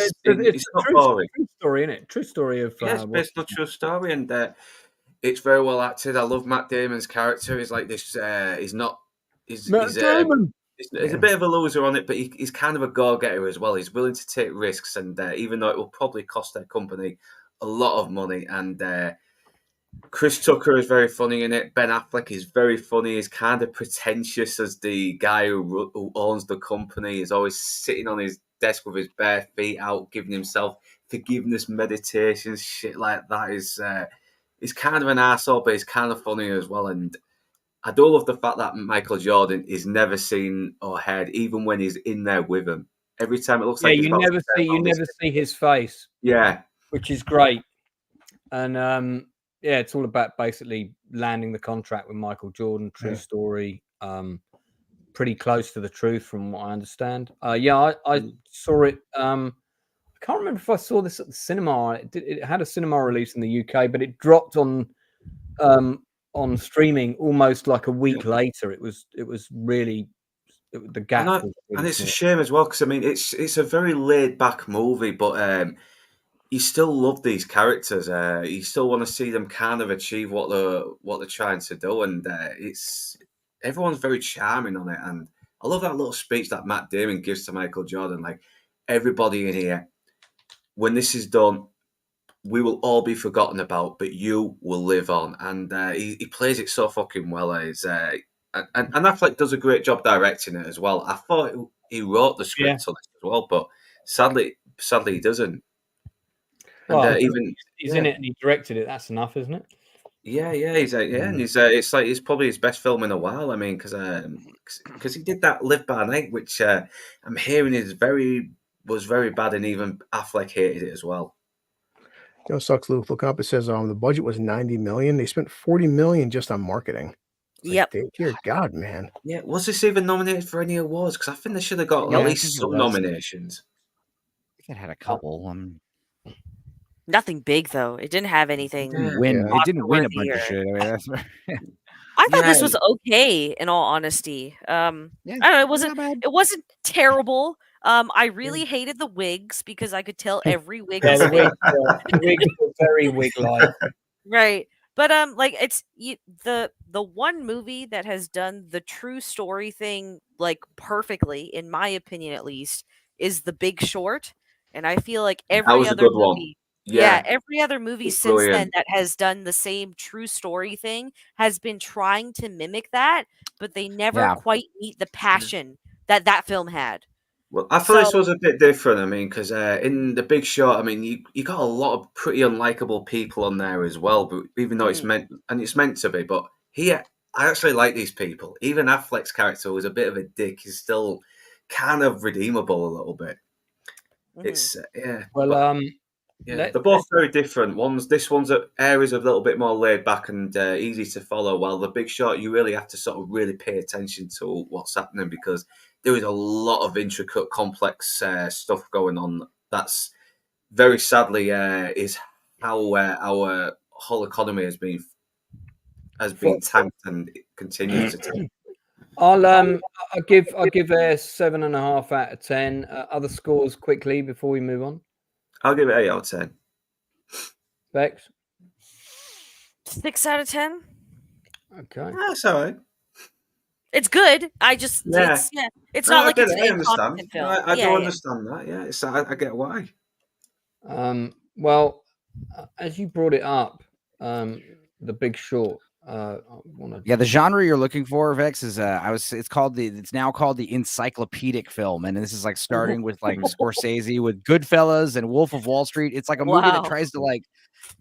not boring. True story, isn't it? True story of Yes, based on a true story, and it's very well acted. I love Matt Damon's character. He's like this. He's not. He's Damon. He's a bit of a loser on it, but he's kind of a go-getter as well. He's willing to take risks, and even though it will probably cost their company a lot of money, and Chris Tucker is very funny in it. Ben Affleck is very funny. He's kind of pretentious as the guy who owns the company. He's always sitting on his desk with his bare feet out, giving himself forgiveness meditations, shit like that. He's kind of an arsehole, but he's kind of funny as well. And I do love the fact that Michael Jordan is never seen or heard, even when he's in there with him. Every time it looks like you never see his face. Yeah, which is great. And it's all about basically landing the contract with Michael Jordan. True story. Pretty close to the truth, from what I understand. I saw it. I can't remember if I saw this at the cinema. It had a cinema release in the UK, but it dropped on streaming almost like a week later. It was really the gap. And it's a shame as well, because I mean it's a very laid back movie, but you still love these characters. You still want to see them kind of achieve what they're trying to do, and everyone's very charming on it. And I love that little speech that Matt Damon gives to Michael Jordan, like, everybody in here, when this is done, we will all be forgotten about, but you will live on. And he plays it so fucking well. And Affleck does a great job directing it as well. I thought he wrote the script on it as well, but sadly he doesn't. Well, and he's in it and he directed it. That's enough, isn't it? Yeah, he's and it's probably his best film in a while. I mean, because he did that Live by Night, which I'm hearing was very bad, and even Affleck hated it as well. You know, sucks, Luke. Look up. It says the budget was $90 million. They spent $40 million just on marketing. Yep. Dear God, man. Yeah, was this even nominated for any awards? Because I think they should have got at least some nominations. I think it had a couple. Nothing big though. It didn't have anything. It didn't win a bunch of shit. I mean, that's I thought this was okay, in all honesty. I don't know, it wasn't terrible. I really hated the wigs because I could tell every wig was the fake. wigs were very wig-like. Right. But like it's the one movie that has done the true story thing like perfectly, in my opinion at least, is The Big Short. And I feel like every other movie, every other movie since then that has done the same true story thing has been trying to mimic that, but they never quite meet the passion that that film had. Well, I thought this was a bit different. I mean, because in The Big Short, I mean, you got a lot of pretty unlikable people on there as well. But even though it's meant to be, but here I actually like these people. Even Affleck's character was a bit of a dick. He's still kind of redeemable a little bit. It's well, they're both very different. This one's areas a little bit more laid back and easy to follow. While The Big Short, you really have to sort of really pay attention to what's happening because there is a lot of intricate, complex stuff going on. That's very sadly is how our whole economy has been tanked and it continues to tank. I'll give a 7.5 out of 10. Other scores quickly before we move on. I'll give it 8 out of 10. Bex? 6 out of 10. Okay, that's all right. It's good. I just it's not like it's an incompetent film. I do understand that. Yeah, I get why. Well, as you brought it up, The Big Short. The genre you're looking for, Vex, is it's now called the encyclopedic film, and this is like starting with like Scorsese with Goodfellas and Wolf of Wall Street. It's like a movie that tries to like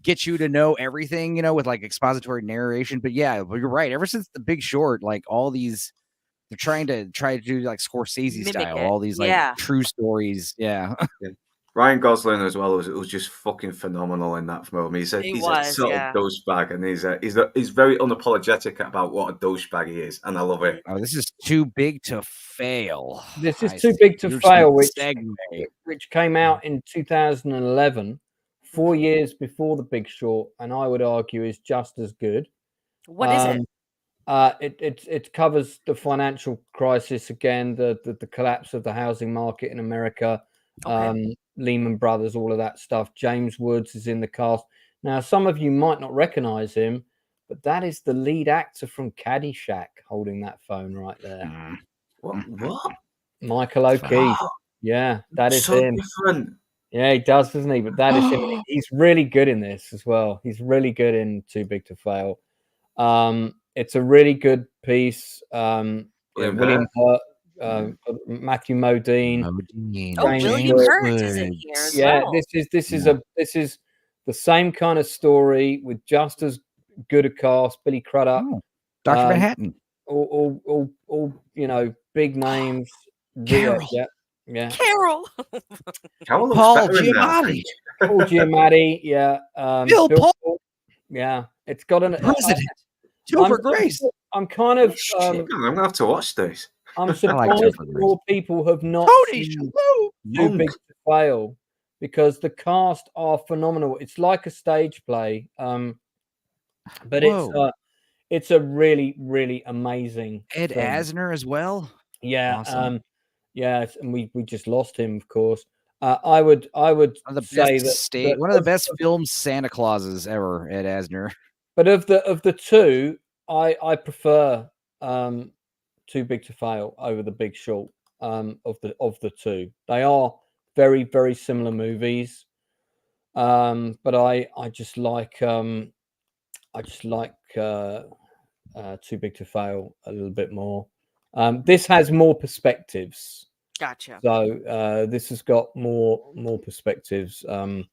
get you to know everything, with like expository narration. But yeah, you're right. Ever since The Big Short, like all these, they're trying to do like Scorsese style, all these like true stories. Yeah. Ryan Gosling as well was just fucking phenomenal in that film. He's a sort of douchebag, and he's very unapologetic about what a douchebag he is, and I love it. Oh, this is Too Big to Fail. This is Too Big to Fail, which came out in 2011, 4 years before The Big Short, and I would argue is just as good. What is it? It covers the financial crisis again, the collapse of the housing market in America. Lehman Brothers, all of that stuff. James Woods is in the cast. Now, some of you might not recognize him, but that is the lead actor from Caddyshack holding that phone right there. What? Michael O'Keefe. Yeah, that is him. Different. Yeah, he does, doesn't he? But that is him. He's really good in this as well. He's really good in Too Big to Fail. It's a really good piece. William Hurt. Matthew Modine. William Hurt is in here as well. This is the same kind of story with just as good a cast. Billy Crudup, Dr. Manhattan, all big names. Carol, Carol, Paul Giamatti, Bill Paul, it's got an president. Topher Grace. I'm kind of. I'm gonna have to watch this. I'm surprised more people have not seen Too Big to Fail because the cast are phenomenal. It's like a stage play, but it's a really, really amazing. Ed film. Asner as well. Yeah, awesome. And we just lost him, of course. I would say that one of the best filmed Santa Clauses ever, Ed Asner. But of the two, I prefer Too Big to Fail over The Big Short. Of the two, they are very, very similar movies. But I just like Too Big to Fail a little bit more. This has more perspectives. Gotcha. So this has got more perspectives. And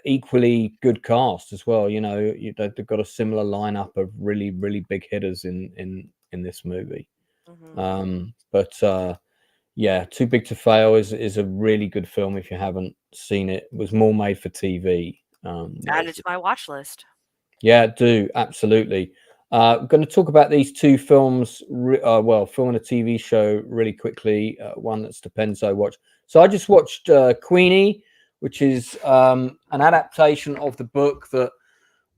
equally good cast as well. They've got a similar lineup of really, really big hitters in this movie. Too Big to Fail is a really good film if you haven't seen it. It was more made for TV. Add it to my watch list. Yeah, do absolutely. I'm going to talk about these two films. Film and a TV show really quickly. One that's Depenzo watch. So I just watched Queenie, which is an adaptation of the book that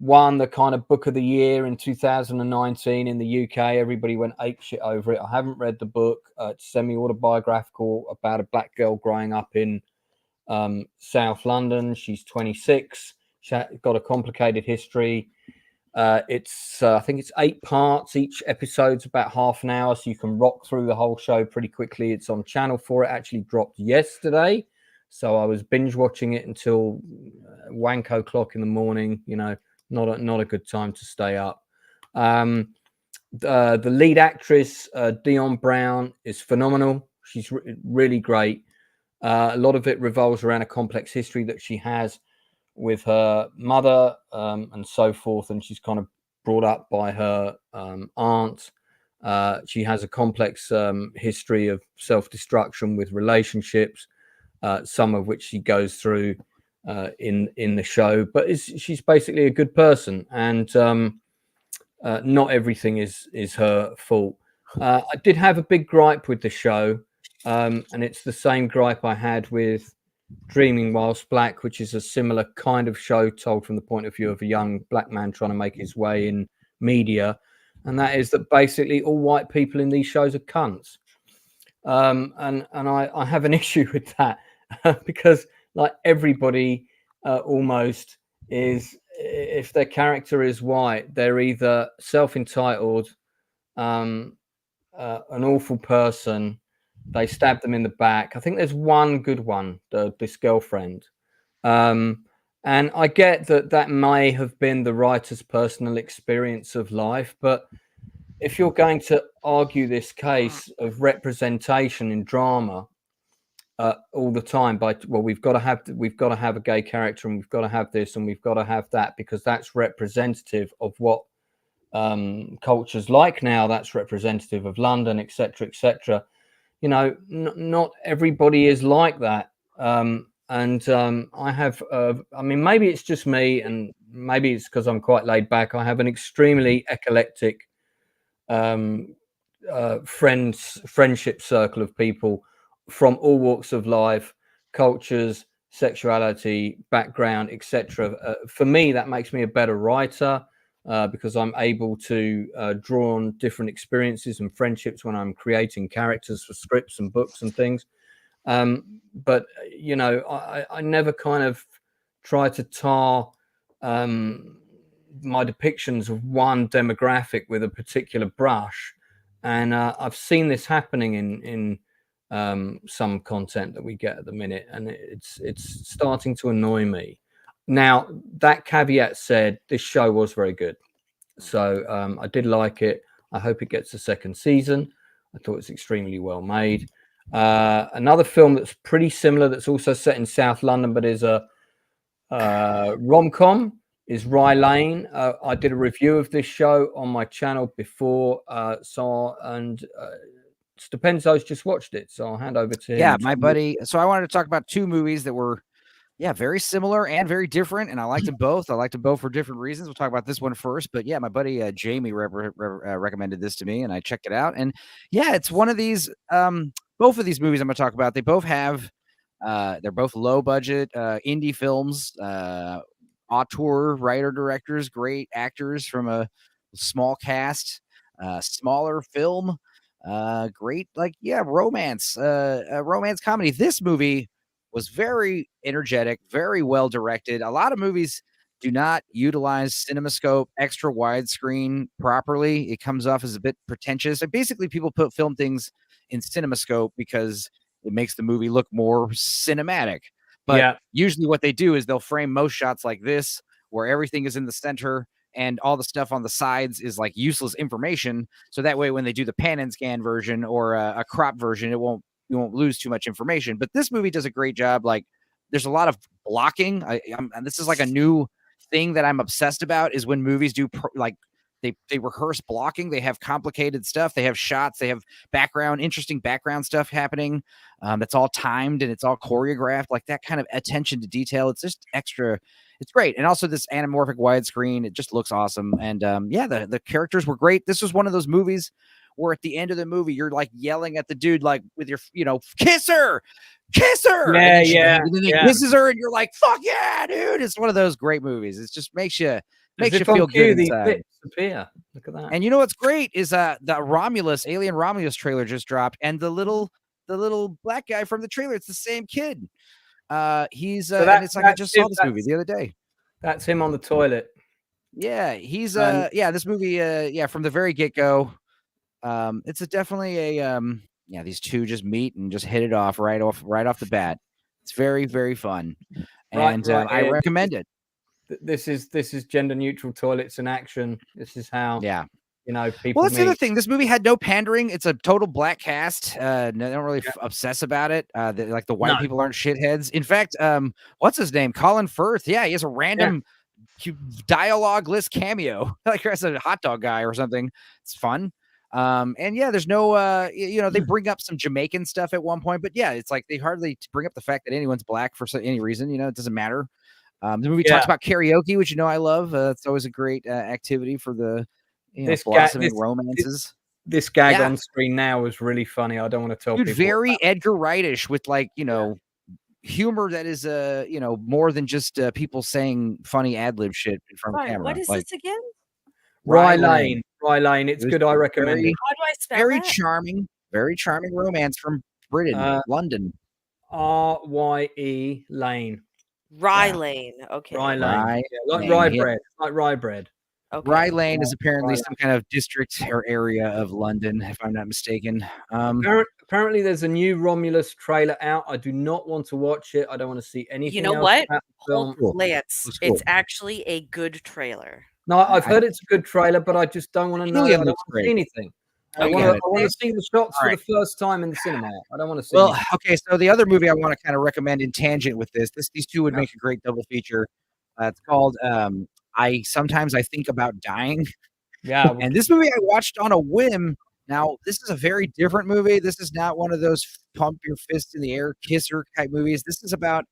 won the kind of book of the year in 2019 in the UK. Everybody went apeshit over it. I haven't read the book. It's semi-autobiographical about a black girl growing up in South London. She's 26. She's got a complicated history. It's I think it's 8 parts. Each episode's about half an hour, so you can rock through the whole show pretty quickly. It's on Channel 4. It actually dropped yesterday, so I was binge watching it until wanko o'clock in the morning. You know, not a good time to stay up. The lead actress, Dion Brown, is phenomenal. She's really great. A lot of it revolves around a complex history that she has with her mother and so forth, and she's kind of brought up by her aunt. She has a complex history of self-destruction with relationships, some of which she goes through in the show, but she's basically a good person, and not everything is her fault. I did have a big gripe with the show, and it's the same gripe I had with Dreaming Whilst Black, which is a similar kind of show told from the point of view of a young black man trying to make his way in media, and that is that basically all white people in these shows are cunts, and I have an issue with that because like everybody almost is, if their character is white, they're either self-entitled, an awful person. They stab them in the back. I think there's one good one, this girlfriend. And I get that may have been the writer's personal experience of life, but if you're going to argue this case of representation in drama all the time we've got to have a gay character, and we've got to have this, and we've got to have that, because that's representative of what culture's like now, that's representative of London, etc., etc. You know, not everybody is like that. I have, I mean, maybe it's just me, and maybe it's because I'm quite laid back. I have an extremely eclectic friendship circle of people from all walks of life, cultures, sexuality, background, etc. For me, that makes me a better writer. Because I'm able to draw on different experiences and friendships when I'm creating characters for scripts and books and things. But, you know, I never kind of try to tar my depictions of one demographic with a particular brush. And I've seen this happening in some content that we get at the minute, and it's starting to annoy me. Now, that caveat said, this show was very good. So I did like it. I hope it gets a second season. I thought it's extremely well made. Another film that's pretty similar, that's also set in South London, but is a rom-com, is Rye Lane. I did a review of this show on my channel before, Stupenzo's just watched it. So I'll hand over to him. Yeah, my buddy. So I wanted to talk about 2 movies that were very similar and very different, and I liked them both. I liked them both for different reasons. We'll talk about this one first, but yeah, my buddy Jamie recommended this to me, and I checked it out. And yeah, it's one of these. Both of these movies I'm going to talk about, they both have. They're both low budget indie films. Auteur, writer, directors, great actors from a small cast, smaller film. Great, romance, romance comedy. This movie was very energetic, very well directed. A lot of movies do not utilize CinemaScope extra widescreen properly. It comes off as a bit pretentious. And basically, people film things in CinemaScope because it makes the movie look more cinematic. But usually what they do is they'll frame most shots like this, where everything is in the center and all the stuff on the sides is like useless information. So that way, when they do the pan and scan version or a crop version, you won't lose too much information. But this movie does a great job. Like, there's a lot of blocking. And this is like a new thing that I'm obsessed about, is when movies do they rehearse blocking. They have complicated stuff. They have shots. They have interesting background stuff happening. That's all timed and it's all choreographed. Like, that kind of attention to detail. It's just extra. It's great. And also this anamorphic widescreen. It just looks awesome. And the characters were great. This was one of those movies where at the end of the movie, you're like yelling at the dude, like with your, kiss her. And then he kisses her and you're like, fuck yeah, dude. It's one of those great movies. It just makes you Makes you feel good inside. Appear. Look at that. And you know what's great is the Romulus, Alien Romulus trailer just dropped, and the little black guy from the trailer, it's the same kid. He's and it's like I just saw this movie the other day. That's him on the toilet. Yeah, he's this movie from the very get-go. It's definitely a these two just meet and just hit it off right off the bat. It's very, very fun. And I recommend it. This is gender neutral toilets in action. This is how people. Well, that's the other thing. This movie had no pandering. It's a total black cast. They don't really obsess about it. Like the white people aren't shitheads. In fact, what's his name? Colin Firth. Yeah, he has a random dialogue-less cameo, like as a hot dog guy or something. It's fun. And there's no they bring up some Jamaican stuff at one point, but it's like they hardly bring up the fact that anyone's black for any reason. It doesn't matter. The movie talks about karaoke, which I love. It's always a great activity for the blossoming romances. This gag on screen now is really funny. I don't want to tell people. Very Edgar Wright-ish with humor that is more than just people saying funny ad-lib shit in front of camera. What is this again? Rye Lane. It's good. I recommend it. How do I spell very that? Very charming romance from Britain, London. Rye Lane. Rye Lane. Okay. Rye Lane. Like rye bread. Like rye bread. Okay. Rye Lane is apparently some kind of district or area of London, if I'm not mistaken. Apparently, there's a new Romulus trailer out. I do not want to watch it. I don't want to see anything. You know else what? about the film. Lance, it's actually a good trailer. No, I've heard it's a good trailer, but I just don't want to know. I don't want to see anything. I want to see the shots for the first time in the cinema. I don't want to see. Well, okay. So the other movie I want to kind of recommend in tangent with these two would make a great double feature. It's called Sometimes I Think About Dying. Yeah. And this movie I watched on a whim. Now, this is a very different movie. This is not one of those pump your fist in the air, kiss her type movies. This is about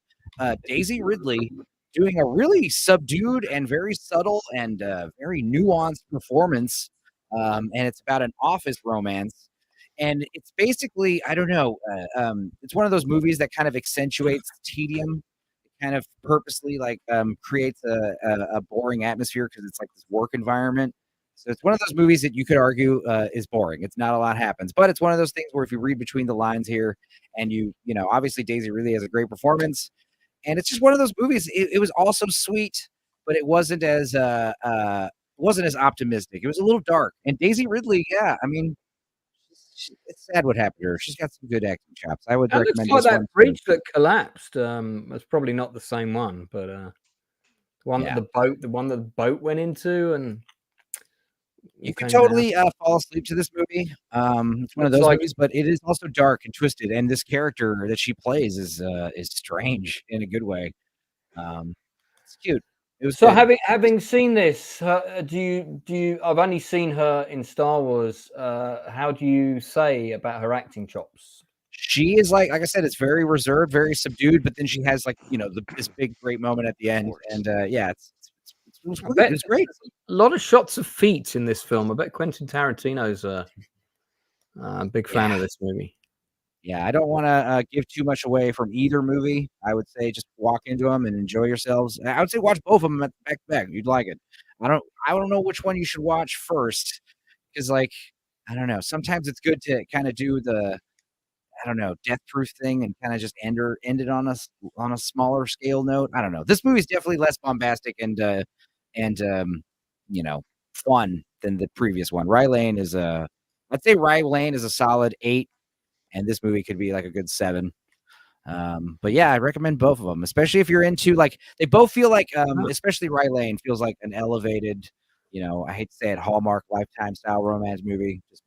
Daisy Ridley doing a really subdued and very subtle and very nuanced performance. And it's about an office romance. And it's basically, I don't know, it's one of those movies that kind of accentuates tedium. It kind of purposely creates a boring atmosphere because it's like this work environment. So it's one of those movies that you could argue is boring. It's not a lot happens, but it's one of those things where if you read between the lines here and obviously Daisy really has a great performance. And it's just one of those movies. It was also sweet, but it wasn't as optimistic. It was a little dark. And Daisy Ridley, it's sad what happened to her. She's got some good acting chops. I would recommend this one. That bridge that collapsed. It's probably not the same one, but the one that the boat went into, and you could totally fall asleep to this movie. It's one of those movies, but it is also dark and twisted. And this character that she plays is strange in a good way. It's cute. It was having seen this, do you? I've only seen her in Star Wars. How do you say about her acting chops? She is like I said, it's very reserved, very subdued, but then she has this big great moment at the end, and it's great. A lot of shots of feet in this film. I bet Quentin Tarantino's a big fan of this movie. Yeah, I don't want to give too much away from either movie. I would say just walk into them and enjoy yourselves. I would say watch both of them back to back. You'd like it. I don't know which one you should watch first because, I don't know. Sometimes it's good to kind of do the, death proof thing and kind of just end it on a smaller scale note. I don't know. This movie is definitely less bombastic and fun than the previous one. I'd say Rye Lane is a solid 8. And this movie could be like a good 7. But yeah, I recommend both of them, especially if you're into they both feel like, especially Rye Lane feels like an elevated, I hate to say it, Hallmark Lifetime style romance movie. Just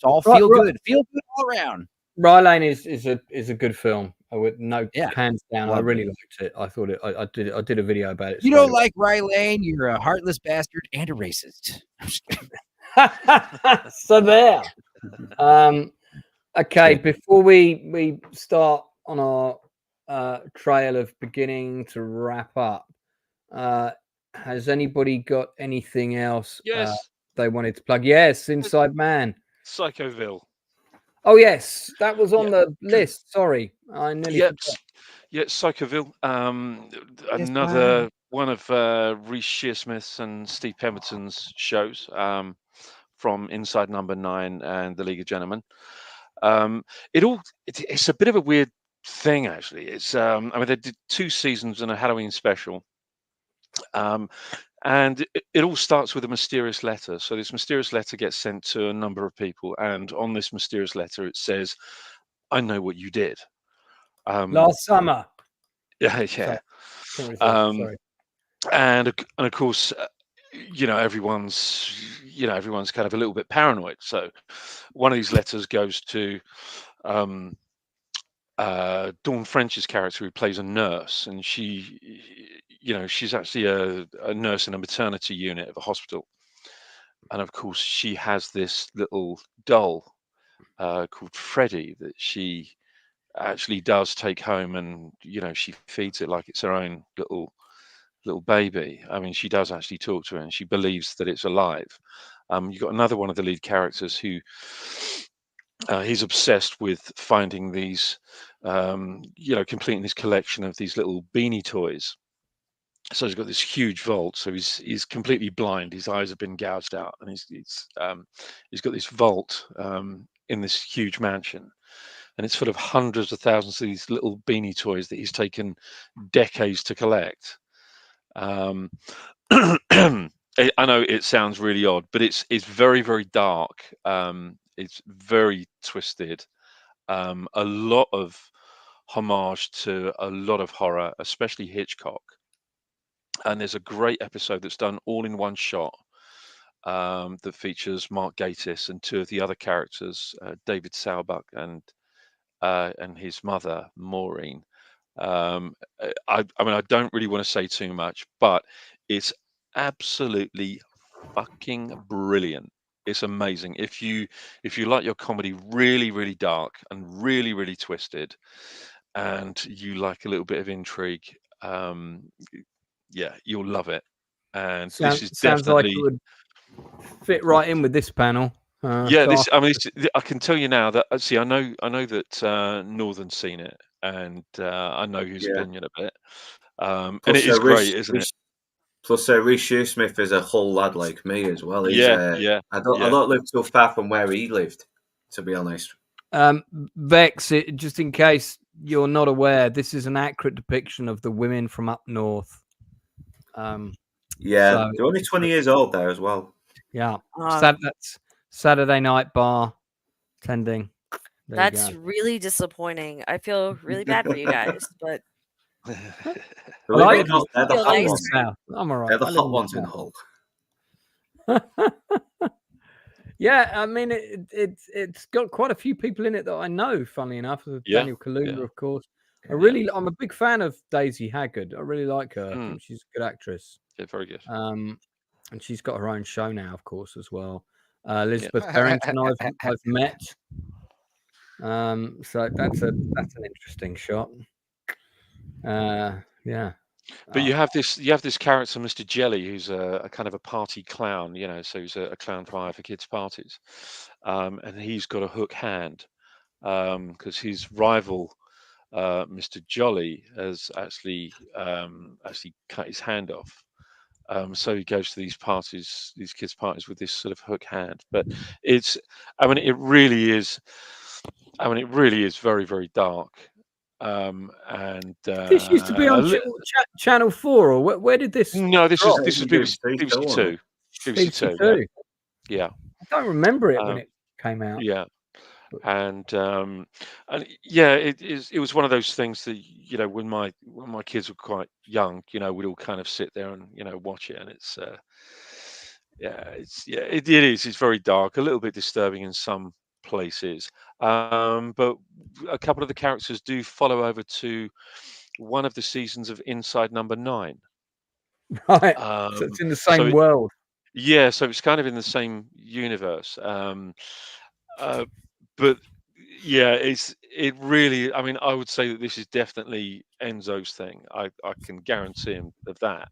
all feel good all around. Rye Lane is a good film. I would hands down. I really liked it. I thought I did a video about it. You don't like Rye Lane? You're a heartless bastard and a racist. So there. Okay, before we start on our trail of beginning to wrap up, has anybody got anything else they wanted to plug? Yes, Inside Man. Psychoville. Oh, yes, that was on the list. Sorry, I nearly forgot. Yeah, Psychoville. Another one of Reece Shearsmith's and Steve Pemberton's shows from Inside Number 9 and The League of Gentlemen. It's a bit of a weird thing, actually. It's I mean, they did 2 seasons and a Halloween special. And it all starts with a mysterious letter. So this mysterious letter gets sent to a number of people, and on this mysterious letter it says, "I know what you did." Last summer. Yeah. Sorry. And of course, everyone's kind of a little bit paranoid. So one of these letters goes to Dawn French's character, who plays a nurse, and she's actually a nurse in a maternity unit of a hospital. And of course, she has this little doll called Freddie that she actually does take home, and she feeds it like it's her own little baby. I mean, she does actually talk to it, and she believes that it's alive. You've got another one of the lead characters who he's obsessed with finding these, completing this collection of these little beanie toys. So he's got this huge vault. So he's completely blind. His eyes have been gouged out, and he's got this vault in this huge mansion, and it's full of hundreds of thousands of these little beanie toys that he's taken decades to collect. I know it sounds really odd, but it's very, very dark. It's very twisted. A lot of homage to a lot of horror, especially Hitchcock. And there's a great episode that's done all in one shot that features Mark Gatiss and 2 of the other characters, David Sauerbuck and his mother, Maureen. I mean, I don't really want to say too much, but it's absolutely fucking brilliant. It's amazing. If you like your comedy really, really dark and really, really twisted, and you like a little bit of intrigue, yeah, you'll love it. And this is sounds like definitely it would fit right in with this panel. I mean, I can tell you now that see, I know that Northern's seen it, and I know his opinion of it. And it is great, isn't it? Plus, Reece Shearsmith is a Hull lad like me as well. He's, yeah. I don't live too far from where he lived, to be honest. Vex, just in case you're not aware, this is an accurate depiction of the women from up north. They're only 20 years old there as well. Yeah, that's Saturday night bar tending. That's really disappointing. I feel really bad for you guys, but I'm all right. They're the hot ones in Hull. Yeah, I mean it's got quite a few people in it that I know. Funnily enough, Daniel Kaluuya, of course. I'm a big fan of Daisy Haggard. I really like her. I think she's a good actress. Yeah, very good. And she's got her own show now, of course, as well. Elizabeth Barrington, I've met. So that's an interesting shot. Yeah. But you have this character, Mr. Jelly, who's a kind of a party clown, so he's a clown for hire for kids' parties, and he's got a hook hand because his rival, Mr. Jolly, has actually cut his hand off. So he goes to these kids' parties with this sort of hook hand. But it really is very, very dark. And this used to be on Channel 4, or where did this? No, this is BBC 2. BBC 2. Yeah. I don't remember it when it came out. Yeah. And yeah, it was one of those things that when my kids were quite young, we'd all kind of sit there and watch it, and it's very dark, a little bit disturbing in some places, but a couple of the characters do follow over to one of the seasons of Inside Number 9. Right. So it's in the same world. Yeah, so it's kind of in the same universe. But yeah, it really. I mean, I would say that this is definitely Enzo's thing. I can guarantee him of that.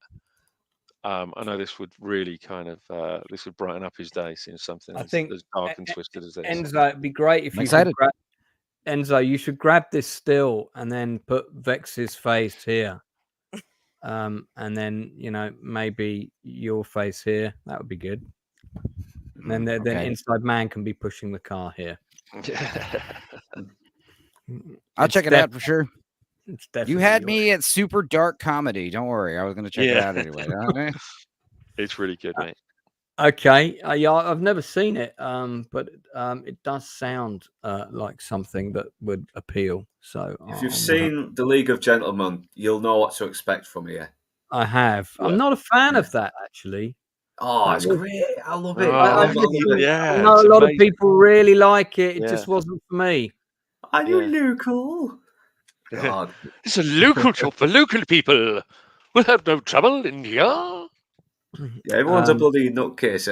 I know this would really kind of this would brighten up his day, seeing something as dark and twisted as this. Enzo, it'd be great if you Enzo, you should grab this still and then put Vex's face here. And then, maybe your face here. That would be good. And then Inside Man can be pushing the car here. I'll check it out for sure. You had yours. me at super dark comedy. Don't worry. I was going to check it out anyway. It's really good, mate. Okay. Yeah, I've never seen it, but it does sound like something that would appeal. So if you've seen The League of Gentlemen, you'll know what to expect from here. I have. Yeah. I'm not a fan of that, actually. Oh, it's great. I love it. I know a lot of people really like it. It just wasn't for me. Are you local? God. It's a local job for local people. We'll have no trouble in here. Yeah, everyone's a bloody nutcase.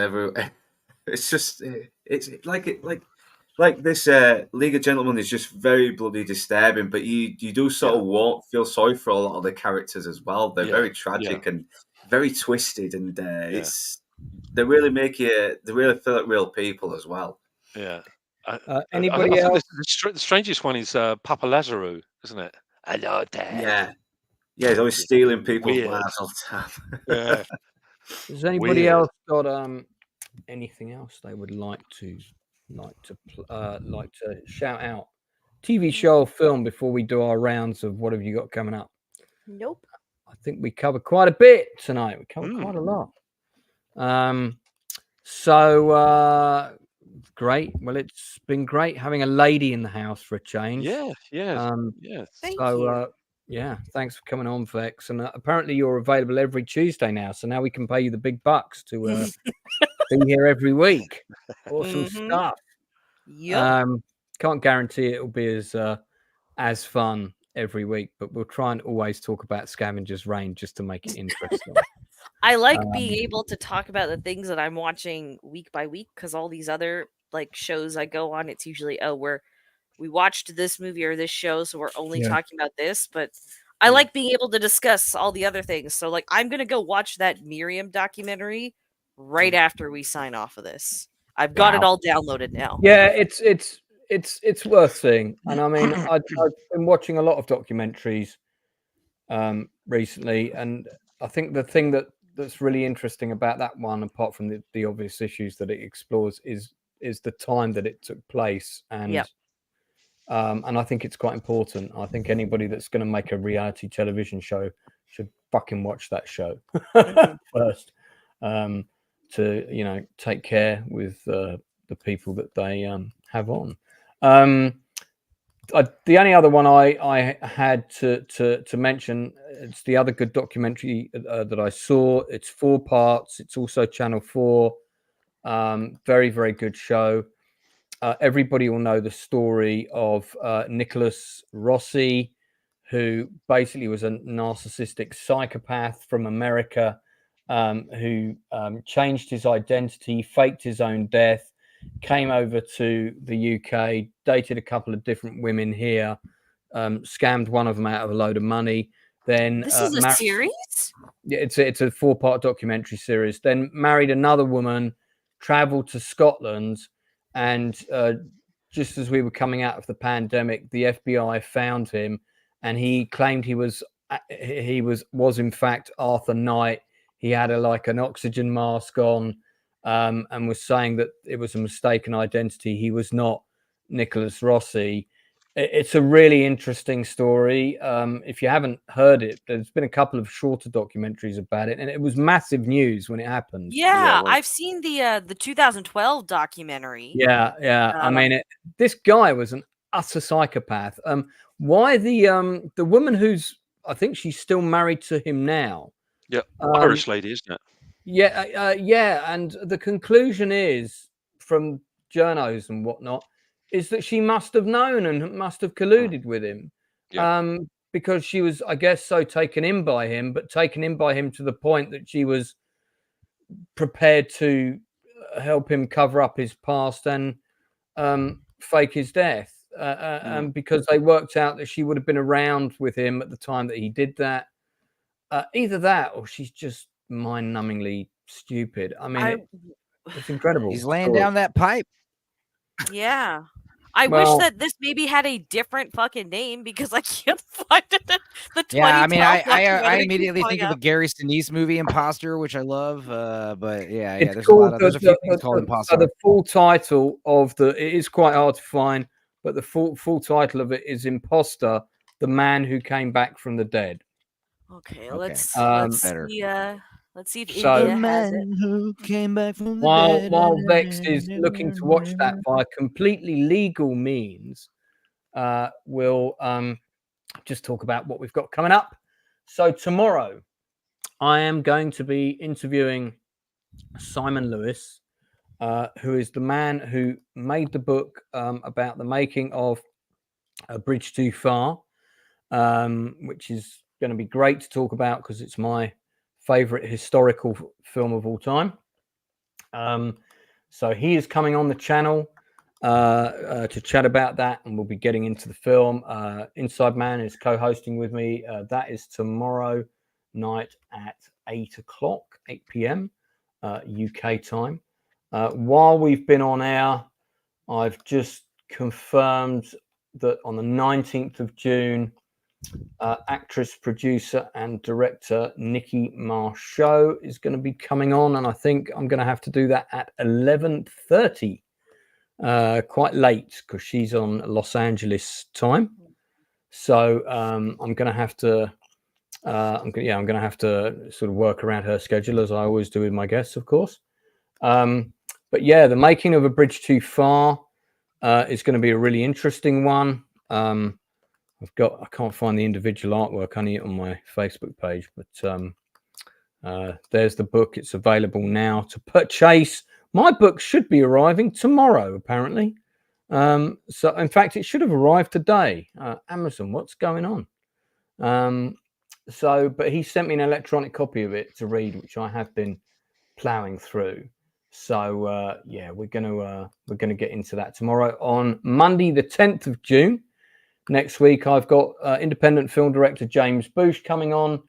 It's just, it's like this League of Gentlemen is just very bloody disturbing, but you do sort of feel sorry for a lot of the characters as well. They're very tragic and very twisted, and they really feel like real people as well. Yeah. Anybody else? The strangest one is Papa Lazarou, isn't it? Hello, Dad. Yeah, he's always stealing people's bars all the time. Yeah. Has anybody else got anything else they would like to shout out? TV show or film before we do our rounds of what have you got coming up? Nope. I think we covered quite a bit tonight. We covered quite a lot. So great. Well, it's been great having a lady in the house for a change. Yeah. Thank you. Thanks for coming on, Vex. And apparently you're available every Tuesday now, so now we can pay you the big bucks to be here every week. Awesome stuff. Yep. Can't guarantee it'll be as fun every week, but we'll try and always talk about Scavenger's Reign just to make it interesting. I like being able to talk about the things that I'm watching week by week, because all these other shows I go on, it's usually we watched this movie or this show, so we're only talking about this. But I like being able to discuss all the other things. So I'm gonna go watch that Miriam documentary right after we sign off of this. I've got it all downloaded now. Yeah, it's worth seeing. And I mean, I've been watching a lot of documentaries recently, and I think the thing that's really interesting about that one, apart from the obvious issues that it explores, is the time that it took place. And and I think it's quite important. I think anybody that's going to make a reality television show should fucking watch that show first, to take care with the people that they have on. The only other one I had to mention, it's the other good documentary that I saw. It's 4 parts. It's also Channel 4. Very, very good show. Everybody will know the story of Nicholas Rossi, who basically was a narcissistic psychopath from America, who changed his identity, faked his own death, came over to the UK, dated a couple of different women here, scammed one of them out of a load of money. Then this is a series? Yeah, it's a 4-part documentary series. Then married another woman, traveled to Scotland, and just as we were coming out of the pandemic, the FBI found him, and he claimed he was in fact Arthur Knight. He had an oxygen mask on, and was saying that it was a mistaken identity. He was not Nicholas Rossi. It's a really interesting story. If you haven't heard it, there's been a couple of shorter documentaries about it, and it was massive news when it happened. Yeah, I've seen the 2012 documentary. Yeah. I mean, this guy was an utter psychopath. Why the woman who's, I think she's still married to him now. Yeah, Irish lady, isn't it? Yeah, and the conclusion is, from journos and whatnot, is that she must have known and must have colluded with him, because she was, I guess, so taken in by him to the point that she was prepared to help him cover up his past and fake his death, because they worked out that she would have been around with him at the time that he did that. Either that, or she's just mind-numbingly stupid. I mean, it's incredible. He's laying down that pipe. Yeah. I wish that this maybe had a different fucking name because I can't find it. The 2012 Yeah, I mean, I documentary immediately keeps think going of a up. Gary Sinise movie, Imposter, which I love. But yeah, It's there's called there's a few things called so Imposter. the full title of it is quite hard to find, but the full title of it is Imposter: The Man Who Came Back from the Dead. Okay, let's better. see. Let's see if So- India The has it. man who came back from the dead. While Vex is looking to watch that via completely legal means, we'll just talk about what we've got coming up. So tomorrow, I am going to be interviewing Simon Lewis, who is the man who made the book about the making of A Bridge Too Far, which is going to be great to talk about because it's my favorite historical film of all time. So he is coming on the channel to chat about that, and we'll be getting into the film. Inside Man is co-hosting with me. That is tomorrow night at 8 p.m. UK time. While we've been on air, I've just confirmed that on the 19th of June, actress, producer, and director Nikki Marshall is going to be coming on, and I think I'm going to have to do that at 11:30, quite late because she's on Los Angeles time. So I'm going to have to, I'm going to have to sort of work around her schedule as I always do with my guests, of course. But yeah, the making of A Bridge Too Far is going to be a really interesting one. I can't find the individual artwork only on my Facebook page, but there's the book. It's available now to purchase. My book should be arriving tomorrow, apparently. So in fact, it should have arrived today. Amazon, what's going on? But he sent me an electronic copy of it to read, which I have been plowing through. So yeah, we're gonna get into that tomorrow. On Monday, the 10th of June. Next week, I've got independent film director James Boosh coming on,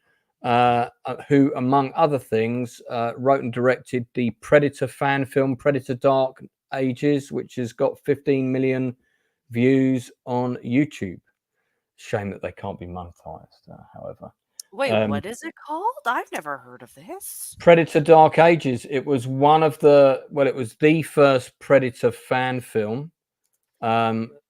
who, among other things, wrote and directed the Predator fan film Predator Dark Ages, which has got 15 million views on YouTube. Shame that they can't be monetized, however. Wait, what is it called? I've never heard of this. Predator Dark Ages. It was it was the first Predator fan film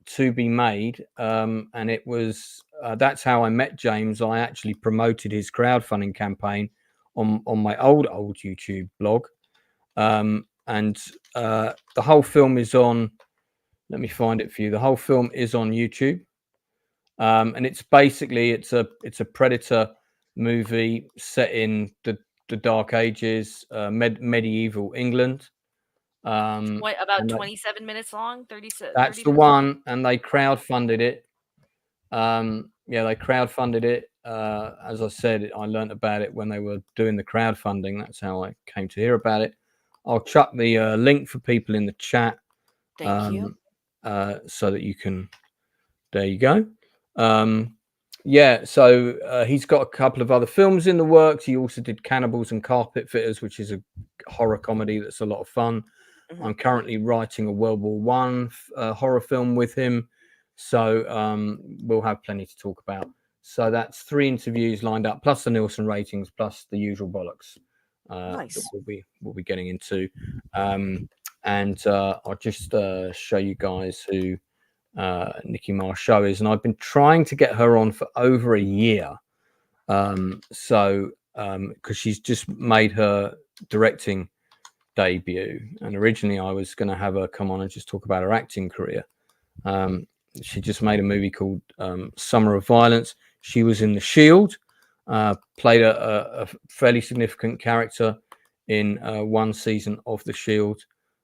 to be made, and it was that's how I met James. I actually promoted his crowdfunding campaign on my old YouTube blog, and the whole film is on. Let me find it for you. The whole film is on YouTube, and it's basically it's a Predator movie set in the Dark Ages, medieval England. About 27 minutes long, 36. That's the one, and they crowdfunded it. They crowdfunded it. As I said, I learned about it when they were doing the crowdfunding. That's how I came to hear about it. I'll chuck the link for people in the chat. Thank you. So that you can. There you go. So he's got a couple of other films in the works. He also did Cannibals and Carpet Fitters, which is a horror comedy that's a lot of fun. Mm-hmm. I'm currently writing a World War I horror film with him, so we'll have plenty to talk about. So that's 3 interviews lined up, plus the Nielsen ratings, plus the usual bollocks nice. that we'll be getting into. And I'll just show you guys who Nikki Marshall is, and I've been trying to get her on for over a year. Because she's just made her directing debut, and originally I was going to have her come on and just talk about her acting career. She just made a movie called Summer of Violence. She was in The Shield, played a fairly significant character in 1 season of The Shield.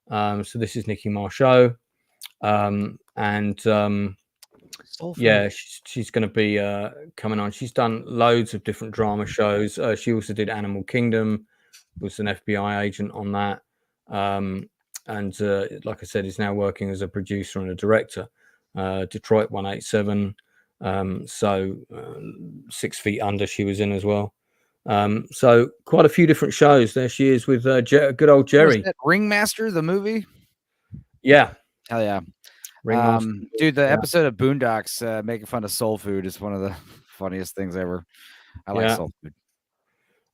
So this is Nikki Marshall, she's going to be coming on. She's done loads of different drama shows. She also did Animal Kingdom, was an FBI agent on that, and like I said, is now working as a producer and a director. Detroit 187, 6 Feet Under she was in as well. So quite a few different shows. There she is with good old Jerry. Ringmaster, the movie. Yeah. Hell yeah. Dude, the episode of Boondocks making fun of soul food is one of the funniest things ever. I like soul food.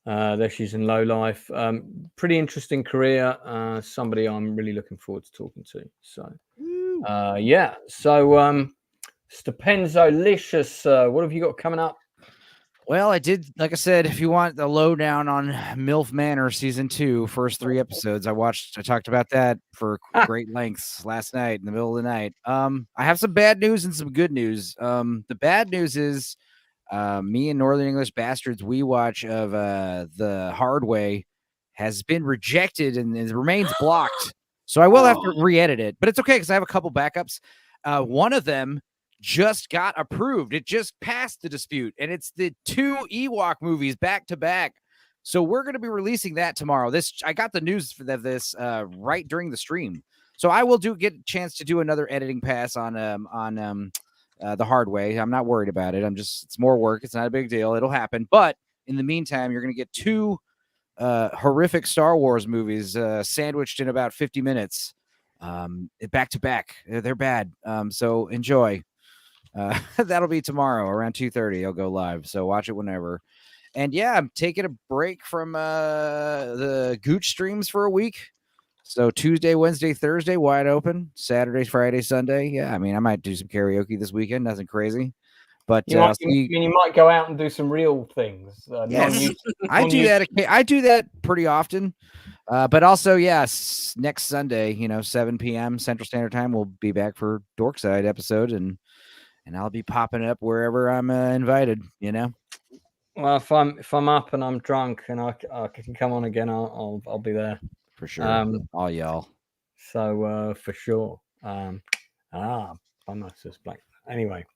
There she's in Low Life. Pretty interesting career. Somebody I'm really looking forward to talking to. So, yeah. So, Stupendolicious, what have you got coming up? Well, I did, like I said, if you want the lowdown on MILF Manor season 2, first 3 episodes, I talked about that for great lengths last night in the middle of the night. I have some bad news and some good news. The bad news is me and Northern English Bastards, we watch of The Hard Way has been rejected and it remains blocked. So I will have to re-edit it, but it's okay because I have a couple backups. One of them just got approved. It just passed the dispute, and it's the 2 Ewok movies back to back. So we're going to be releasing that tomorrow. I got the news for this right during the stream, so I will get a chance to do another editing pass on The Hard Way. I'm not worried about it. It's more work. It's not a big deal. It'll happen. But in the meantime, you're going to get 2 horrific Star Wars movies sandwiched in about 50 minutes, back to back. They're bad. So enjoy. That'll be tomorrow around 2:30. I'll go live, so watch it whenever. And yeah, I'm taking a break from the Gooch streams for a week. So Tuesday, Wednesday, Thursday, wide open. Saturday, Friday, Sunday. Yeah, I mean, I might do some karaoke this weekend. Nothing crazy, but you might go out and do some real things. Yes, I do that. I do that pretty often. But also, yes, next Sunday, 7 p.m. Central Standard Time, we'll be back for Dorkside episode, and I'll be popping up wherever I'm invited, Well, if I'm up and I'm drunk and I can come on again, I'll be there for sure. All y'all. So for sure. Bummer, it's black. Anyway,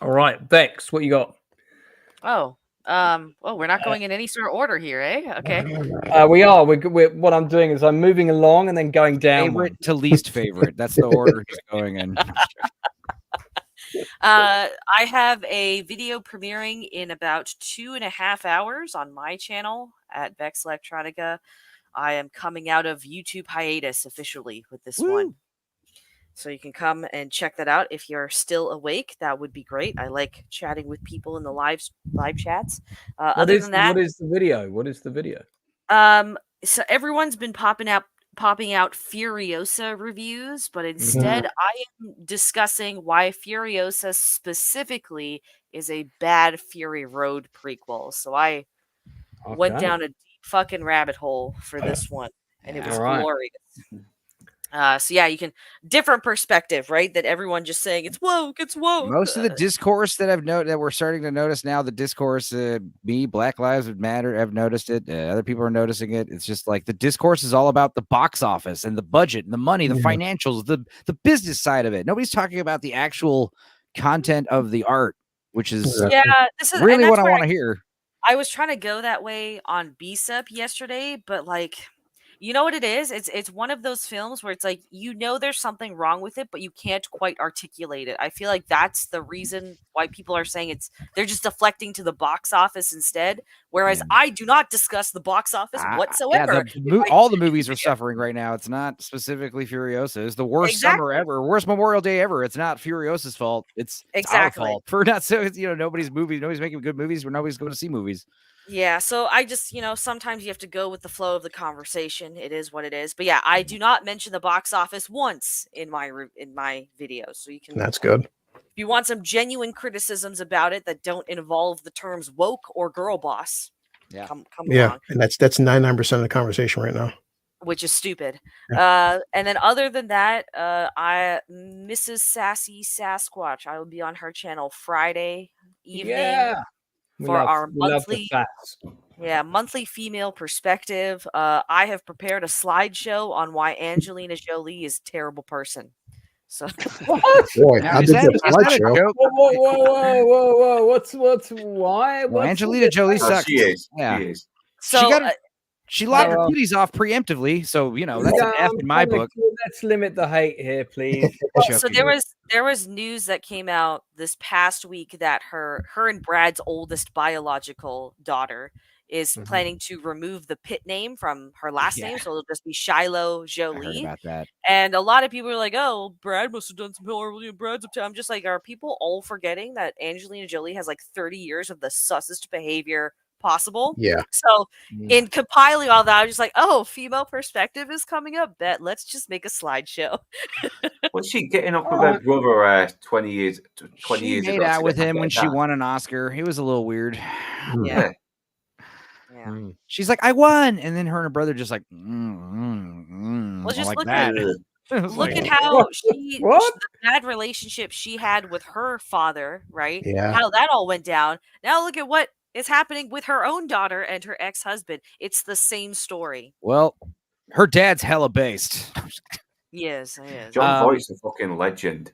all right, Bex, what you got? Well, we're not going in any sort of order here, eh? Okay. We are. We're what I'm doing is I'm moving along and then going down. Favorite to least favorite. That's the order he's going in. I have a video premiering in about 2.5 hours on my channel at Vex Electronica. I am coming out of YouTube hiatus officially with this one. So you can come and check that out if you're still awake. That would be great. I like chatting with people in the live chats. What is the video? What is the video? So everyone's been popping out Furiosa reviews, but instead I am discussing why Furiosa specifically is a bad Fury Road prequel. So I went down a deep fucking rabbit hole for this one, and it was glorious. So yeah, you can different perspective, right? That everyone just saying it's woke. Most of the discourse that that we're starting to notice now, the discourse, Black Lives Matter, I've noticed it. Other people are noticing it. It's just like the discourse is all about the box office and the budget and the money, the financials, the business side of it. Nobody's talking about the actual content of the art, which is this is really what I want to hear. I was trying to go that way on BSUP yesterday, but like. You know what it is? It's one of those films where it's like, there's something wrong with it, but you can't quite articulate it. I feel like that's the reason why people are saying they're just deflecting to the box office instead. Whereas I do not discuss the box office whatsoever. All the movies are suffering right now. It's not specifically Furiosa. It's the worst summer ever, worst Memorial Day ever. It's not Furiosa's fault. It's our fault for not nobody's making good movies where nobody's going to see movies. Yeah, so I just, sometimes you have to go with the flow of the conversation. It is what it is. But yeah, I do not mention the box office once in my videos. So you can. That's good. If you want some genuine criticisms about it that don't involve the terms woke or girl boss, come along. And that's 99% of the conversation right now. Which is stupid. And then other than that, Mrs. Sassy Sasquatch, I will be on her channel Friday evening. Yeah. For our monthly female perspective. I have prepared a slideshow on why Angelina Jolie is a terrible person. So boy, how did the slideshow? Whoa! What's why? Well, Angelina Jolie sucks. She is. Yeah. She is. So she locked her titties off preemptively, so that's an F in my book. Let's limit the hate here, please. So there was news that came out this past week that her and Brad's oldest biological daughter is planning to remove the Pitt name from her last name, so it'll just be Shiloh I heard Jolie. about that. And a lot of people are like, "Oh, Brad must have done some horrible. Brad's up to." I'm just like, are people all forgetting that Angelina Jolie has like 30 years of the sussest behavior possible? Yeah. So in compiling all that, I'm just like, oh, female perspective is coming up. Let's just make a slideshow. Was she getting up with her brother 20 years? 20 She years made ago out with to him when get she that? won an Oscar. It was a little weird. Yeah. She's like, I won, and then her and her brother just like, well, just like look that. Look at how the bad relationship she had with her father, right? Yeah. How that all went down. Now look at what is happening with her own daughter and her ex-husband. It's the same story. Well, her dad's hella based. Yes, he is. John Voight's a fucking legend.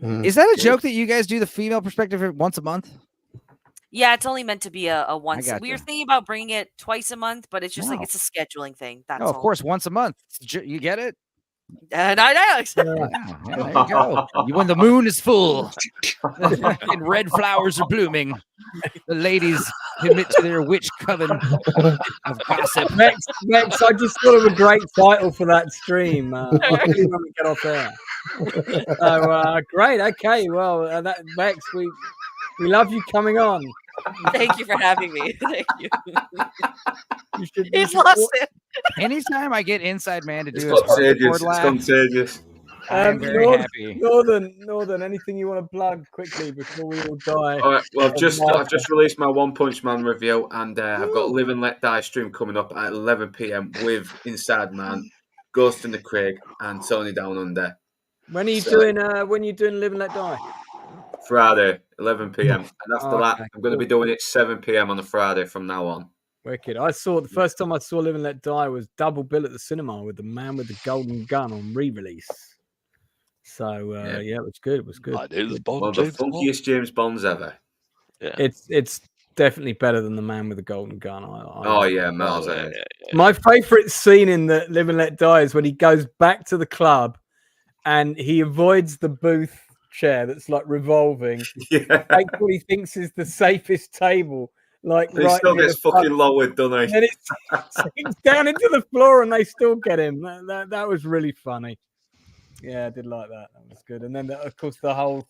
Is that a joke that you guys do the female perspective once a month? Yeah, it's only meant to be a once. gotcha. We were thinking about bringing it twice a month, but it's just like it's a scheduling thing. That's of course, once a month. You get it? And I know. Yeah, there you go. When the moon is full and red flowers are blooming, the ladies commit to their witch coven of gossip. Max, I just thought of a great title for that stream. I'll tell you when we get off there. So, great. Okay. Well, Max, we love you coming on. Thank you for having me. Thank you. He's lost it. Anytime I get Inside Man to do It's contagious. I'm very happy. Northern, anything you want to plug quickly before we all die? All right, well, I've just released my One Punch Man review, and I've got Live and Let Die stream coming up at 11 p.m. with Inside Man, Ghost in the Craig, and Tony Down Under. When are you doing Live and Let Die? Friday, 11 p.m. And after that, I'm going to be doing it 7 p.m. on a Friday from now on. Wicked. The first time I saw Live and Let Die was double bill at the cinema with The Man with the Golden Gun on re-release. So it was good. It was good. One of the funkiest James Bonds ever. Yeah. It's definitely better than The Man with the Golden Gun. Miles ahead. My favourite scene in the Live and Let Die is when he goes back to the club and he avoids the booth chair that's like revolving. Yeah. Takes what he thinks is the safest table. Like he still gets fucking lowered, doesn't he? And it sinks down into the floor, and they still get him. That was really funny. Yeah, I did like that. That was good. And then, of course, the whole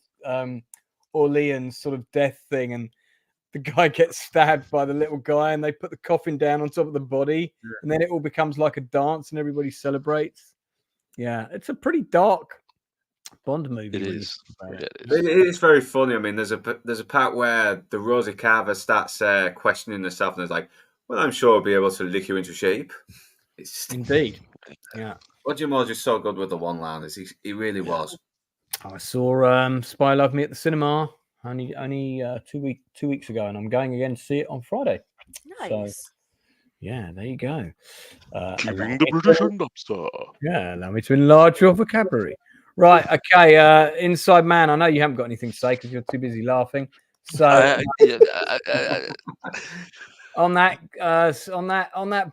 Orleans sort of death thing, and the guy gets stabbed by the little guy, and they put the coffin down on top of the body, and then it all becomes like a dance, and everybody celebrates. Yeah, it's a pretty dark Bond movie. It is. It is very funny. I mean, there's a part where the Rosie Carver starts questioning herself, and is like, "Well, I'm sure I'll be able to lick you into shape." Indeed. Yeah. Roger Moore's just so good with the one-liners. He really was. I saw Spy Love Me at the cinema only 2 weeks ago, and I'm going again to see it on Friday. Nice. So, yeah, there you go. Killing the British and Lobster. Yeah, allow me to enlarge your vocabulary. Right, okay. Inside Man, I know you haven't got anything to say because you're too busy laughing. So on that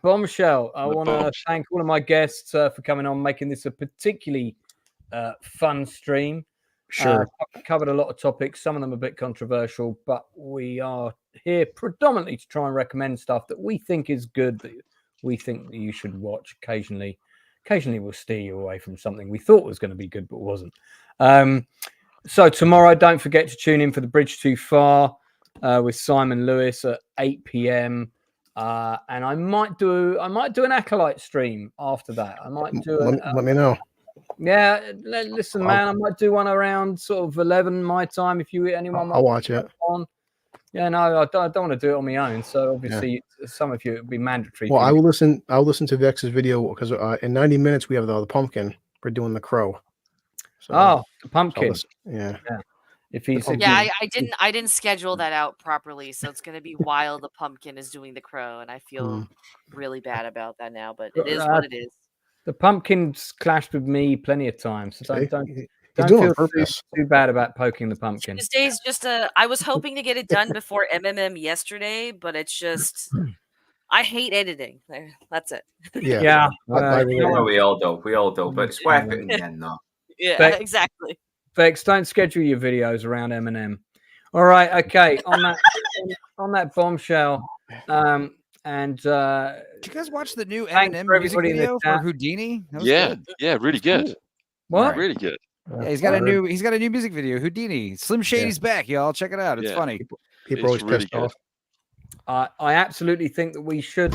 bombshell, I want to thank all of my guests for coming on, making this a particularly fun stream. Sure. I've covered a lot of topics, some of them a bit controversial, but we are here predominantly to try and recommend stuff that we think is good, that we think that you should watch. Occasionally we'll steer you away from something we thought was going to be good but wasn't. So tomorrow, don't forget to tune in for The Bridge Too Far with Simon Lewis at 8 p.m. And I might do an Acolyte stream after that. I might do. Let me know. Yeah, listen, man. I might do one around sort of 11 my time. If anyone, I'll watch it. On. Yeah, no, I don't want to do it on my own. So obviously, some of you it would be mandatory. Well, I'll listen to Vex's video because in 90 minutes we have the pumpkin. We're doing the crow. So, the pumpkin. Yeah. I didn't schedule that out properly, so it's going to be while the pumpkin is doing the crow, and I feel really bad about that now. But it is what it is. The pumpkin's clashed with me plenty of times. So don't feel too bad about poking the pumpkin. Tuesday's just I was hoping to get it done before MMM yesterday, but it's just I hate editing. That's it. Yeah. We all do, but it's worth it in the end, though. Yeah, exactly. Vex, don't schedule your videos around Eminem. All right, okay. On that bombshell, And did you guys watch the new thanks Eminem for music everybody in the video for chat. Houdini? That was Yeah, good. yeah, really That's good. cool. What? Really good. Yeah, he's got a new music video. Houdini. Slim Shady's back, y'all. Check it out. It's Yeah. funny. People are always really pissed good. off. I absolutely think that we should